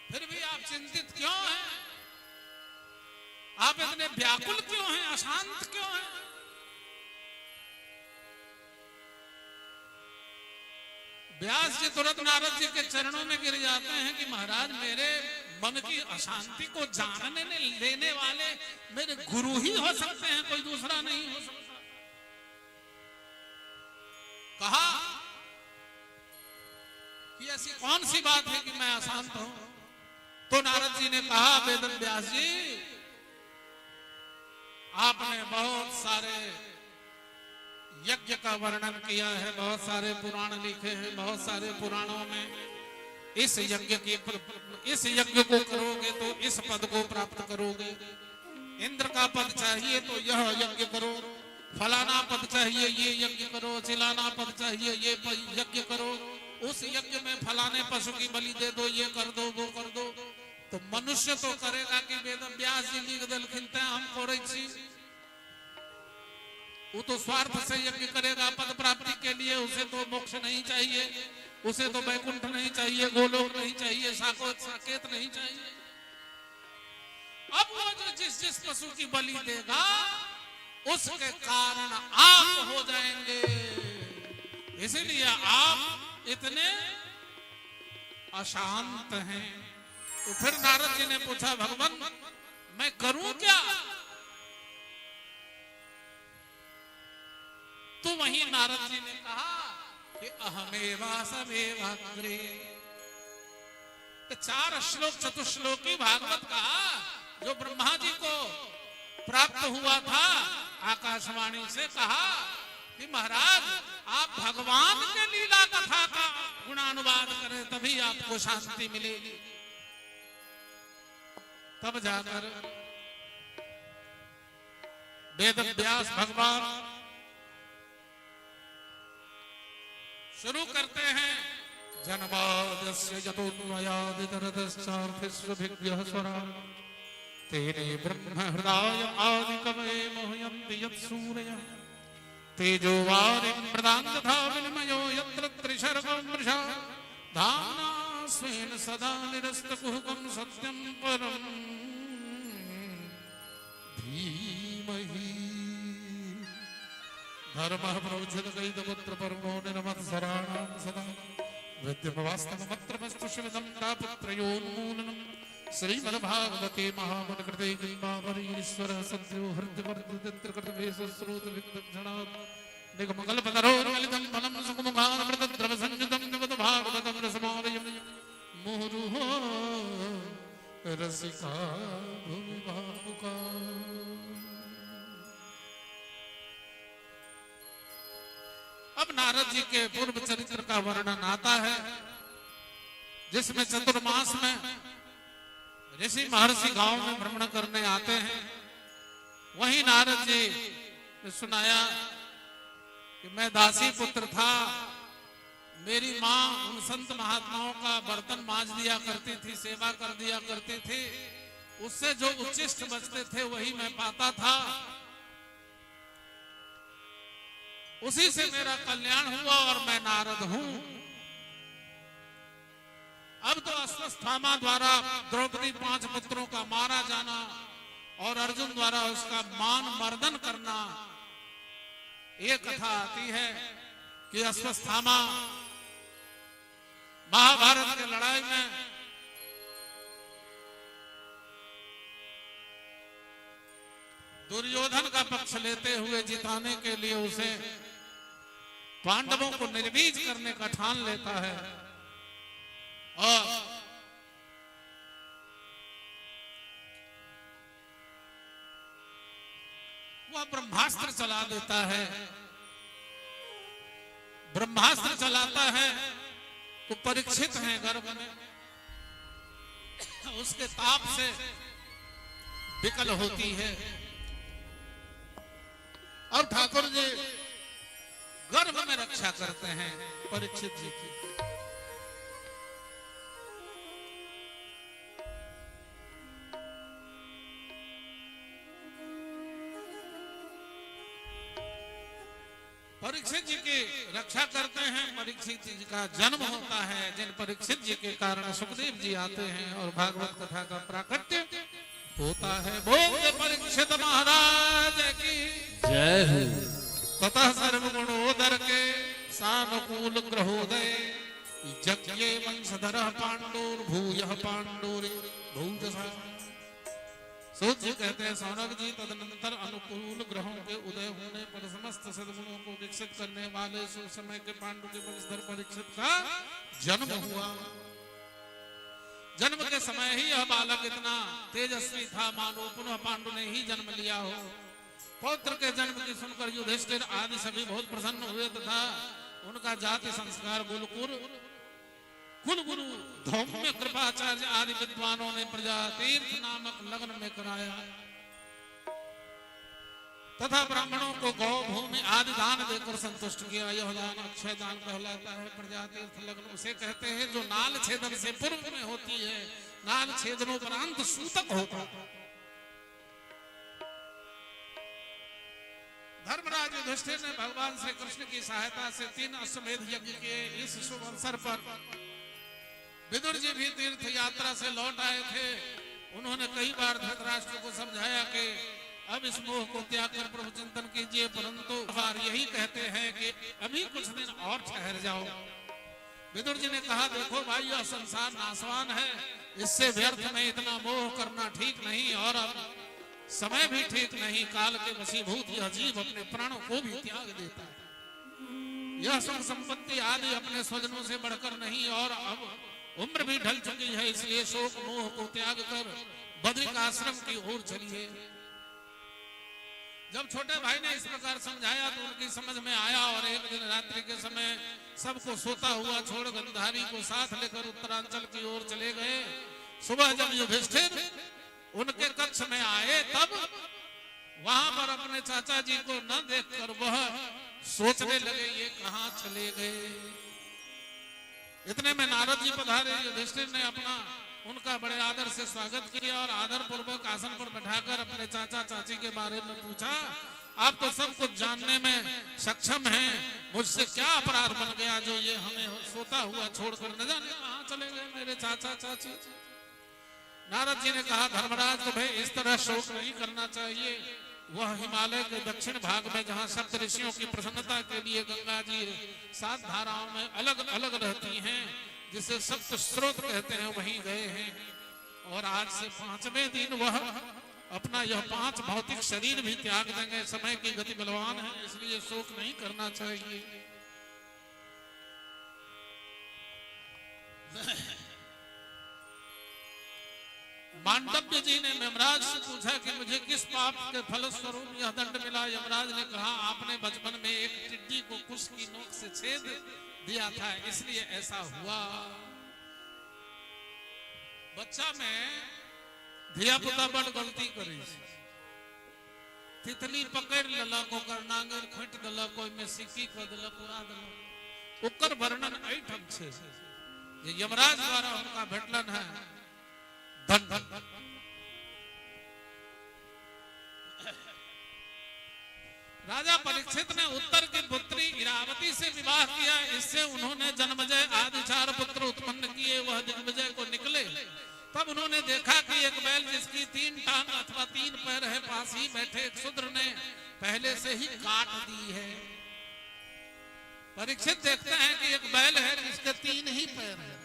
फिर भी आप चिंतित क्यों हैं? आप इतने व्याकुल क्यों हैं, अशांत क्यों हैं? व्यास जी तुरंत नारद जी के चरणों में गिर जाते हैं कि महाराज, मेरे मन की अशांति को जानने लेने वाले मेरे गुरु ही हो सकते हैं, कोई दूसरा नहीं हो सकता। कहा कि ऐसी कौन सी बात है कि मैं अशांत हूं? तो नारद जी ने कहा, वेदन व्यास जी, आपने बहुत सारे यज्ञ का वर्णन किया है, बहुत सारे पुराण लिखे हैं, बहुत सारे पुराणों में इस यज्ञ को करोगे तो इस पद को प्राप्त करोगे, इंद्र का पद चाहिए तो यह यज्ञ करो, फलाना पद चाहिए ये यज्ञ करो, चिलाना पद चाहिए ये यज्ञ करो, उस यज्ञ में फलाने पशु की बलि दे दो, ये कर दो वो कर दो। तो मनुष्य तो करेगा कि वेद व्यास जी लिख दल खिलते हैं, हम कोरे छी, वो तो स्वार्थ से यज्ञ करेगा पद प्राप्ति के लिए, उसे तो मोक्ष नहीं चाहिए, उसे तो वैकुंठ नहीं चाहिए, गोलोक नहीं चाहिए, साकेत नहीं चाहिए। अब वो जो जिस पशु की बलि देगा उसके कारण आप हो जाएंगे, इसीलिए आप इतने अशांत हैं। तो फिर नारद जी ने पूछा, भगवान मैं करूं क्या? तो वहीं नारद जी ने कहा कि अहमेवा समेवाग्रे। 4 श्लोक चतुश्लोकी भागवत कहा जो ब्रह्मा जी को प्राप्त हुआ था, आकाशवाणी से कहा कि महाराज आप भगवान के लीला कथा का गुणानुवाद करें तभी आपको शांति मिलेगी। तब जाकर वेद व्यास भगवान शुरू करते हैं, जन्माद्यस्य जतोन्मयादितरतश्चार्थस्वभिज्ञः स्वराट् तेने ब्रह्म हृदय आदि कवये मोहयन्ति यत्सूरयः तेजो वारिं मृदां तथा विनिमयो यत्र त्रिशर्गो मृषा धाम्ना स्वेन सदा निरस्तकुहकं सत्यं परं धीमहि धर्मः प्रवोच्यते परमो निरमत्सराणां सदा विद्यमवास्तवमत्र वस्तुषमिदं तापत्रयोन्मूलनम् श्रीमद्भागवते महामुनिकृते किल्पापरीश्वरः सद्यो हृद्यवर्तितत्रकृतवेशश्रोतविग्धक्षणात् निगमकल्पतरोर्गलितं फलं सुखमुखामृतद्रवसंयुतं निवदभागवतं रसमालयं मुहुरुः रसिका भुवि भावुका। अब नारद जी के पूर्व चरित्र का वर्णन आता है, जिसमें चतुर्मास में ऋषि महर्षि गांव में भ्रमण करने आते हैं। वहीं नारद जी ने सुनाया कि मैं दासी पुत्र था, मेरी माँ उन संत महात्माओं का बर्तन मांज दिया करती थी, सेवा कर दिया करती थी, उससे जो उच्छिष्ट बचते थे वही मैं पाता था, उसी से मेरा कल्याण हुआ और मैं नारद हूं। अब तो अश्वत्थामा द्वारा द्रौपदी 5 पुत्रों का मारा जाना और अर्जुन द्वारा उसका मान मर्दन करना, ये कथा आती है कि अश्वत्थामा महाभारत की लड़ाई में दुर्योधन का पक्ष लेते हुए जिताने के लिए उसे पांडवों को निर्वीज करने का ठान लेता है और वह ब्रह्मास्त्र चला देता है ब्रह्मास्त्र चलाता है तो परीक्षित हैं गर्भ में, उसके ताप से विकल होती है। और ठाकुर जी गर्भ में रक्षा करते हैं परीक्षित जी की। परीक्षित जी की रक्षा करते हैं। परीक्षित जी का जन्म होता है, जिन परीक्षित जी के कारण सुखदेव जी आते हैं और भागवत कथा का प्राकट्य होता है। बोल परीक्षित महाराज की जय हो। ततः सर्वगुणोदर के सानुकूल ग्रहोदय यज्ञे वंशधर पांडुर भूयः पांडुर भूजसा। सूत जी कहते हैं सौनक जी तदनंतर अनुकूल ग्रहों के उदय होने पर समस्त सद्गुणों को विकसित करने वाले समय के पांडु के वंशधर परीक्षित का जन्म हुआ। जन्म के समय ही यह बालक इतना तेजस्वी था मानो पुनः पांडु ने ही जन्म लिया हो। पौत्र के जन्म की सुनकर युधिष्ठिर आदि सभी बहुत प्रसन्न हुए तथा उनका जाति संस्कार कुल गुरु धौम्य कृपाचार्य आदि विद्वानों ने प्रजा तीर्थ नामक लग्न में कराया तथा ब्राह्मणों को गौ भूमि आदि दान देकर संतुष्ट किया। यह दान अक्षय दान कहलाता है। प्रजा तीर्थ लग्न उसे कहते हैं जो नाल छेदन से पूर्व में होती है, नाल छेदनोपरांत सूतक होता है। धर्मराज युधिष्ठिर ने भगवान श्री कृष्ण की सहायता से 3 अश्वमेध यज्ञ के इस शुभ अवसर पर विदुर जी भी तीर्थ यात्रा से लौट आए थे। उन्होंने कई बार धृतराष्ट्र को समझाया कि अब इस मोह को त्याग कर प्रभु चिंतन कीजिए, परंतु बार यही कहते हैं कि अभी कुछ दिन और ठहर जाओ। विदुर जी ने कहा देखो भाई यह संसार नाशवान है, इससे व्यर्थ में इतना मोह करना ठीक नहीं और अब समय भी ठीक नहीं। काल के वशीभूत यह जीव अपने प्राणों को भी त्याग देता है। यह सुख संपत्ति आदि अपने स्वजनों से बढ़कर नहीं और अब उम्र भी ढल चुकी है, इसलिए शोक मोह को त्याग कर बद्रिक आश्रम की ओर चलिए। जब छोटे भाई ने इस प्रकार समझाया तो उनकी समझ में आया और एक दिन रात्रि के समय सबको सोता हुआ छोड़ गंधारी को साथ लेकर उत्तरांचल की ओर चले गए। सुबह जब युधिष्ठिर उनके कक्ष में आए तब वहां पर अपने चाचा जी को न देखकर वह सोचने लगे ये कहां चले गए। इतने में नारद जी पधारे। युधिष्ठिर ने अपना उनका बड़े आदर से स्वागत किया और आदर पूर्वक आसन पर बैठाकर अपने चाचा चाची के बारे में पूछा। आप तो सब कुछ जानने में सक्षम हैं, मुझसे क्या अपराध बन गया जो ये हमें सोता हुआ छोड़कर न जाने कहां चले गए मेरे चाचा चाची। नारद जी ने कहा धर्मराज तुम्हें इस तरह शोक नहीं करना चाहिए। वह हिमालय के दक्षिण भाग में जहाँ सप्त ऋषियों की प्रसन्नता के लिए गंगा जी 7 धाराओं में अलग अलग रहती हैं, जिसे सप्त स्रोत कहते हैं, वहीं गए हैं। और आज से 5वें दिन वह अपना यह 5 भौतिक शरीर भी त्याग देंगे। समय की गति बलवान है, इसलिए शोक नहीं करना चाहिए। मांडव्य जी ने यमराज से पूछा कि मुझे किस पाप के फलस्वरूप यह दंड मिला। यमराज ने कहा आपने बचपन में एक टिड्डी को कुश की नोक से छेद दिया था, इसलिए ऐसा हुआ। बच्चा में धिया पुता बड़ गलती करी। तितली पकड़ लला को करनांगर खट दला कोई में सिक्की को दला पूरा दला उकर वर्णन ऐठम छे। ये यमराज द्वारा उनका भेटलन है। राजा परीक्षित ने उत्तर की पुत्री इरावती से विवाह किया। इससे उन्होंने जन्मजय आदि 4 पुत्र उत्पन्न किए। वह दिग्विजय को निकले तब उन्होंने देखा कि एक बैल जिसकी 3 टांग अथवा 3 पैर है, पास ही बैठे एक शूद्र ने पहले से ही काट दी है। परीक्षित देखते हैं कि एक बैल है जिसके 3 ही पैर है।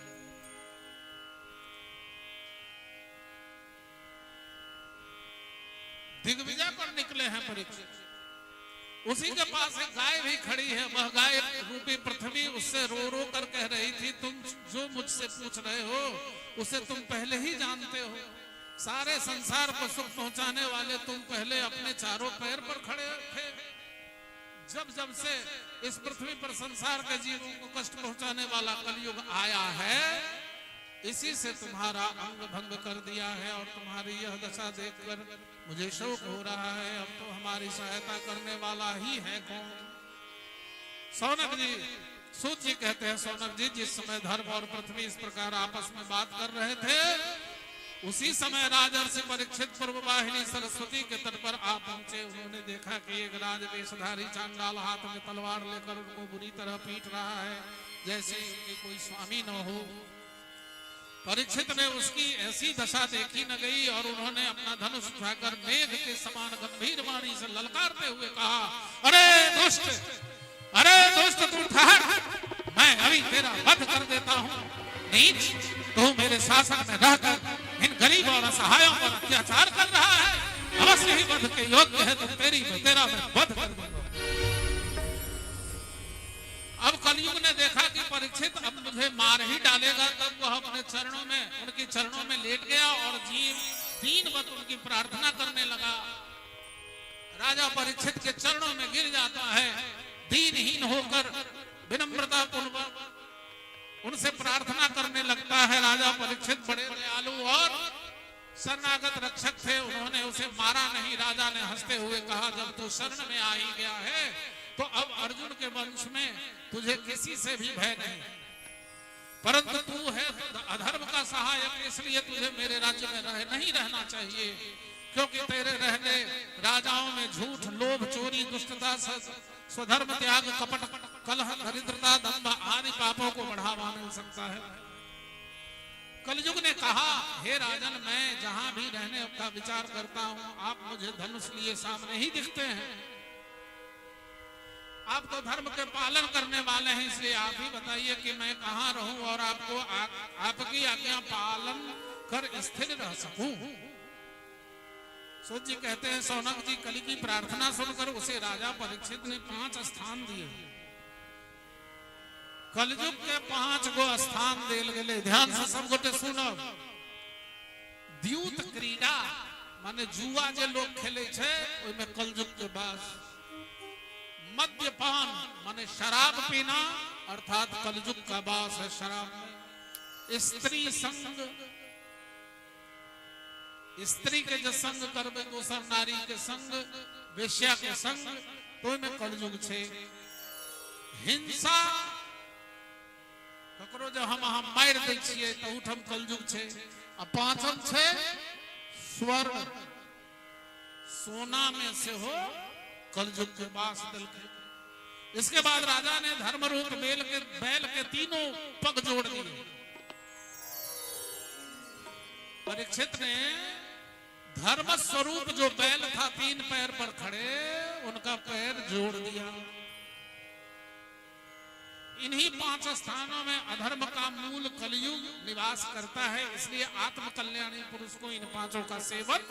दिग्विजय पर निकले हैं परीक्षित। उसी के पास एक गाय भी खड़ी है। वह गाय रूपी पृथ्वी उससे रो रो कर कह रही थी तुम जो मुझसे पूछ रहे हो उसे तुम पहले ही जानते हो। सारे संसार को सुख पहुंचाने वाले तुम पहले अपने 4 पैर पर खड़े थे। जब जब से इस पृथ्वी पर संसार के जीवों को कष्ट पहुंचाने वाला कलयुग आया है, इसी से तुम्हारा अंग भंग कर दिया है और तुम्हारी यह दशा देखकर मुझे शोक हो रहा है। अब तो हमारी सहायता करने वाला ही है कौन? सौनक जी, सूत जी कहते हैं, सौनक जी जिस समय धर्म और पृथ्वी इस प्रकार आपस में बात कर रहे थे, उसी समय राजर्षि परीक्षित पूर्व वाहिनी सरस्वती के तट पर आ पहुंचे। उन्होंने देखा कि एक राजवेशधारी चांडाल हाथ में तलवार लेकर उनको बुरी तरह पीट रहा है, जैसे उनके कोई स्वामी न हो। परीक्षित ने उसकी ऐसी दशा देखी न गई और उन्होंने अपना धनुष उठाकर मेघ के समान गंभीर वाणी से ललकारते हुए कहा, अरे दुष्ट, अरे दुष्ट तू ठहर, मैं अभी तेरा वध कर देता हूँ। नीच, तू मेरे शासन में रहकर इन गरीब और असहायों पर अत्याचार कर रहा है, अवश्य ही वध के योग्य है, तो तेरा मैं वध कर दूंगा। अब कलयुग ने देखा कि परीक्षित अब मुझे मार ही डालेगा, तब वह अपने चरणों में, उनके चरणों में लेट गया और जीव दीनवत उनकी प्रार्थना करने लगा। राजा परीक्षित के चरणों में गिर जाता है, दीनहीन होकर विनम्रता पूर्वक उनसे प्रार्थना करने लगता है। राजा परीक्षित बड़े दयालु और शरणागत रक्षक थे, उन्होंने उसे मारा नहीं। राजा ने हंसते हुए कहा, जब तू शरण में आ ही गया है तो अब अर्जुन के वंश में तुझे किसी से भी भय नहीं, परंतु तू है अधर्म का सहायक, इसलिए तुझे मेरे राज्य में नहीं रहना चाहिए, क्योंकि तेरे रहने राजाओं में झूठ, लोभ, चोरी, दुष्टता, स्वधर्म त्याग, कपट, कलह, दरिद्रता, दंभ आदि पापों को बढ़ावा मिल सकता है। कलयुग ने कहा, हे राजन, मैं जहां भी रहने का विचार करता हूं, आप मुझे धनुष लिए सामने ही दिखते हैं। आप तो धर्म के पालन करने वाले हैं, इसलिए आप ही बताइए कि मैं कहां रहूं और आपको आपकी आज्ञा पालन कर स्थिर रह सकूं। सूत जी कहते हैं, सौनक जी, कलि की प्रार्थना सुनकर उसे राजा परीक्षित ने 5 स्थान दिए। कलयुग के 5 गो स्थान देल गेले। ध्यान से सब गोटे सुनो। द्यूत क्रीड़ा माने जुआ जे लोग खेले छे, ओइ में कलयुग के वास। मद्यपान माने शराब पीना, अर्थात कलयुग का वास है शराब में। स्त्री संग, स्त्री के जो संग करबे, दोसर नारी के संग, वेश्या के संग, तो में कलयुग छे। हिंसा, ककरो जो हम मार दै छियै त उठम कलयुग छे। आ पांचम छे स्वर्ण, सोना में से हो कलयुग के वास दिलके। इसके बाद राजा ने धर्म रूप बैल के तीनों पग जोड़ दिए। परीक्षित ने धर्म स्वरूप जो बैल था 3 पैर पर खड़े, उनका पैर जोड़ दिया। इन्हीं 5 स्थानों में अधर्म का मूल कलयुग निवास करता है, इसलिए आत्म कल्याणी पुरुष को इन 5 का सेवन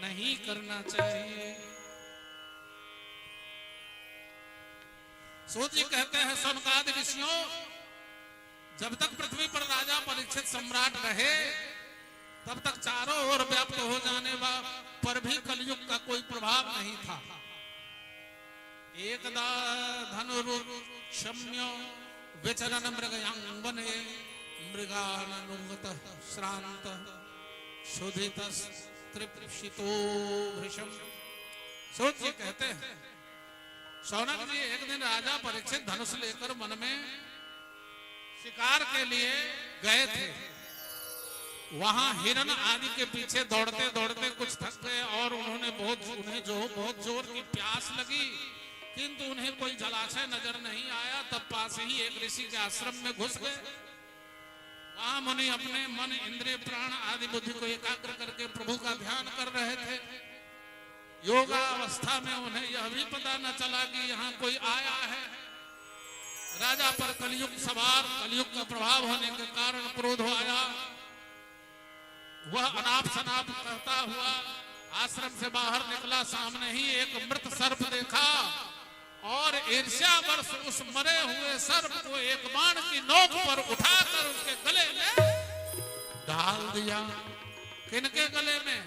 नहीं करना चाहिए। सूत जी कहते हैं, सनकादि ऋषियों, जब तक पृथ्वी पर राजा परीक्षित सम्राट रहे, तब तक चारों ओर व्याप्त हो जाने पर भी कलयुग का कोई प्रभाव नहीं था। एकदा धनुर्क्षम्य विचरण मृगयांगने मृगानुगत श्रांत शोधित तृप्सितो भृशम। सूत जी कहते हैं, शौनक जी, एक दिन राजा परीक्षित धनुष लेकर वन में शिकार के लिए गए थे। वहां हिरण आदि के पीछे दौड़ते दौड़ते कुछ थक गए और उन्हें बहुत जोर की प्यास लगी, किंतु उन्हें कोई जलाशय नजर नहीं आया। तब पास ही एक ऋषि के आश्रम में घुस गए। वहां मुनि अपने मन, इंद्रिय, प्राण आदि बुद्धि को एकाग्र करके प्रभु का ध्यान कर रहे थे। योगा अवस्था में उन्हें यह भी पता न चला कि यहाँ कोई आया है। राजा पर कलयुग सवार, कलयुग का प्रभाव होने के कारण क्रोध आया। वह अनाप शनाप करता हुआ आश्रम से बाहर निकला। सामने ही एक मृत सर्प देखा और ईर्ष्यावश उस मरे हुए सर्प को एक बाण की नोक पर उठाकर उसके गले में डाल दिया। किनके गले में?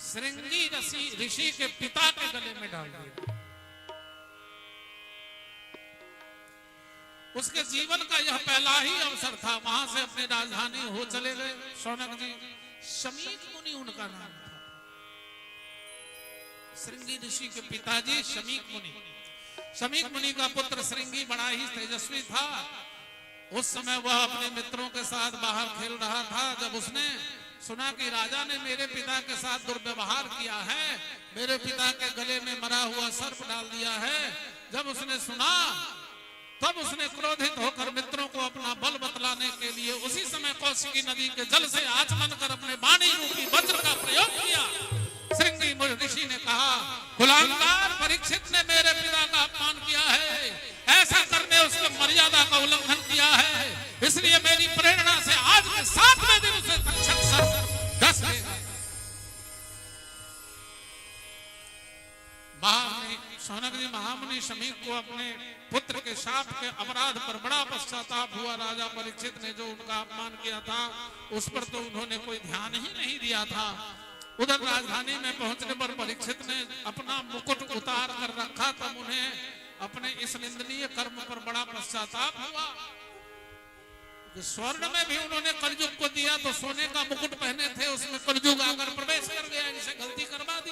श्रृंगी ऋषि के पिता के गले में डाल दिया। उसके जीवन का यह पहला ही अवसर था। वहां से अपनी राजधानी हो चले गए शौनक जी। शमीक मुनि उनका नाम था। श्रृंगी ऋषि के पिताजी शमीक मुनि। शमीक मुनि का पुत्र श्रृंगी बड़ा ही तेजस्वी था। उस समय वह अपने मित्रों के साथ बाहर खेल रहा था। जब उसने सुना कि राजा ने मेरे पिता के साथ दुर्व्यवहार किया है, मेरे पिता के गले में मरा हुआ सर्प डाल दिया है, जब उसने सुना तब उसने क्रोधित होकर मित्रों को अपना बल बतलाने के लिए उसी समय कौशिकी नदी के जल से आचमन कर अपने वाणी रूपी वज्र का प्रयोग किया। श्रृंगी ऋषि ने कहा, कुलांगार परीक्षित ने मेरे पिता का अपमान किया है, ऐसा करने उसने मर्यादा का उल्लंघन किया है, इसलिए मेरी प्रेरणा से आज के 7वें दिन उसे तक्षक सर्प डस लेगा। शौनक जी महामुनि शमीक को अपने पुत्र के शाप के अपराध पर बड़ा पश्चाताप हुआ। राजा परीक्षित ने जो उनका अपमान किया था उस पर तो उन्होंने कोई ध्यान ही नहीं दिया था। उधर राजधानी में पहुंचने पर परीक्षित ने अपना मुकुट उतार कर रखा, तब उन्हें अपने इस निंदनीय कर्म पर बड़ा पश्चाताप हुआ। स्वर्ण में भी उन्होंने कलयुग को दिया तो सोने का मुकुट पहने थे, उसमें कलयुग आकर प्रवेश कर गया, जिसे गलती करवा दी।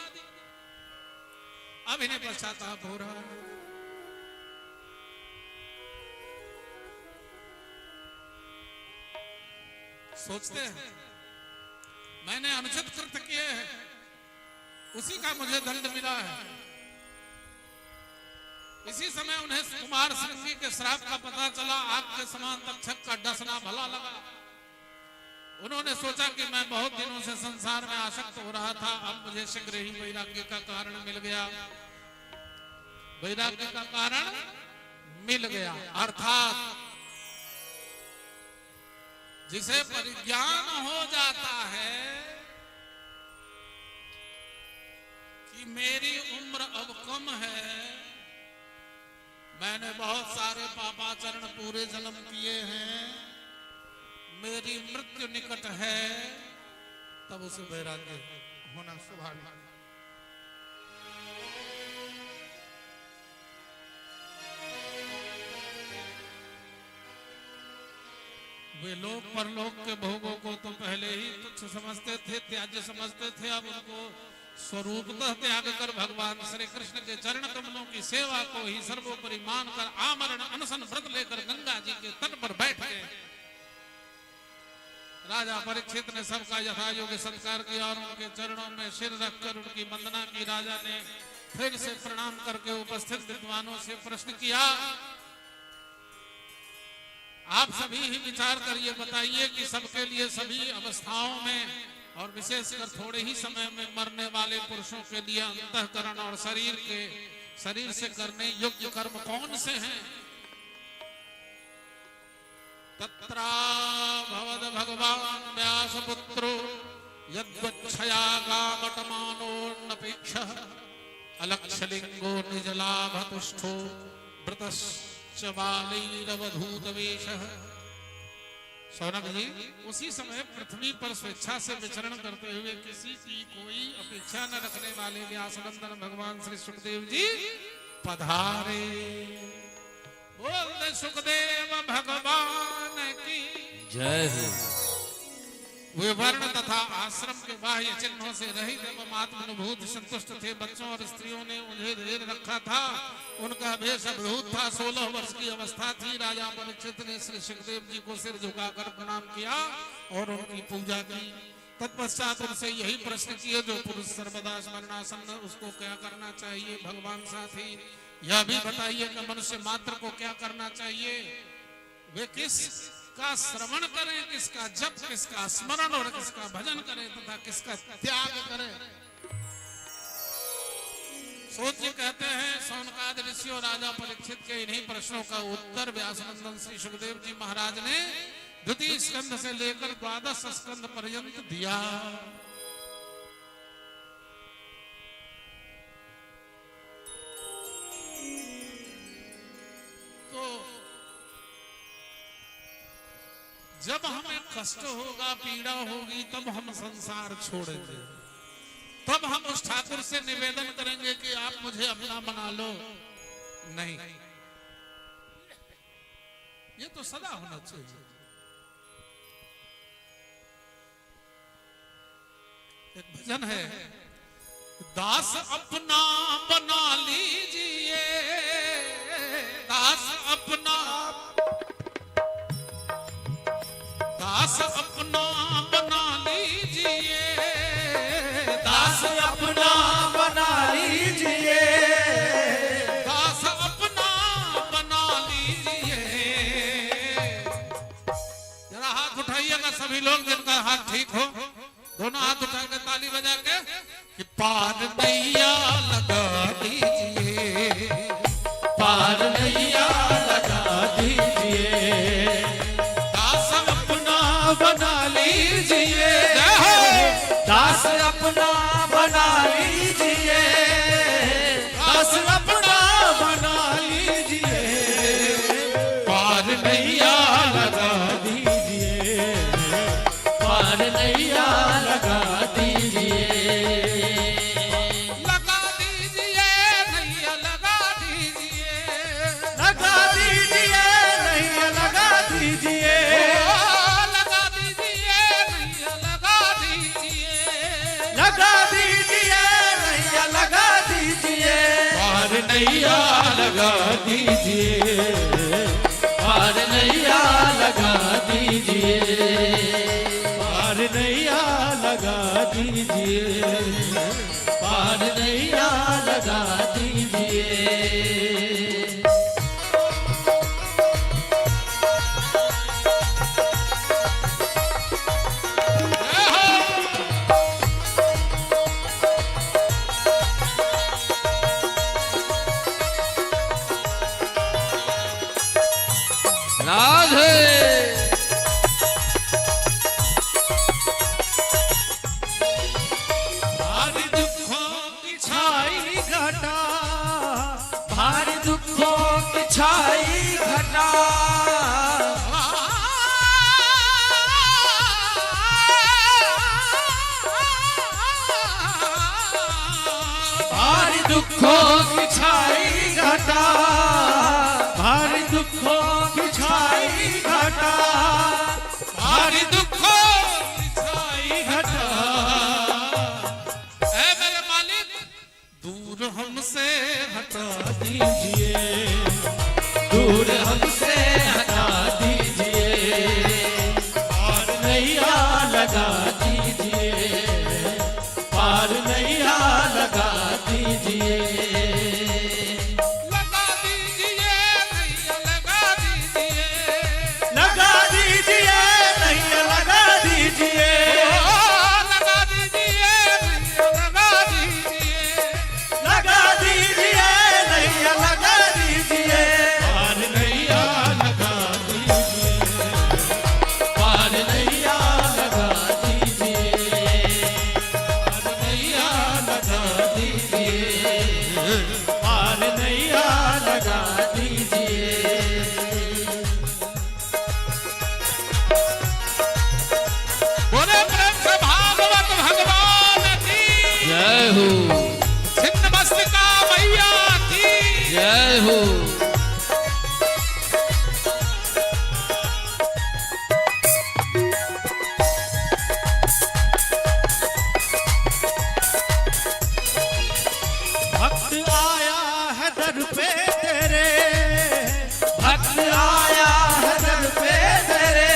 अब इन्हें पश्चाताप हो रहा है। सोचते हैं मैंने अनुचित कृत्य किए हैं, उसी का मुझे दंड मिला है। इसी समय उन्हें कुमार श्रृंगी के श्राप का पता चला। आग के समान तक्षक का डसना भला लगा। उन्होंने सोचा कि मैं बहुत दिनों से संसार में आसक्त हो रहा था, अब मुझे शीघ्र ही वैराग्य का कारण मिल गया। वैराग्य का कारण मिल गया अर्थात जिसे परिज्ञान हो जाता है कि मेरी उम्र अब कम है, मैंने बहुत सारे पापाचरण पूरे जन्म किए हैं, मेरी मृत्यु निकट है, तब उसे वैराग्य होना स्वाभाविक। वे लोक परलोक के भोगों को तो पहले ही तुच्छ समझते थे, त्याज्य समझते थे। अब उनको स्वरूपतः त्याग कर भगवान श्री कृष्ण के चरण कमलों की सेवा को ही सर्वोपरि मानकर आमरण अनशन व्रत लेकर गंगा जी के तट पर बैठ गए। राजा परीक्षित ने सबका यथायोग्य सत्कार किया और उनके चरणों में सिर रखकर उनकी वंदना की। राजा ने फिर से प्रणाम करके उपस्थित विद्वानों से प्रश्न किया, आप सभी ही विचार कर ये बताइए कि सबके लिए सभी अवस्थाओं में और विशेषकर थोड़े ही समय में मरने वाले पुरुषों के लिए अंतःकरण और शरीर से करने योग्य कर्म कौन से हैं? तत्रा भवद भगवान व्यासपुत्रो यद्वच्छया गामटमानोन्नपेक्ष अलक्षलिंगो निजलाभतुष्ठो व्रतश्चबालैरवधूतवेशः। शौनक जी उसी समय पृथ्वी पर स्वेच्छा से विचरण करते हुए किसी की कोई अपेक्षा न रखने वाले व्यासनंदन भगवान श्री सुखदेव जी पधारे। बोल दे सुखदेव भगवान की जय हो। वे वर्ण तथा आश्रम के बाह्य चिन्हों से रहित एवं आत्मानुभूत संतुष्ट थे। बच्चों और स्त्रियों ने उन्हें घेर रखा था। उनका वेश अद्भुत था। 16 वर्ष की अवस्था थी। राजा परीक्षित ने श्री सुखदेव जी को सिर झुकाकर प्रणाम किया और उनकी पूजा की। तत्पश्चात उनसे यही प्रश्न किए, जो पुरुष सर्वदा स्मरणासन्न उसको क्या करना चाहिए? भगवान साथी यह भी बताइए कि मनुष्य मात्र को क्या करना चाहिए? वे किसका श्रवण करें, किसका जप, किसका स्मरण और किसका भजन करें तथा किसका त्याग करें? सोचिए कहते हैं शौनकादि ऋषि और राजा परीक्षित के इन्हीं प्रश्नों का उत्तर व्यासनंदन श्री सुखदेव जी महाराज ने द्वितीय स्कंद से लेकर 12 स्कंद पर्यंत दिया। तो जब हमें कष्ट होगा, पीड़ा होगी, तब हम संसार छोड़ेंगे। तब हम उस ठाकुर से निवेदन करेंगे कि आप मुझे अपना बना लो। नहीं, ये तो सदा होना चाहिए। एक भजन है, दास अपना बना लीजिए, दास अपना, दास अपना बना लीजिए, दास अपना बना लीजिए, दास अपना बना लीजिए। जरा हाथ उठाइएगा सभी लोग जिनका हाथ ठीक हो, दोनों हाथ उठा के ताली बजा के कि पार नैया लगा दीजिए, पार नैया लगा दीजिए, दास अपना बना लीजिए, दास अपना बना लीजिए, दास अपना बना लीजिए, पार नैया लगा दीजिए, पार नैया लगा दीजिए, लगा दीजिए नैया लगा दीजिए, लगा दीजिए नैया लगा दीजिए, लगा दीजिए नैया लगा दीजिए, लगा दीजिए नैया लगा दीजिए, पार नैया लगा दीजिए, पार नैया लगा दीजिए, पार नैया लगा दीजिए, पार नैया लगा दीजिए। राधे भारी दुखों की छाई घटा, भारी दुखों की छाई घटा, भारी दुखों की छाई घटा, भारी दुखों की छाई घटा, भारी दुखों की छाई घटा, ऐ मेरे मालिक दूर हमसे हटा दीजिए, दूर हमसे हटा दीजिए, पार नैया लगा दीजिए, पार नैया लगा दीजिए, लगा दीजिए नैया लगा दीजिए, लगा दीजिए नैया लगा दीजिए, लगा दीजिए नैया लगा दीजिए, लगा दीजिए नैया लगा दीजिए, पार नैया लगा दीजिए, पार नैया लगा दीजिए, पार नैया लगा दीजिए, पार नैया लगा दीजिए। बोले प्रेम से भागवत भगवान की, जय हो, छिन्नमस्तिका मैया की, जय हो। भक्त आया है दर पे तेरे, भक्त आया है दर पे तेरे,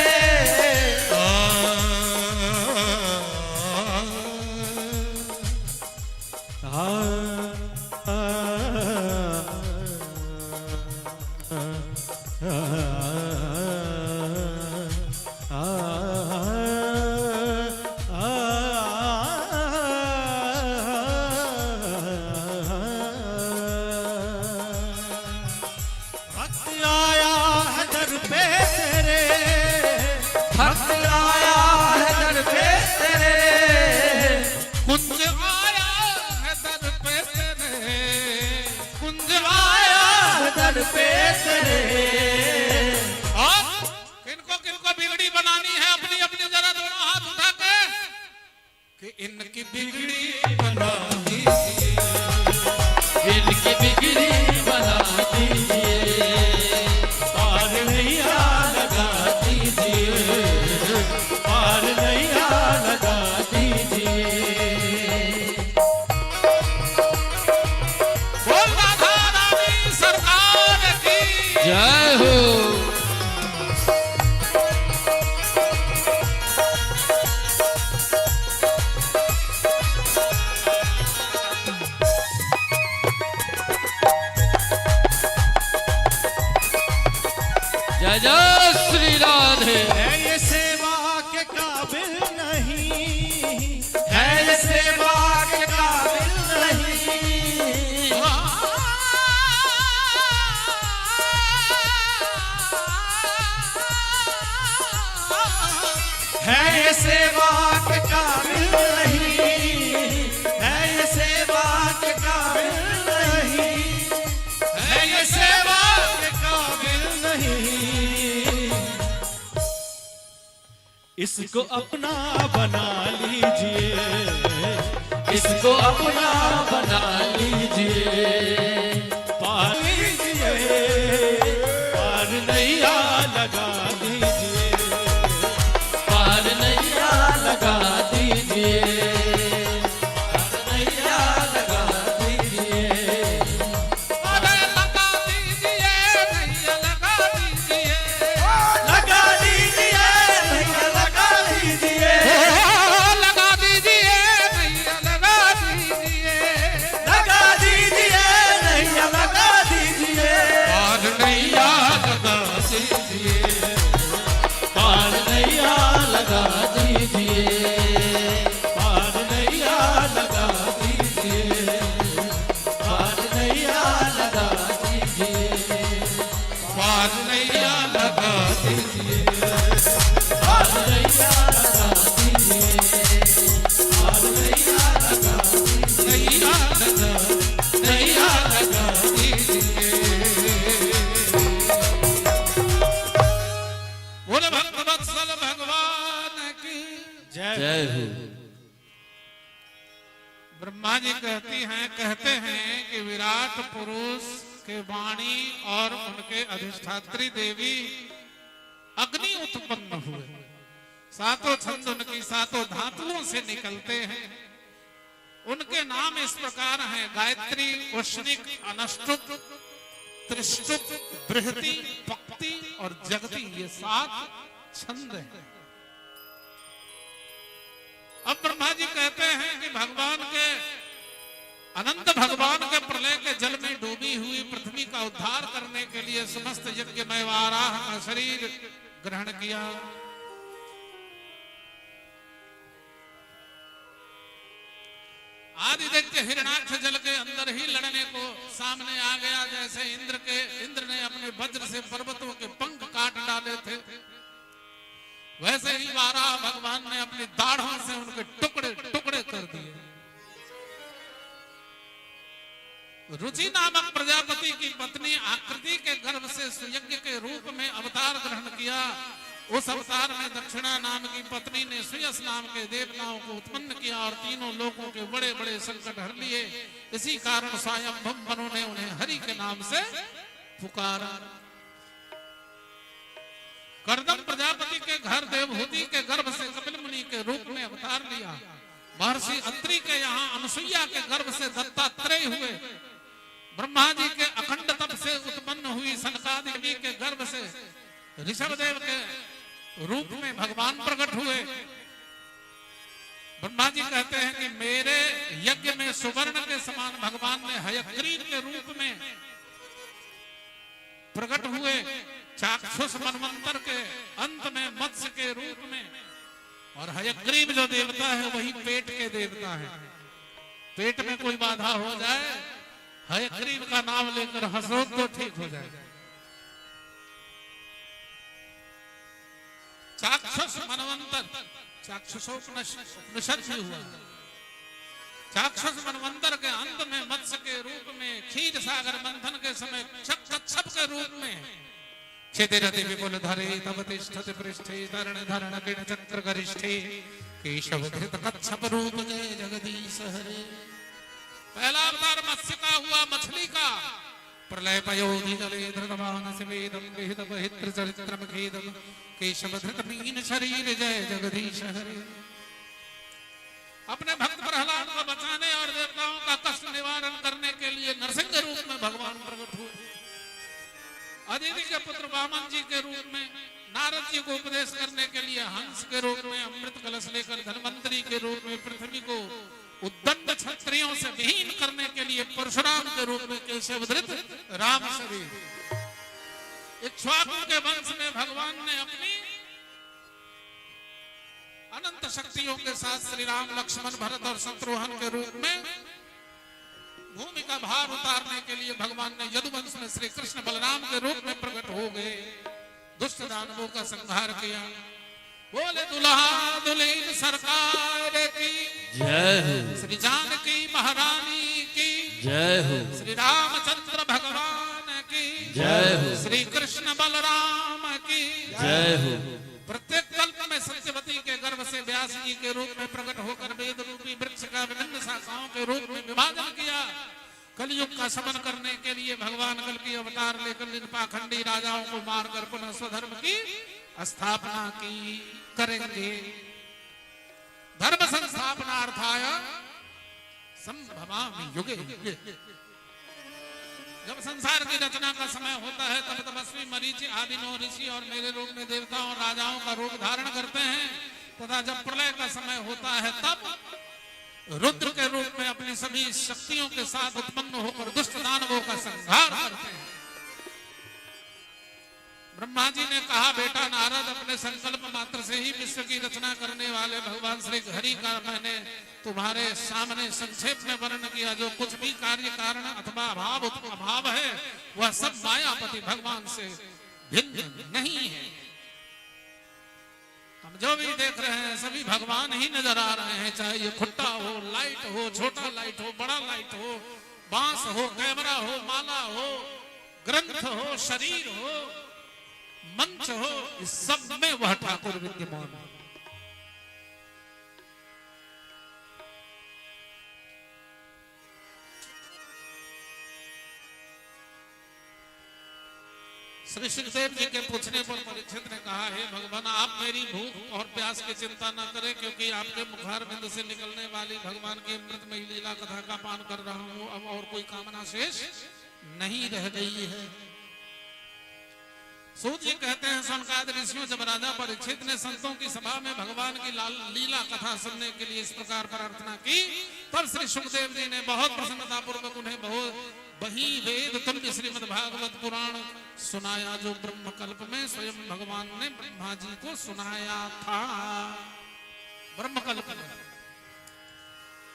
भक्त आया है दर पे तेरे, भक्त आया है दर पे तेरे, कुंज आया है दर पे तेरे, कुंज आया है दर पे तेरे, और किनको किनको बिगड़ी बनानी है अपनी अपनी, जरा दोनों हाथ उठा के कि इनकी बिगड़ी बना दीजिए, इनकी बिगड़ी बना दीजिए, पार नैया सेवा के काबिल नहीं, है ये सेवा के काबिल नहीं। है ये सेवा के काबिल नहीं, है ये सेवा के काबिल नहीं, है ये सेवा के काबिल नहीं। इसको अपना बना लीजिए, इसको अपना बना लीजिए, पार लीजिए, पार नैया लगा दीजिए, पार नैया लगा दीजिए, पार नैया लगा दीजिए। अरे लगा दीजिए भैया, लगा दीजिए, लगा दीजिए भैया, लगा दीजिए, लगा दीजिए भैया, लगा दीजिए, लगा दीजिए नैया लगा दीजिए, पार नैया लगा दीजिए, पार नैया लगा दीजिए, पार नैया लगा दीजिए, पार नैया लगा दीजिए, पार नैया लगा दीजिए, पार नैया लगा दीजिए, पार नैया लगा नैया लगा, नैया लगा दीजिए। बोले भक्त वत्सल भगवान की जय हो। ब्रह्मा जी कहते हैं कि विराट पुरुष के वाणी और उनके अधिष्ठात्री देवी अग्नि उत्पन्न हुए, सातों छंद उनकी सातों धातुओं से निकलते हैं। उनके नाम इस प्रकार हैं, गायत्री, उष्णिक, अनष्टुप, त्रिष्टुप, बृहति, पक्ति और जगति। ये 7 छंद हैं। अब ब्रह्मा जी कहते हैं कि भगवान के अनंत भगवान के प्रलय के जल में डूबी हुई पृथ्वी का उद्धार करने के लिए समस्त यज्ञ में वाराह का शरीर ग्रहण किया। आदित्य हिरणाक्ष जल के अंदर ही लड़ने को सामने आ गया। जैसे इंद्र ने अपने वज्र से पर्वतों के पंख काट डाले थे, वैसे ही वाराह भगवान ने अपनी दाढ़ों से उनके टुकड़े टुकड़े कर दिए। रुचि नामक प्रजापति की पत्नी आकृति के गर्भ से सुयज्ञ के रूप में अवतार ग्रहण किया। उस अवतार में दक्षिणा नाम की पत्नी ने सुयस नाम के देवताओं को उत्पन्न किया और तीनों लोगों के बड़े बड़े संकट हर लिए। इसी कारण स्वयंभव मनु ने उन्हें हरि के नाम से पुकारा। कर्दम प्रजापति के घर देवहूति के गर्भ से कपिल मुनि के रूप में अवतार लिया। महर्षि अत्रि के यहाँ अनुसुईया के गर्भ से दत्तात्रेय हुए। ब्रह्मा जी के अखंड तप से उत्पन्न हुई सनकादि देवी के गर्भ से ऋषभदेव के रूप में भगवान प्रकट हुए। ब्रह्मा जी कहते हैं कि मेरे यज्ञ में सुवर्ण के समान भगवान ने हयग्रीव के रूप में प्रकट हुए। चाक्षुष मनवंतर के अंत में मत्स्य के रूप में। और हयग्रीव जो देवता है वही पेट के देवता है। पेट में कोई बाधा हो जाए, हयग्रीव का नाम लेकर हंसो तो ठीक हो जाए। चाक्षुष मनवंतर, चाक्षुषोपनिषद भी हुआ। चाक्षुष मनवंतर के अंत में मत्स्य के रूप में, क्षीर सागर मंथन के समय कच्छप के रूप में, क्षितिरति विपुल धरे तव तिष्ठति पृष्ठे धरण धरण किण चक्र गरिष्ठे केशव धृत कच्छप रूप जय जगदीश हरे। पहला अवतार मत्स्य का हुआ, मछली का। प्रलय पयोधि जले धृतमान सिवेदम विहित बहित्र चरित्रम खेदम केशव धृत मीन शरीर जय जगदीश हरे। अपने भक्त प्रहलाद को बचाने और देवताओं का कष्ट निवारण करने के लिए नरसिंह रूप में भगवान प्रकट हुए। अदिति के पुत्र वामन जी के रूप में, नारद जी को उपदेश करने के लिए हंस के रूप में, अमृत कलश लेकर धन्वंतरी के रूप में पृथ्वी को उद्दंड क्षत्रियों से विहीन करने के लिए परशुराम के रूप में केशवधृत राम शरीर। इक्ष्वाकु के वंश में भगवान ने अपनी अनंत शक्तियों के साथ श्री राम लक्ष्मण भरत और शत्रुघ्न के रूप में भूमि का भार उतारने के लिए भगवान ने यदुवंश में श्री कृष्ण बलराम के रूप में प्रकट हो गए, दुष्ट दानवों का संहार किया। बोले दुल्हा दुल्हन सरकार की जय हो, श्री जानकी महारानी की जय हो, श्री रामचंद्र भगवान की जय हो, श्री कृष्ण बलराम की जय हो। प्रत्येक कल्प में सत्यवती के गर्भ से व्यास जी के रूप में प्रकट होकर वेद रूपी वृक्ष का विभिन्न शाखाओं के रूप में विभाजन किया। कलयुग का शमन करने के लिए भगवान कल की अवतार लेकर इन पाखंडी राजाओं को मारकर पुनः स्वधर्म की स्थापना की करेंगे। धर्म संस्थापनार्थाय संभवामि युगे युगे। जब संसार की रचना का समय होता है तब तपस्वी मरीचि आदि 9 ऋषि और मेरे रूप में देवताओं और राजाओं का रूप धारण करते हैं, तथा जब प्रलय का समय होता है तब रुद्र के रूप में अपनी सभी शक्तियों के साथ उत्पन्न होकर दुष्ट दानवों का संहार करते हैं। ब्रह्मा जी ने कहा, बेटा नारद, अपने संकल्प मात्र से ही विश्व की रचना करने वाले भगवान श्री हरि का मैंने तुम्हारे सामने संक्षेप में वर्णन किया। जो कुछ भी कार्य कारण अथवा अभाव है वह सब मायापति भगवान से भिन्न नहीं है। हम जो भी देख रहे हैं सभी भगवान ही नजर आ रहे हैं, चाहे ये खुट्टा हो, लाइट हो, छोटा लाइट हो, बड़ा लाइट हो, बांस हो, कैमरा हो, माला हो, ग्रंथ हो, शरीर हो, मंच हो, इस सब में वह ठाकुर विद्यमान है। श्री सुखदेव जी के पूछने पर परीक्षित ने कहा, हे भगवान, आप मेरी भूख और प्यास की चिंता न करें, क्योंकि आपके मुखारविंद से निकलने वाली भगवान की अमृतमयी लीला कथा का पान कर रहा हूं। अब और कोई कामना शेष नहीं रह गई है। सूत जी कहते हैं, सनकादिक ऋषियों, जब राजा परीक्षित ने संतों की सभा में भगवान की लीला कथा सुनने के लिए इस प्रकार प्रार्थना की, तब श्री सुखदेव जी ने बहुत प्रसन्नता पूर्वक उन्हें बहुत वही वेद तुल्य श्रीमद् भागवत पुराण सुनाया, जो ब्रह्म कल्प में स्वयं भगवान ने ब्रह्मा जी को सुनाया था। ब्रह्म कल्प में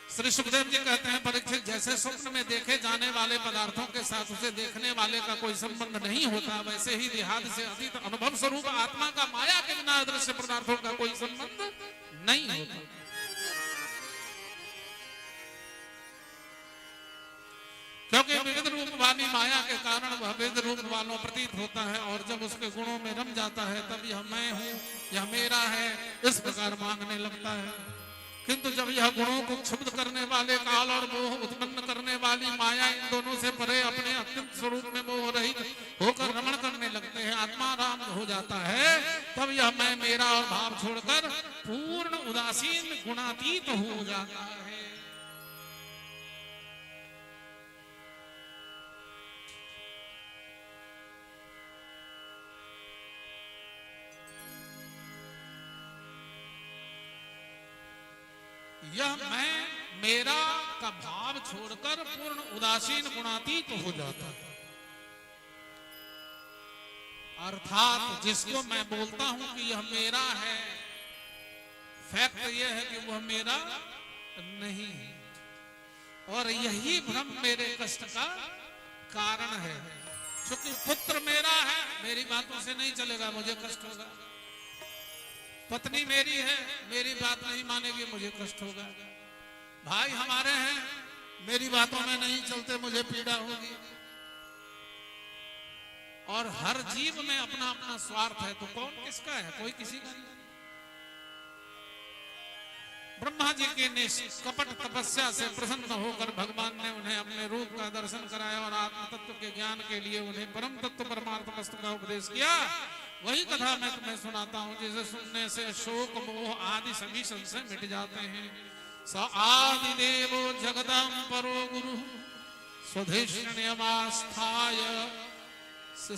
श्री सुखदेव जी कहते हैं, परीक्षित, जैसे स्वप्न में देखे जाने वाले पदार्थों के साथ उसे देखने वाले का कोई संबंध नहीं होता, वैसे ही देहादि से अतीत अनुभव स्वरूप आत्मा का माया के बिना अदृश्य पदार्थों का कोई संबंध नहीं होता। क्योंकि विविध रूप वाली माया के कारण वह विविध रूप वालों प्रतीत होता है, और जब उसके गुणों में रम जाता है तब यह मैं हूँ, यह मेरा है, इस प्रकार मांगने लगता है। किंतु जब यह गुणों को क्षुब्ध करने वाले काल और मोह उत्पन्न करने वाली माया इन दोनों से परे अपने अत्यंत स्वरूप में मोह रहित होकर रमण करने लगते हैं, आत्मा राम हो जाता है, तब यह मैं मेरा और भाव छोड़कर पूर्ण उदासीन गुणातीत हो जाता है। यह मैं मेरा का भाव छोड़कर पूर्ण उदासीन गुणातीत हो जाता है। अर्थात जिसको मैं बोलता हूं कि यह मेरा है, फैक्ट यह है कि वह मेरा नहीं है, और यही भ्रम मेरे कष्ट का कारण है। क्योंकि पुत्र मेरा है, मेरी बातों से नहीं चलेगा, मुझे कष्ट होगा। पत्नी मेरी है, मेरी बात नहीं मानेगी, मुझे कष्ट होगा। भाई हमारे हैं, मेरी बातों में नहीं चलते, मुझे पीड़ा होगी। और हर जीव में अपना अपना स्वार्थ है, तो कौन किसका है? कोई किसी का नहीं। ब्रह्मा जी की निष्कपट तपस्या से प्रसन्न होकर भगवान ने उन्हें अपने रूप का दर्शन कराया और आत्म तत्व के ज्ञान के लिए उन्हें परम तत्व परमार्थ वस्तु का उपदेश किया। वही कथा मैं तुम्हें सुनाता हूं, जिसे सुनने से शोक मोह आदि सभी संशय मिट जाते हैं। स आदि देवो जगदम्बरो गुरु स्वधिष्ण्यमास्थाय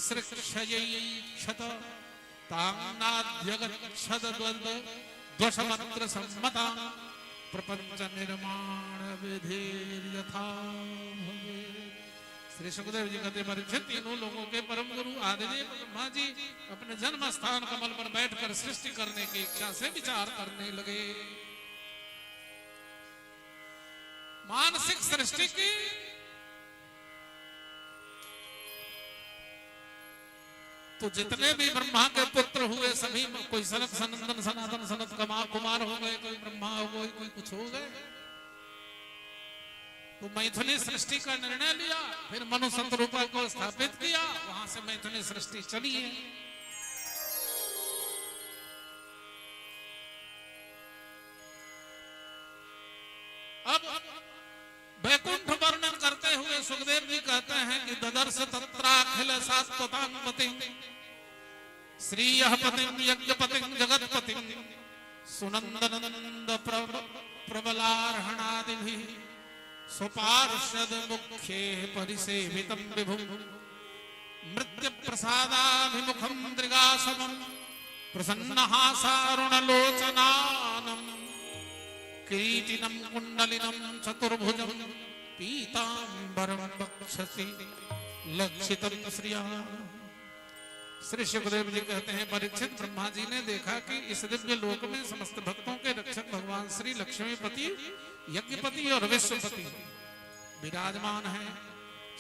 सृक्षयैक्षत तान्नाद्यगच्छद द्वशमत्र सम्मता प्रपंच निर्माण विधिर्यथा भवेत्। श्री सुखदेव जी कहते परीक्षित तीनों लोगों के परम गुरु आदिदेव ब्रह्मा जी अपने जन्म स्थान कमल पर बैठकर सृष्टि करने की इच्छा से विचार करने लगे। मानसिक सृष्टि की तो जितने भी ब्रह्मा के पुत्र हुए सभी, कोई सनत सनंदन सनातन सनत कुमार हो गए, कोई ब्रह्मा हो गए, कोई कुछ हो गए। तो मैथिली सृष्टि का निर्णय लिया, फिर मनु शतरूपा को स्थापित किया, वहां से मैथिली सृष्टि चली है। अब वैकुंठ वर्णन करते हुए सुखदेव जी कहते हैं कि ददर्श तत्राखिल सात्वतांगपतिं श्रीयः पतिं यज्ञपतिं जगत्पतिं सुनंदनंद प्रबलार्हणादिभिः स्वपार्षद मुख्ये परिसेवितं विभुं मृत्य प्रसादाभिमुखं दृगासमं प्रसन्नहासारुणलोचनानं किरीटिनं कुंडलिनं चतुर्भुजं पीतांबरं वक्षसि लक्षितं श्रिया। श्री सुखदेव जी कहते हैं परीक्षित ब्रह्मा जी ने देखा कि इस दिव्य लोक में समस्त भक्तों के रक्षक भगवान श्री लक्ष्मीपति यज्ञपति और विश्वपति विराजमान है।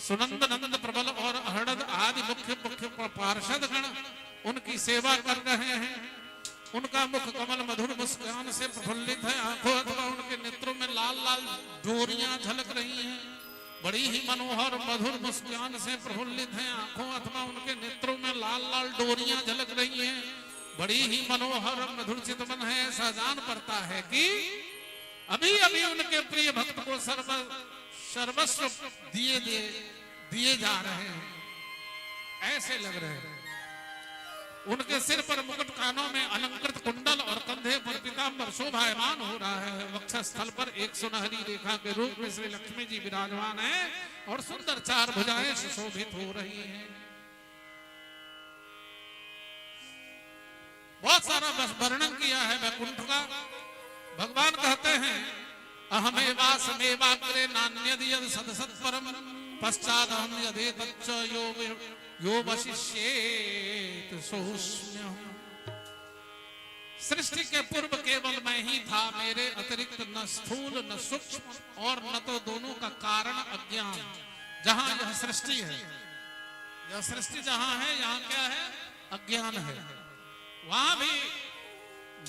सुनंद नंद प्रबल और अहड़द आदि मुख्य मुख्य पार्षद गण उनकी सेवा कर रहे हैं। उनका मुख कमल मधुर मुस्कान से प्रफुल्लित है। आंखों अथवा उनके नेत्रों में लाल लाल डोरियां झलक रही हैं। बड़ी ही मनोहर मधुर मुस्कान से प्रफुल्लित है। आंखों अथवा उनके नेत्रों में लाल लाल डोरियां झलक रही हैं। बड़ी ही मनोहर मधुर चितवन है। ऐसा जान पड़ता है कि अभी अभी उनके प्रिय भक्त को सर्वस्व दिए जा रहे हैं, ऐसे लग रहे हैं। उनके सिर पर मुकुट, कानों में अलंकृत कुंडल और कंधे पर पीतांबर शोभायमान हो रहा है। वक्षस्थल पर एक सुनहरी रेखा के रूप में श्री लक्ष्मी जी विराजमान है और सुंदर चार भुजाएं सुशोभित हो रही हैं। बहुत सारा वर्णन किया है वैकुंठ का। भगवान कहते हैं अहमेवासमेवाग्रे नान्यद्यद सदसत्परम पश्चादहं यदेतच्च यो वशिष्येत सोऽस्म्यहम्। सृष्टि के पूर्व केवल मैं ही था, मेरे अतिरिक्त न स्थूल न सूक्ष्म और न तो दोनों का कारण अज्ञान। जहां यह सृष्टि है, यह सृष्टि जहां है, यहाँ क्या है? अज्ञान है। वहां भी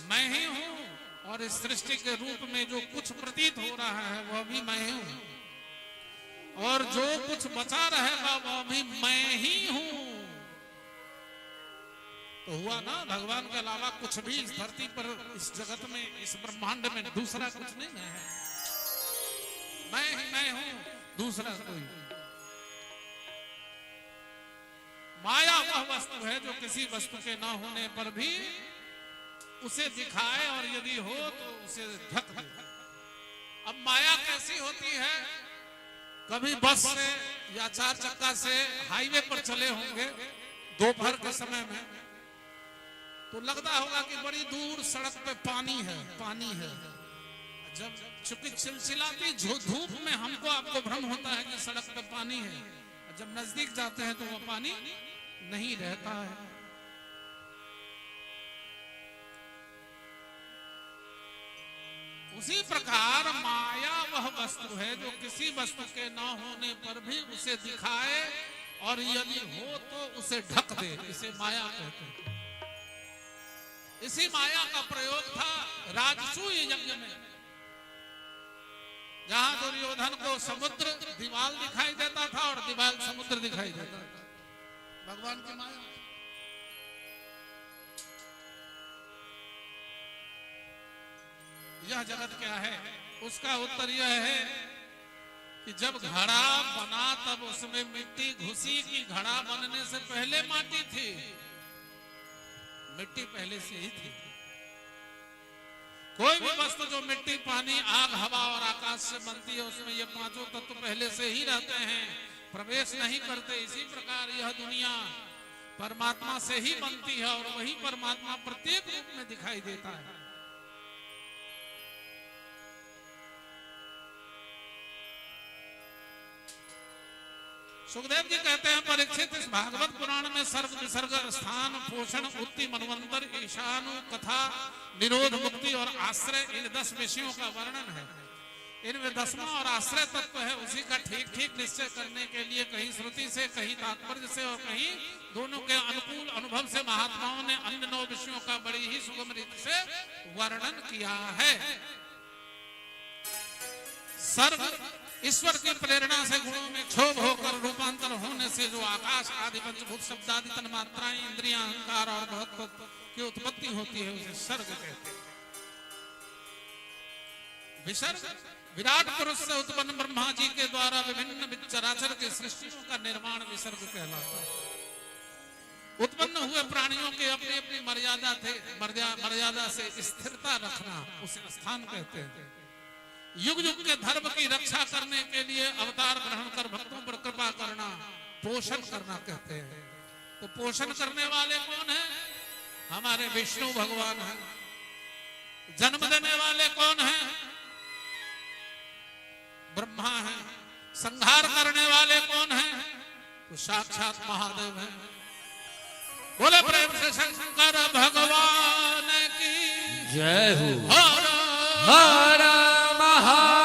मैं ही हूं और इस सृष्टि के रूप में जो कुछ प्रतीत हो रहा है वह भी मैं हूं, और जो कुछ बचा रहेगा वह भी मैं ही हूं। तो हुआ ना, भगवान के अलावा कुछ भी इस धरती पर, इस जगत में, इस ब्रह्मांड में दूसरा कुछ नहीं है। मैं ही मैं हूं, दूसरा कोई। माया वह वस्तु है जो किसी वस्तु के न होने पर भी उसे दिखाए और यदि हो तो उसे ढक दे। अब माया कैसी होती है? कभी बस से या चार चक्का से हाईवे पर चले होंगे दोपहर के समय में, तो लगता होगा कि बड़ी दूर सड़क पे पानी है, पानी है। जब चूंकि चिलचिलाती धूप में हमको आपको भ्रम होता है कि सड़क पे पानी है, जब नजदीक जाते हैं तो वो पानी नहीं रहता है। उसी प्रकार माया वह वस्तु है जो किसी वस्तु के न होने पर भी उसे दिखाए और यदि हो तो उसे ढक दे, इसे माया कहते हैं। इसी माया का प्रयोग था राजसूय यज्ञ में, जहां दुर्योधन को समुद्र दीवाल दिखाई देता था और दीवाल समुद्र दिखाई देता था। भगवान की माया। यह जगत क्या है? उसका उत्तर यह है कि जब घड़ा बना तब उसमें मिट्टी घुसी कि घड़ा बनने से पहले माटी थी? मिट्टी पहले से ही थी। कोई भी वस्तु जो मिट्टी, पानी, आग, हवा और आकाश से बनती है उसमें ये पांचों तत्व पहले से ही रहते हैं, प्रवेश नहीं करते। इसी प्रकार यह दुनिया परमात्मा से ही बनती है और वही परमात्मा प्रत्येक रूप में दिखाई देता है। सुखदेव जी कहते हैं परीक्षित, इस भागवत पुराण में सर्व विसर्ग, स्थान, पोषण, उत्ति, मनवंतर, ईशानु, कथा, निरोध, मुक्ति और आश्रय, इन 10 विषयों का वर्णन है। इनमें 10वां और आश्रय तत्व है, उसी का ठीक ठीक निश्चय करने के लिए कहीं श्रुति से, कहीं तात्पर्य से और कहीं दोनों के अनुकूल अनुभव से महात्माओं ने अन्य 9 विषयों का बड़ी ही सुगम रीति से वर्णन किया है। सर्व ईश्वर की प्रेरणा से गुणों में क्षोभ होकर रूपांतर होने से जो आकाश आदि पंचभूत शब्द आदि तन मात्राएं, इंद्रियां, अहंकार और महत्व की उत्पत्ति होती है, उसे सर्ग कहते हैं। विसर्ग विराट पुरुष से उत्पन्न ब्रह्मा जी के द्वारा विभिन्न चराचर की सृष्टियों का निर्माण विसर्ग कहलाता है। उत्पन्न हुए प्राणियों के अपनी अपनी मर्यादा थे, मर्यादा से स्थिरता रखना उसे स्थान कहते हैं। युग युग के धर्म की रक्षा करने के लिए अवतार ग्रहण कर भक्तों पर कृपा करना पोषण करना कहते हैं। तो पोषण करने वाले कौन हैं? हमारे विष्णु भगवान हैं। जन्म देने वाले कौन हैं? ब्रह्मा हैं। संहार करने वाले कौन हैं? तो साक्षात महादेव हैं। बोले प्रेम से शंकर भगवान की जय हो। हर हर महादेव।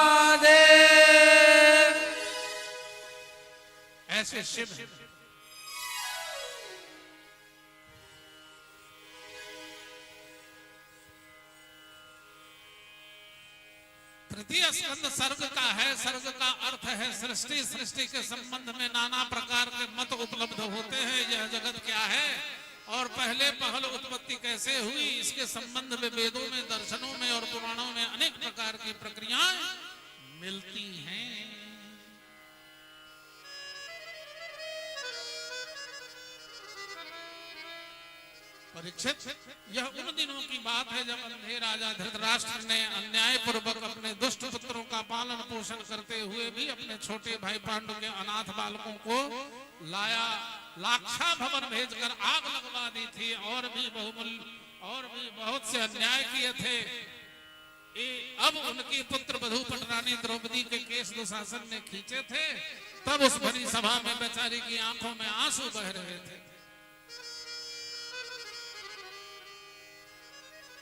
ऐसे शिव हैं। तृतीय स्कंद सर्ग का है। सर्ग का अर्थ है सृष्टि। सृष्टि के संबंध में नाना प्रकार के मत उपलब्ध होते हैं। यह जगत क्या है और पहले पहल उत्पत्ति कैसे हुई, इसके संबंध में वेदों में, दर्शनों में और पुराणों में अनेक प्रकार की प्रक्रियाएं मिलती हैं। परीक्षित, यह उन दिनों की बात है जब अंधे राजा धृतराष्ट्र ने अन्याय पूर्वक अपने दुष्ट पुत्रों का पालन पोषण करते हुए भी अपने छोटे भाई पांडु के अनाथ बालकों को लाया लाक्षा भवन भेजकर आग लगवा दी थी और भी बहुत से अन्याय किए थे। अब उनकी पुत्र वधू पटरानी द्रौपदी के केस दुशासन ने खींचे थे। तब उस भरी सभा में बेचारी की आंखों में आंसू बह रहे थे,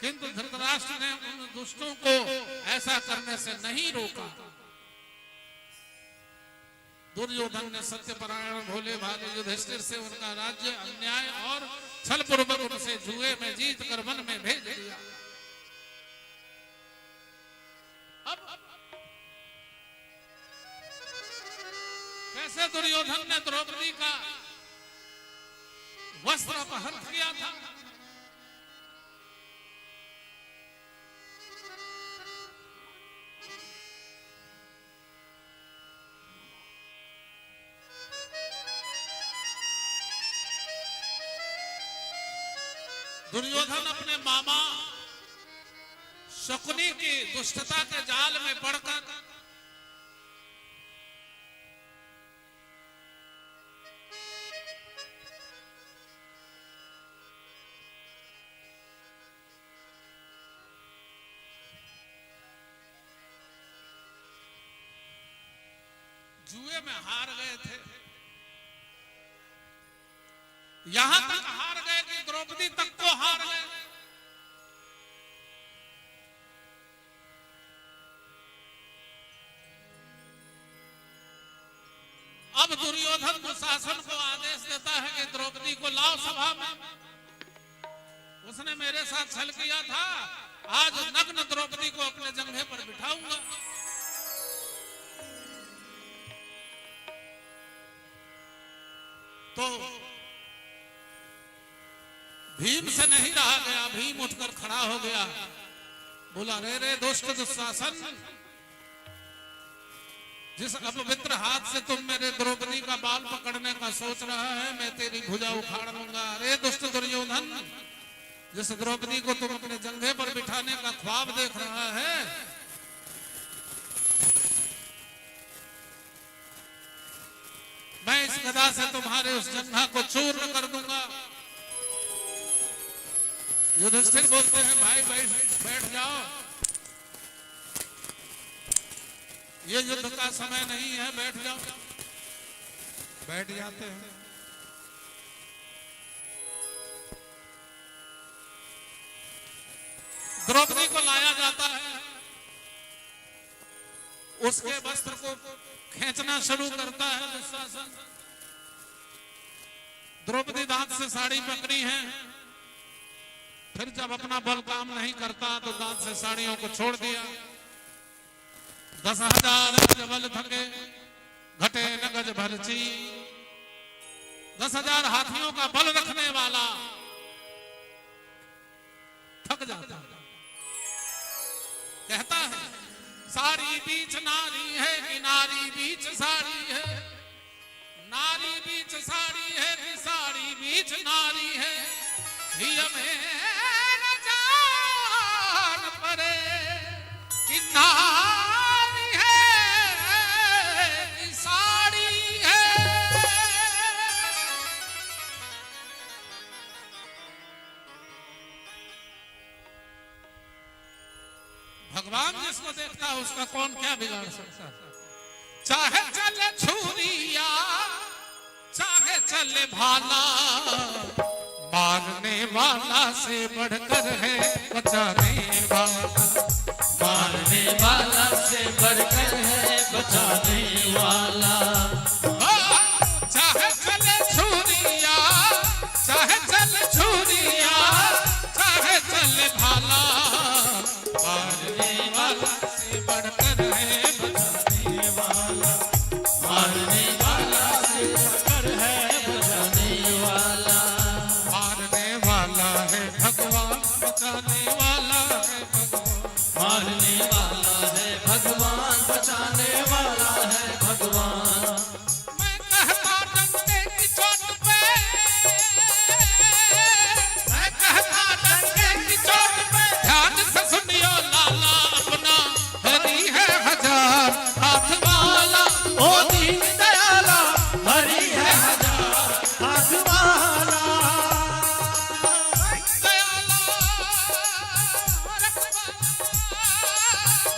किंतु धृतराष्ट्र ने उन दुष्टों को ऐसा करने से नहीं रोका। दुर्योधन ने सत्यपरायण भोले भाले युधिष्ठिर से उनका राज्य अन्याय और छल पूर्वक उनसे जुए में जीत कर वन में भेज दिया। अब कैसे दुर्योधन ने द्रौपदी का वस्त्र अपहरण किया था, दुर्योधन अपने मामा शकुनी की दुष्टता के जाल में पड़कर जुए में हार गए थे। यहां तक हार गए कि द्रौपदी तक को हार गए। अब दुर्योधन दुशासन को आदेश देता है कि द्रौपदी को लाओ सभा में। उसने मेरे साथ छल किया था, आज नग्न द्रौपदी को अपने जंघे पर बिठाऊंगा। तो भीम से नहीं रहा गया। भीम उठकर खड़ा हो गया, बोला रे रे दुष्ट दुशासन, जिस अपवित्र हाथ से तुम मेरे द्रौपदी का बाल पकड़ने का सोच रहा है, मैं तेरी भुजा उखाड़ लूंगा। रे दुष्ट दुर्योधन, जिस द्रौपदी को तुम अपने जंघे पर बिठाने का ख्वाब देख रहा है, मैं इस गदा से तुम्हारे उस जंघा को चूर्ण कर दूंगा। युधिष्ठिर बोलते हैं भाई बैठ जाओ, ये युद्ध का समय नहीं है, बैठ जाओ। बैठ जाते हैं। द्रौपदी को लाया जाता है, उसके वस्त्र को खींचना शुरू करता है दुशासन। द्रौपदी दांत से साड़ी पकड़ी है, फिर जब अपना बल काम नहीं करता तो दांत से साड़ियों को छोड़ दिया। 10,000 जबल थके घटे न गज भरची। 10,000 हाथियों का बल रखने वाला थक जाता है। कहता है सारी बीच नारी है कि नारी बीच साड़ी है, नारी बीच साड़ी है कि साड़ी बीच नारी है। हिय में न जान पड़े कि नारी है कि साड़ी है। भगवान जिसको देखता है उसका कौन क्या बिगाड़ सकता है। चाहे चले छुरिया चाहे चले भाला, मारने वाला से बढ़कर है बचाने वाला। मारने वाला से बढ़कर है बचाने वाला। चाहे चले छुरिया चाहे चले छुरिया चाहे चले भाला, मारने वाला से बढ़कर है बचाने वाला। मारने वाला से बढ़कर है बचाने वाला। मारने वाला है भगवान बचाने वाला है भगवान। मारने वाला है भगवान बचाने वाला है भगवान। मैं कहता डंके की चोट पे, मैं कहता डंके की चोट पे ध्यान से सुनियो लाला, अपना हरि है हजार हाथ वाला। ओ दीन दयाला हरि है हजार हाथ वाला।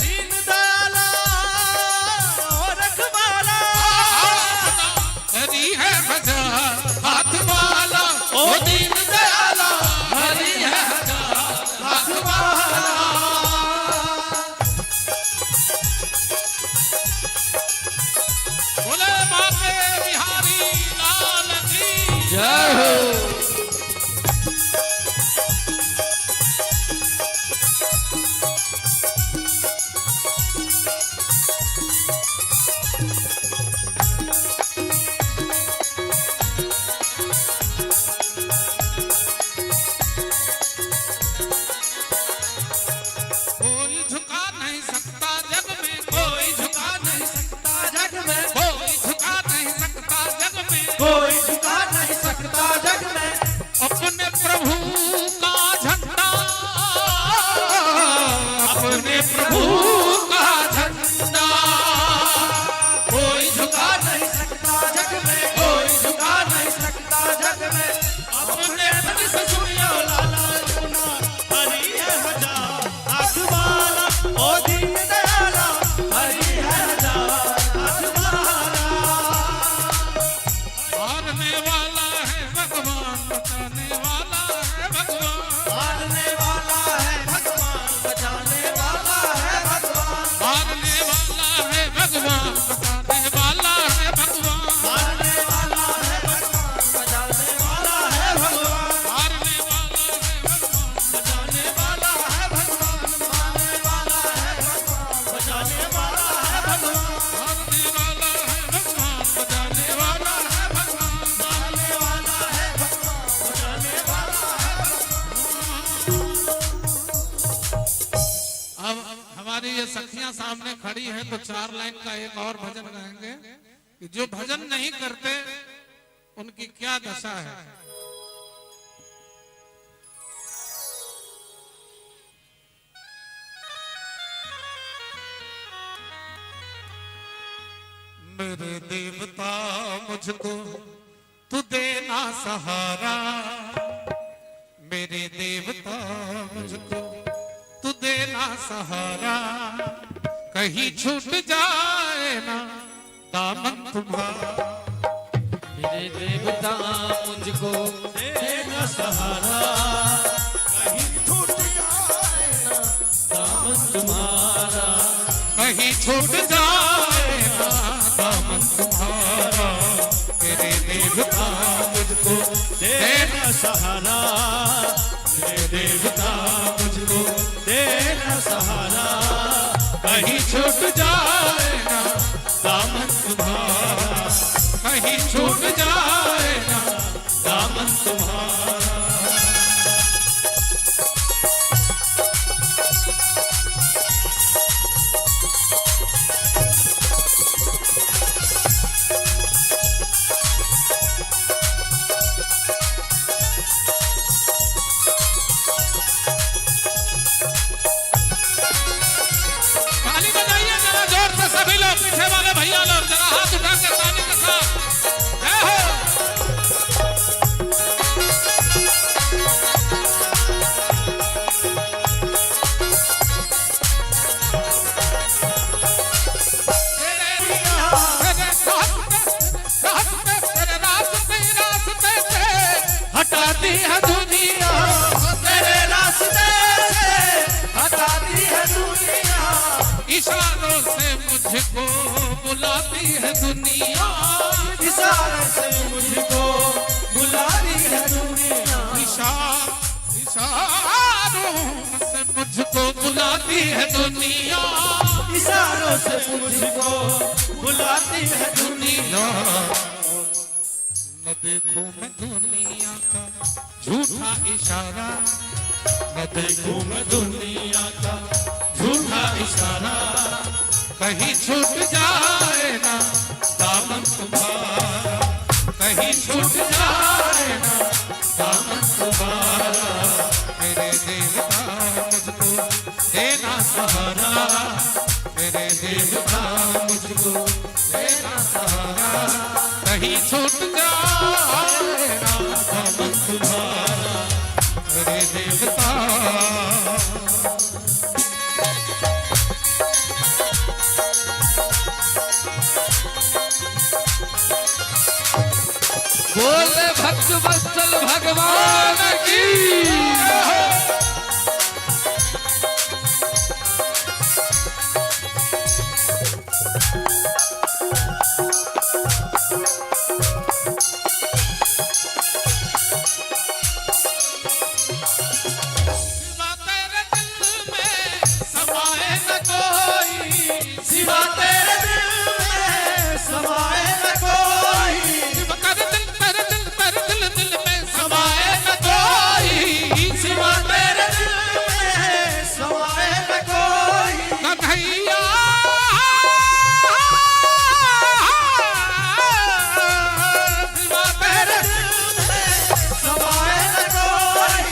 दीन दयाला और रखवाला। हरि है हजार हाथ वाला। ओ दीन दयाला हरि है हजार हाथ वाला। बोले बाके बिहारी लाल की जय हो। कोई झुका नहीं सकता जग में, कोई झुका नहीं सकता जग में कोई झुका नहीं सकता जग में। कोई झुका नहीं सकता जग में। अपने प्रभु का झंडा, अपने प्रभु का झंडा। कोई झुका नहीं सकता जग में। कोई झुका नहीं सकता जग में। अपने मन से सुनियो लाला, अपना हरि है हजार हाथ वाला। ओ दीन दयाला हरि है हजार हाथ वाला। मारने वाला है भगवान बचाने वाला है भगवान। मारने वाला है भगवान बचाने वाला है भगवान। मारने वाला है भगवान बचाने वाला है भगवान। मारने वाला है भगवान बचाने वाला है भगवान। मारने वाला है भगवान बचाने वाला है भगवान। मारने वाला है भगवान बचाने वाला है भगवान। मारने वाला है भगवान बचाने वाला है भगवान। मारने वाला है भगवान बचाने वाला है भगवान। अब हमारी ये सखियां सामने खड़ी हैं तो 4 लाइन का एक और भजन गाएंगे कि जो भजन नहीं करते उनकी क्या दशा है। मेरे देवता मुझको तू देना सहारा, मेरे देवता मुझको तू देना सहारा। कहीं छूट जाए ना दामन तुम्हारा, मेरे देवता मुझको देना सहारा, कहीं छूट जाए ना दामन तुम्हारा, कहीं छूट जाए ना दामन तुम्हारा, मेरे देवता मुझको देना सहारा, मेरे देवता मुझको देना सहारा, कहीं छूट जाए ना दामन तुम्हारा, कहीं छूट जाए ना दामन तुम्हारा। ताली बजाइए जरा जोर से सभी लोग, पीछे वाले भैया लोग जरा हाथ उठा के ताली के साथ जय हो। हटाती है दुनिया तेरे रास्ते से हटाती है दुनिया, इशारों से मुझको बुलाती है दुनिया, इशारे से मुझको बुलाती है दुनिया, इशारों से मुझको बुलाती है दुनिया, इशारों से मुझको बुलाती है दुनिया। न देखूं मैं दुनिया का झूठा इशारा, न देखूं मैं दुनिया का झूठा इशारा, कहीं छूट जाए ना दामन तुम्हारा, कहीं छूट जाए ना दामन तुम्हारा, मेरे देवता मुझको देना सहारा, मेरे देवता मुझको देना सहारा, कहीं छूट जाए ना दामन तुम्हारा, मेरे देवता। बोले भक्त वत्सल भगवान की। सिवा तेरे दिल में समाए न कोई, सिवा तेरे दिल में समाए न कोई, तेरे दिल में समाए न कोई, सिवा तेरे दिल में समाए न कोई, कन्हैया सिवा तेरे दिल में समाए न कोई,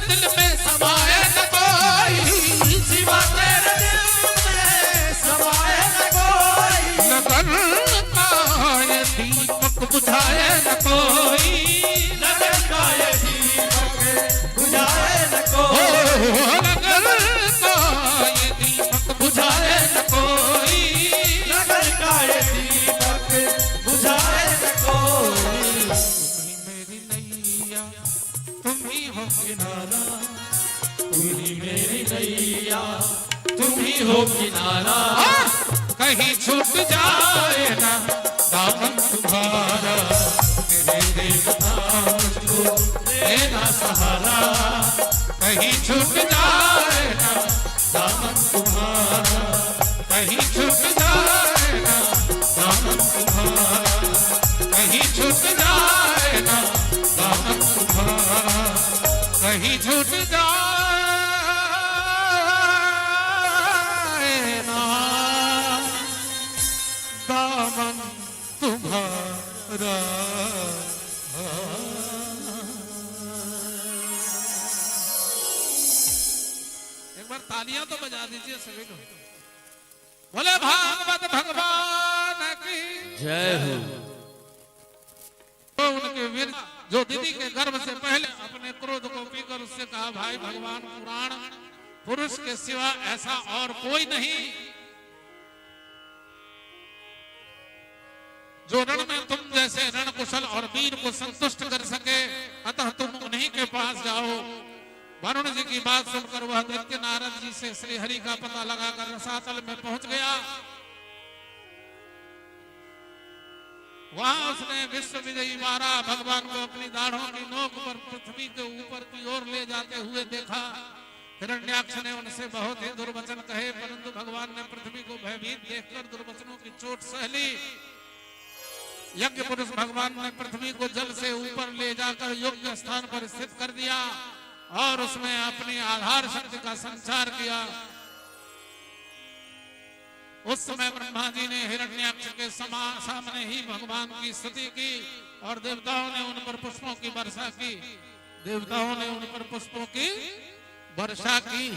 दिल में समाए न कोई, सिवा तेरे दिल में समाए न कोई, नगर का ये दीपक बुझाए न कोई, नगर का ये दीपक बुझाए न कोई, नगर का ये दीपक बुझाए न कोई, नगर का ये दीपक बुझाए न कोई। मेरी नैया तुम ही हो किनारा, तुम्ही मेरी नैया तुम ही हो किनारा, कहीं छूट जाए ना दामन तुम्हारा, मेरे देवता मुझको देना सहारा, कहीं छूट जाए ना दामन तुम्हारा, कहीं छूट जाए ना दामन तुम्हारा, कहीं छूट जाए ना दामन तुम्हारा, कहीं छूट जाए ना दामन तुम्हारा। एक बार तालियां तो बजा दीजिए सभी को। बोले भागवत भगवान की जय हो। तो उनके वीर जो दीदी के गर्भ से पहले अपने क्रोध को पीकर उससे कहा, भाई भगवान पुराण पुरुष के सिवा ऐसा और कोई नहीं जो रण में तुम जैसे रण कुशल और वीर को संतुष्ट कर सके, अतः तुम उन्हीं के पास जाओ। वरुण जी की बात सुनकर वह दैत्य नारद जी से श्री हरि का पता लगाकर रसातल में पहुंच गया। वहां उसने विश्व विजयी मारा भगवान को अपनी दाढ़ों की नोक पर पृथ्वी के ऊपर की ओर ले जाते हुए देखा। हिरण्याक्ष ने उनसे बहुत ही दुर्वचन कहे, परंतु भगवान ने पृथ्वी को भयभीत देखकर दुर्वचनों की चोट सह ली। यज्ञ पुरुष भगवान ने पृथ्वी को जल से ऊपर ले जाकर योग्य स्थान पर स्थित कर दिया और उसमें अपनी आधार शक्ति का संचार किया। उस समय ब्रह्मा जी ने हिरण्याक्ष के सामने ही भगवान की स्तुति की और देवताओं ने उन पर पुष्पों की वर्षा की। देवताओं ने उन पर पुष्पों की वर्षा की।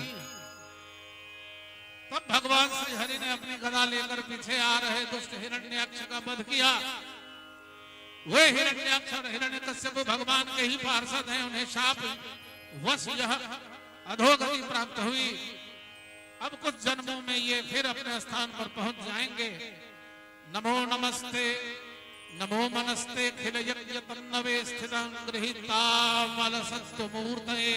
तब भगवान श्री हरि ने अपनी गदा लेकर पीछे आ रहे दुष्ट हिरण्याक्ष का वध किया। वे हिरण्याक्ष और हिरण्यकश्यप भगवान के ही पार्षद हैं। उन्हें शाप वश यह अधोगति प्राप्त हुई। अब कुछ जन्मों में ये फिर अपने स्थान पर पहुंच जाएंगे। नमो नमस्ते नमो मनस्ते खिल यज्ञ तन्नवे स्थितं गृहीतामल सत्व मूर्तये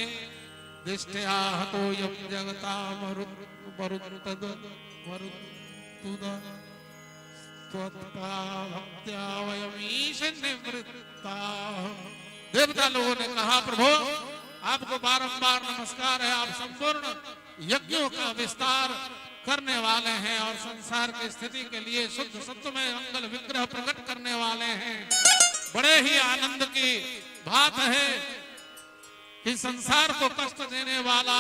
दिष्टया हतो यं जगता मरुत्तद मरुत्तुद त्वत्पाभक्त्या वयमीश निवृत्ता। देवता लोगों ने कहा, प्रभु आपको बारंबार नमस्कार है। आप संपूर्ण यज्ञों का विस्तार करने वाले हैं और संसार की स्थिति के लिए शुद्ध सत्व में मंगल विग्रह प्रकट करने वाले हैं। बड़े ही आनंद की बात है कि संसार को कष्ट देने वाला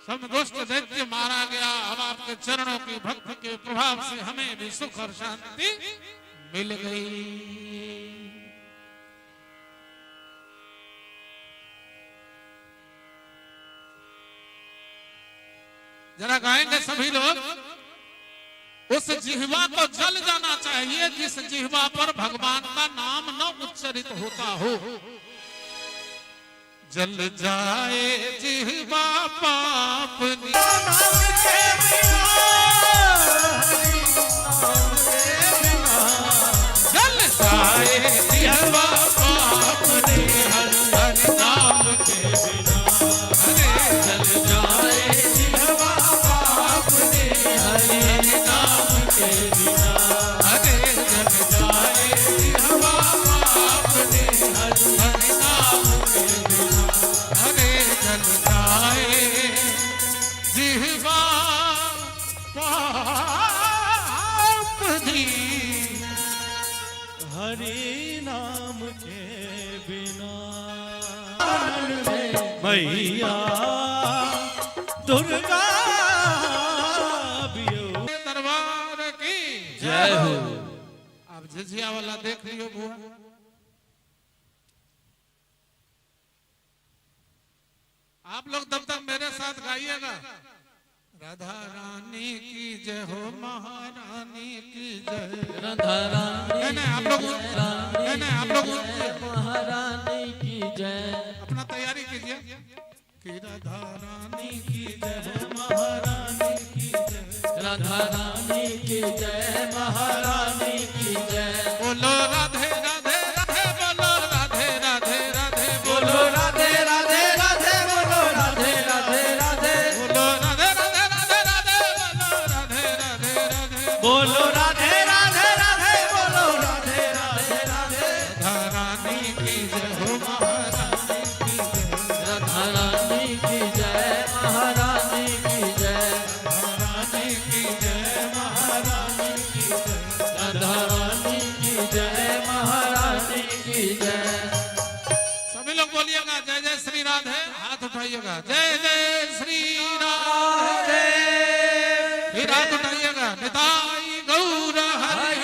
समदुष्ट दैत्य मारा गया। अब आपके चरणों की भक्ति के प्रभाव से हमें भी सुख और शांति मिल गई। जरा गाएंगे सभी लोग। उस जिह्वा को जल जाना चाहिए जिस जिह्वा पर भगवान का नाम न उच्चरित होता हो। जल जाए जिह्वा पाप जल जाए जिह्वा पाप हरि नाम के बिना। अरे जल जाए जिह्वा पाप हरि नाम के बिना। अरे जल जाए जिह्वा पाप हरि नाम के बिना। अरे जल जाए जिह्वा पाप हरि नाम के बिना। मैया दुर्गा दरबार की जय हो। आप झिझिया वाला देख लियो बुआ। आप लोग तब तक मेरे साथ गाइएगा। राधा रानी की जय हो, महारानी की जय। राधा रानी नहीं आप लोग महारानी की जय। अपना तैयारी कीजिए कि राधा रानी की जय हो, महारानी की जय। राधा रानी की जय महारानी की जय। बोलो राधे राधे राधे, बोलो राधे राधे राधे, बोलो राधे राधे राधे, बोलो राधे राधे राधे, बोलो राधे राधे राधे राधे, बोलो राधे राधे राधे। बोलो राधे राधे राधे, बोलो राधे राधे राधे। राधा रानी की जय हो, महारानी की जय। राधा रानी की जय महारानी की जय। रानी की जय, महारानी की जय। राधा रानी की जय महारानी की जय। सभी लोग बोलिएगा जय जय श्री राधे। हाथ उठाइएगा जय जय श्री राधे। फिर हाथ उठाइएगा निताई गौर हरि।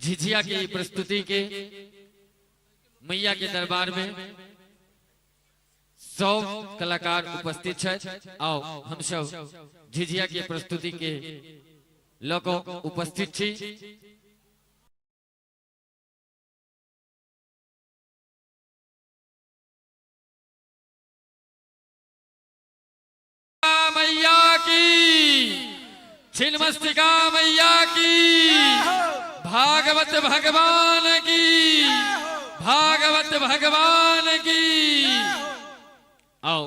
झिझिया की प्रस्तुति के मैया के दरबार में 100 कलाकार उपस्थित है। आओ हम सब झिझिया की प्रस्तुति के लोग उपस्थित छी। मैया की, छिन्नमस्तिका मैया की, भागवत भगवान की, भागवत भगवान की। आओ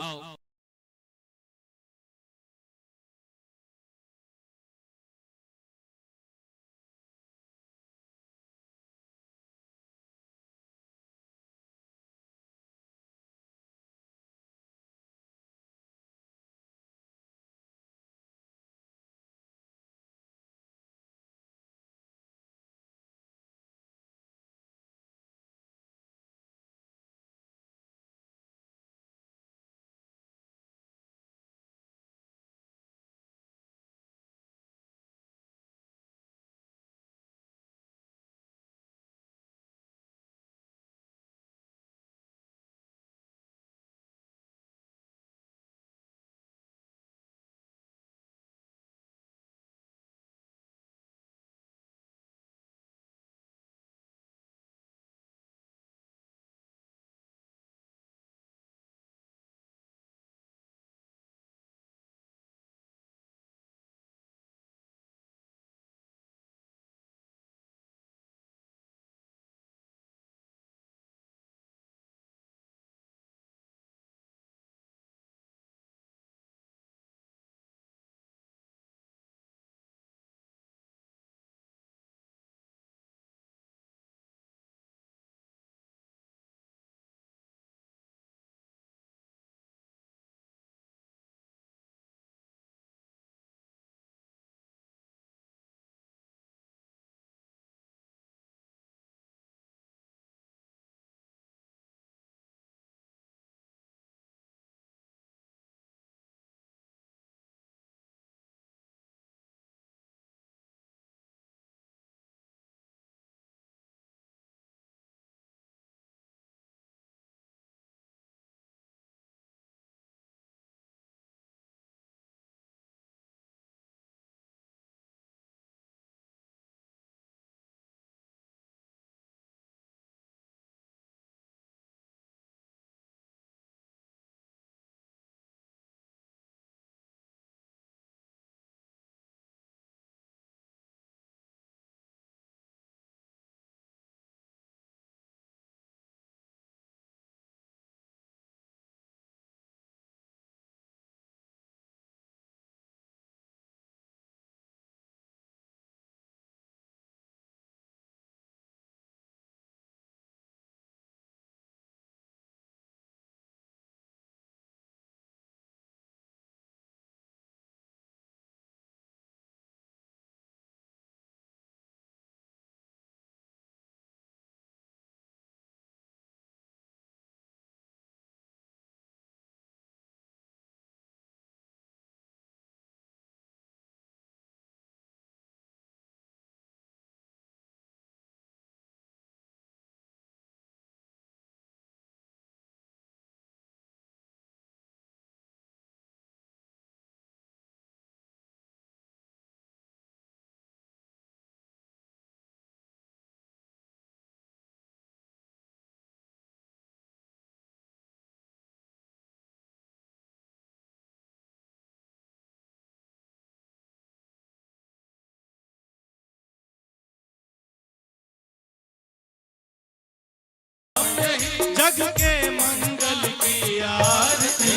जग के मंगल की आरती,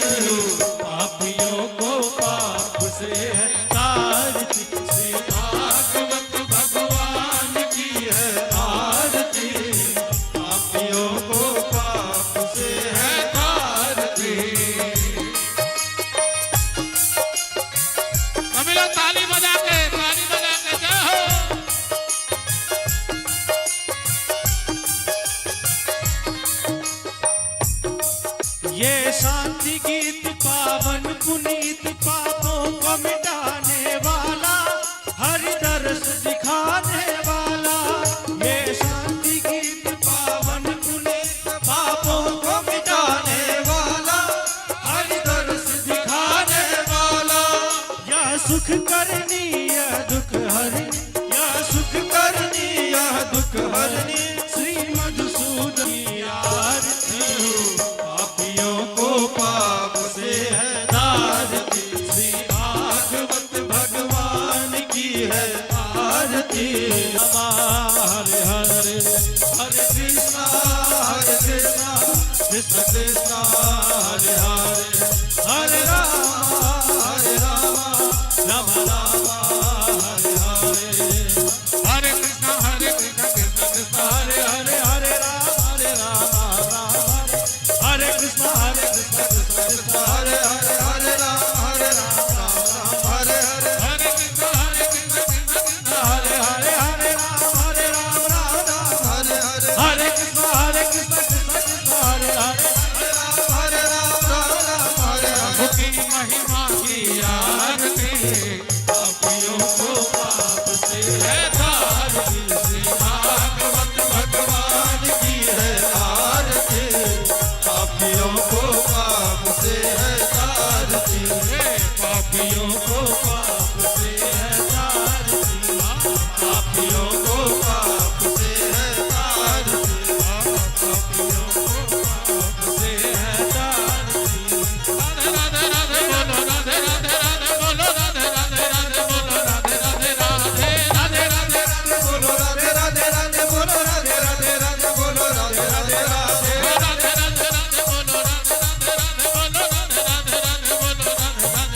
पापियों को पाप से है तारती। श्री भागवत भगवान की है आरती, पापियों को पाप से है तारती। कमिला ताली बजा के जय हो। ये शांति गीत पावन पुनीत, पापों को मिटा है आरती। हरे हरे हरे कृष्णा कृष्ण कृष्ण हरे हरे हरे राम राम राम हरे हरे हरे कृष्ण कृष्ण कृष्ण हरे हरे हरे राम राम हरे कृष्ण कृष्ण कृष्ण हरे हरे हरे राम राम हरे हरे हरे कृष्ण कृष्ण कृष्ण हरे हरे हरे राम राम हरे हरे हरे कृष्ण कृष्ण कृष्ण हरे हरे हरे राम राम हरे हरे की महिमा की आरती पापियों को पाप से है तारती। श्री भागवत भगवान की है आरती पापियों को पाप से है तारती। पापियों को पाप से है तारती पापियों को पाप से है तारती पापियों को पाप से है तारती। राधे राधे राधे बोलो राधे राधे बोलो राधे राधे राधे राधे बोलो राधे राधे राधे बोलो राधे राधे राधे बोलो राधे राधे राधे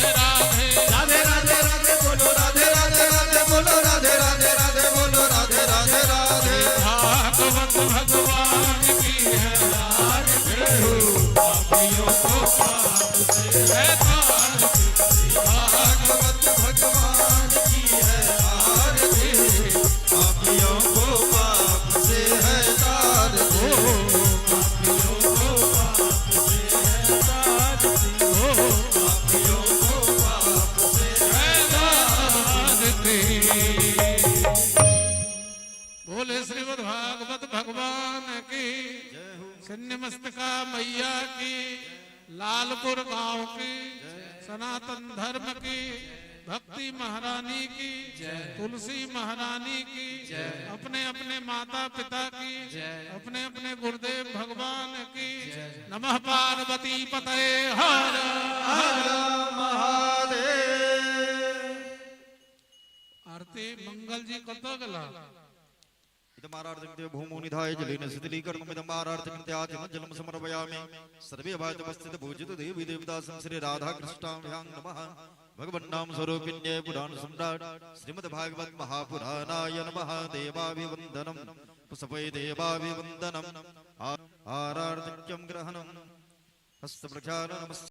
राधे राधे राधे बोलो राधे राधे राधे बोलो राधे राधे राधे बोलो राधे राधे राधे बोलो राधे राधे राधे भागवत भगवान की है आरती पापियों को पाप से है तारती। भागवत भगवान की है आरती पापियों को पाप से है तारती पापियों को पाप से है तारती पापियों को पाप से है तारती। बोले श्रीमद् भागवत भगवान की सन्निमस्तका मैया की लालपुर गांव की सनातन धर्म की भक्ति महारानी की तुलसी महारानी की अपने अपने माता पिता की अपने अपने गुरुदेव भगवान की नमः पार्वती पतये हर हर महादेव। आरती मंगल जी करतो गेला इदमारार्जन्ते भूमो निधाय जलेन शिथिलीकरणमिदमारार्जन्त्यादिन जलम समर्पयामि। सर्वे भाजपस्थित पूजित देवी देवदासं श्री राधा कृष्णाभ्यां नमः। भगवन्नाम स्वरूपिण्ये पुराण सम्राट श्रीमद् भागवत महापुराणाय नमः। देवाभिवन्दनं पुष्पै देवाभिवन्दनम् आरार्तिक्यं ग्रहणं हस्तप्रक्षालनम्।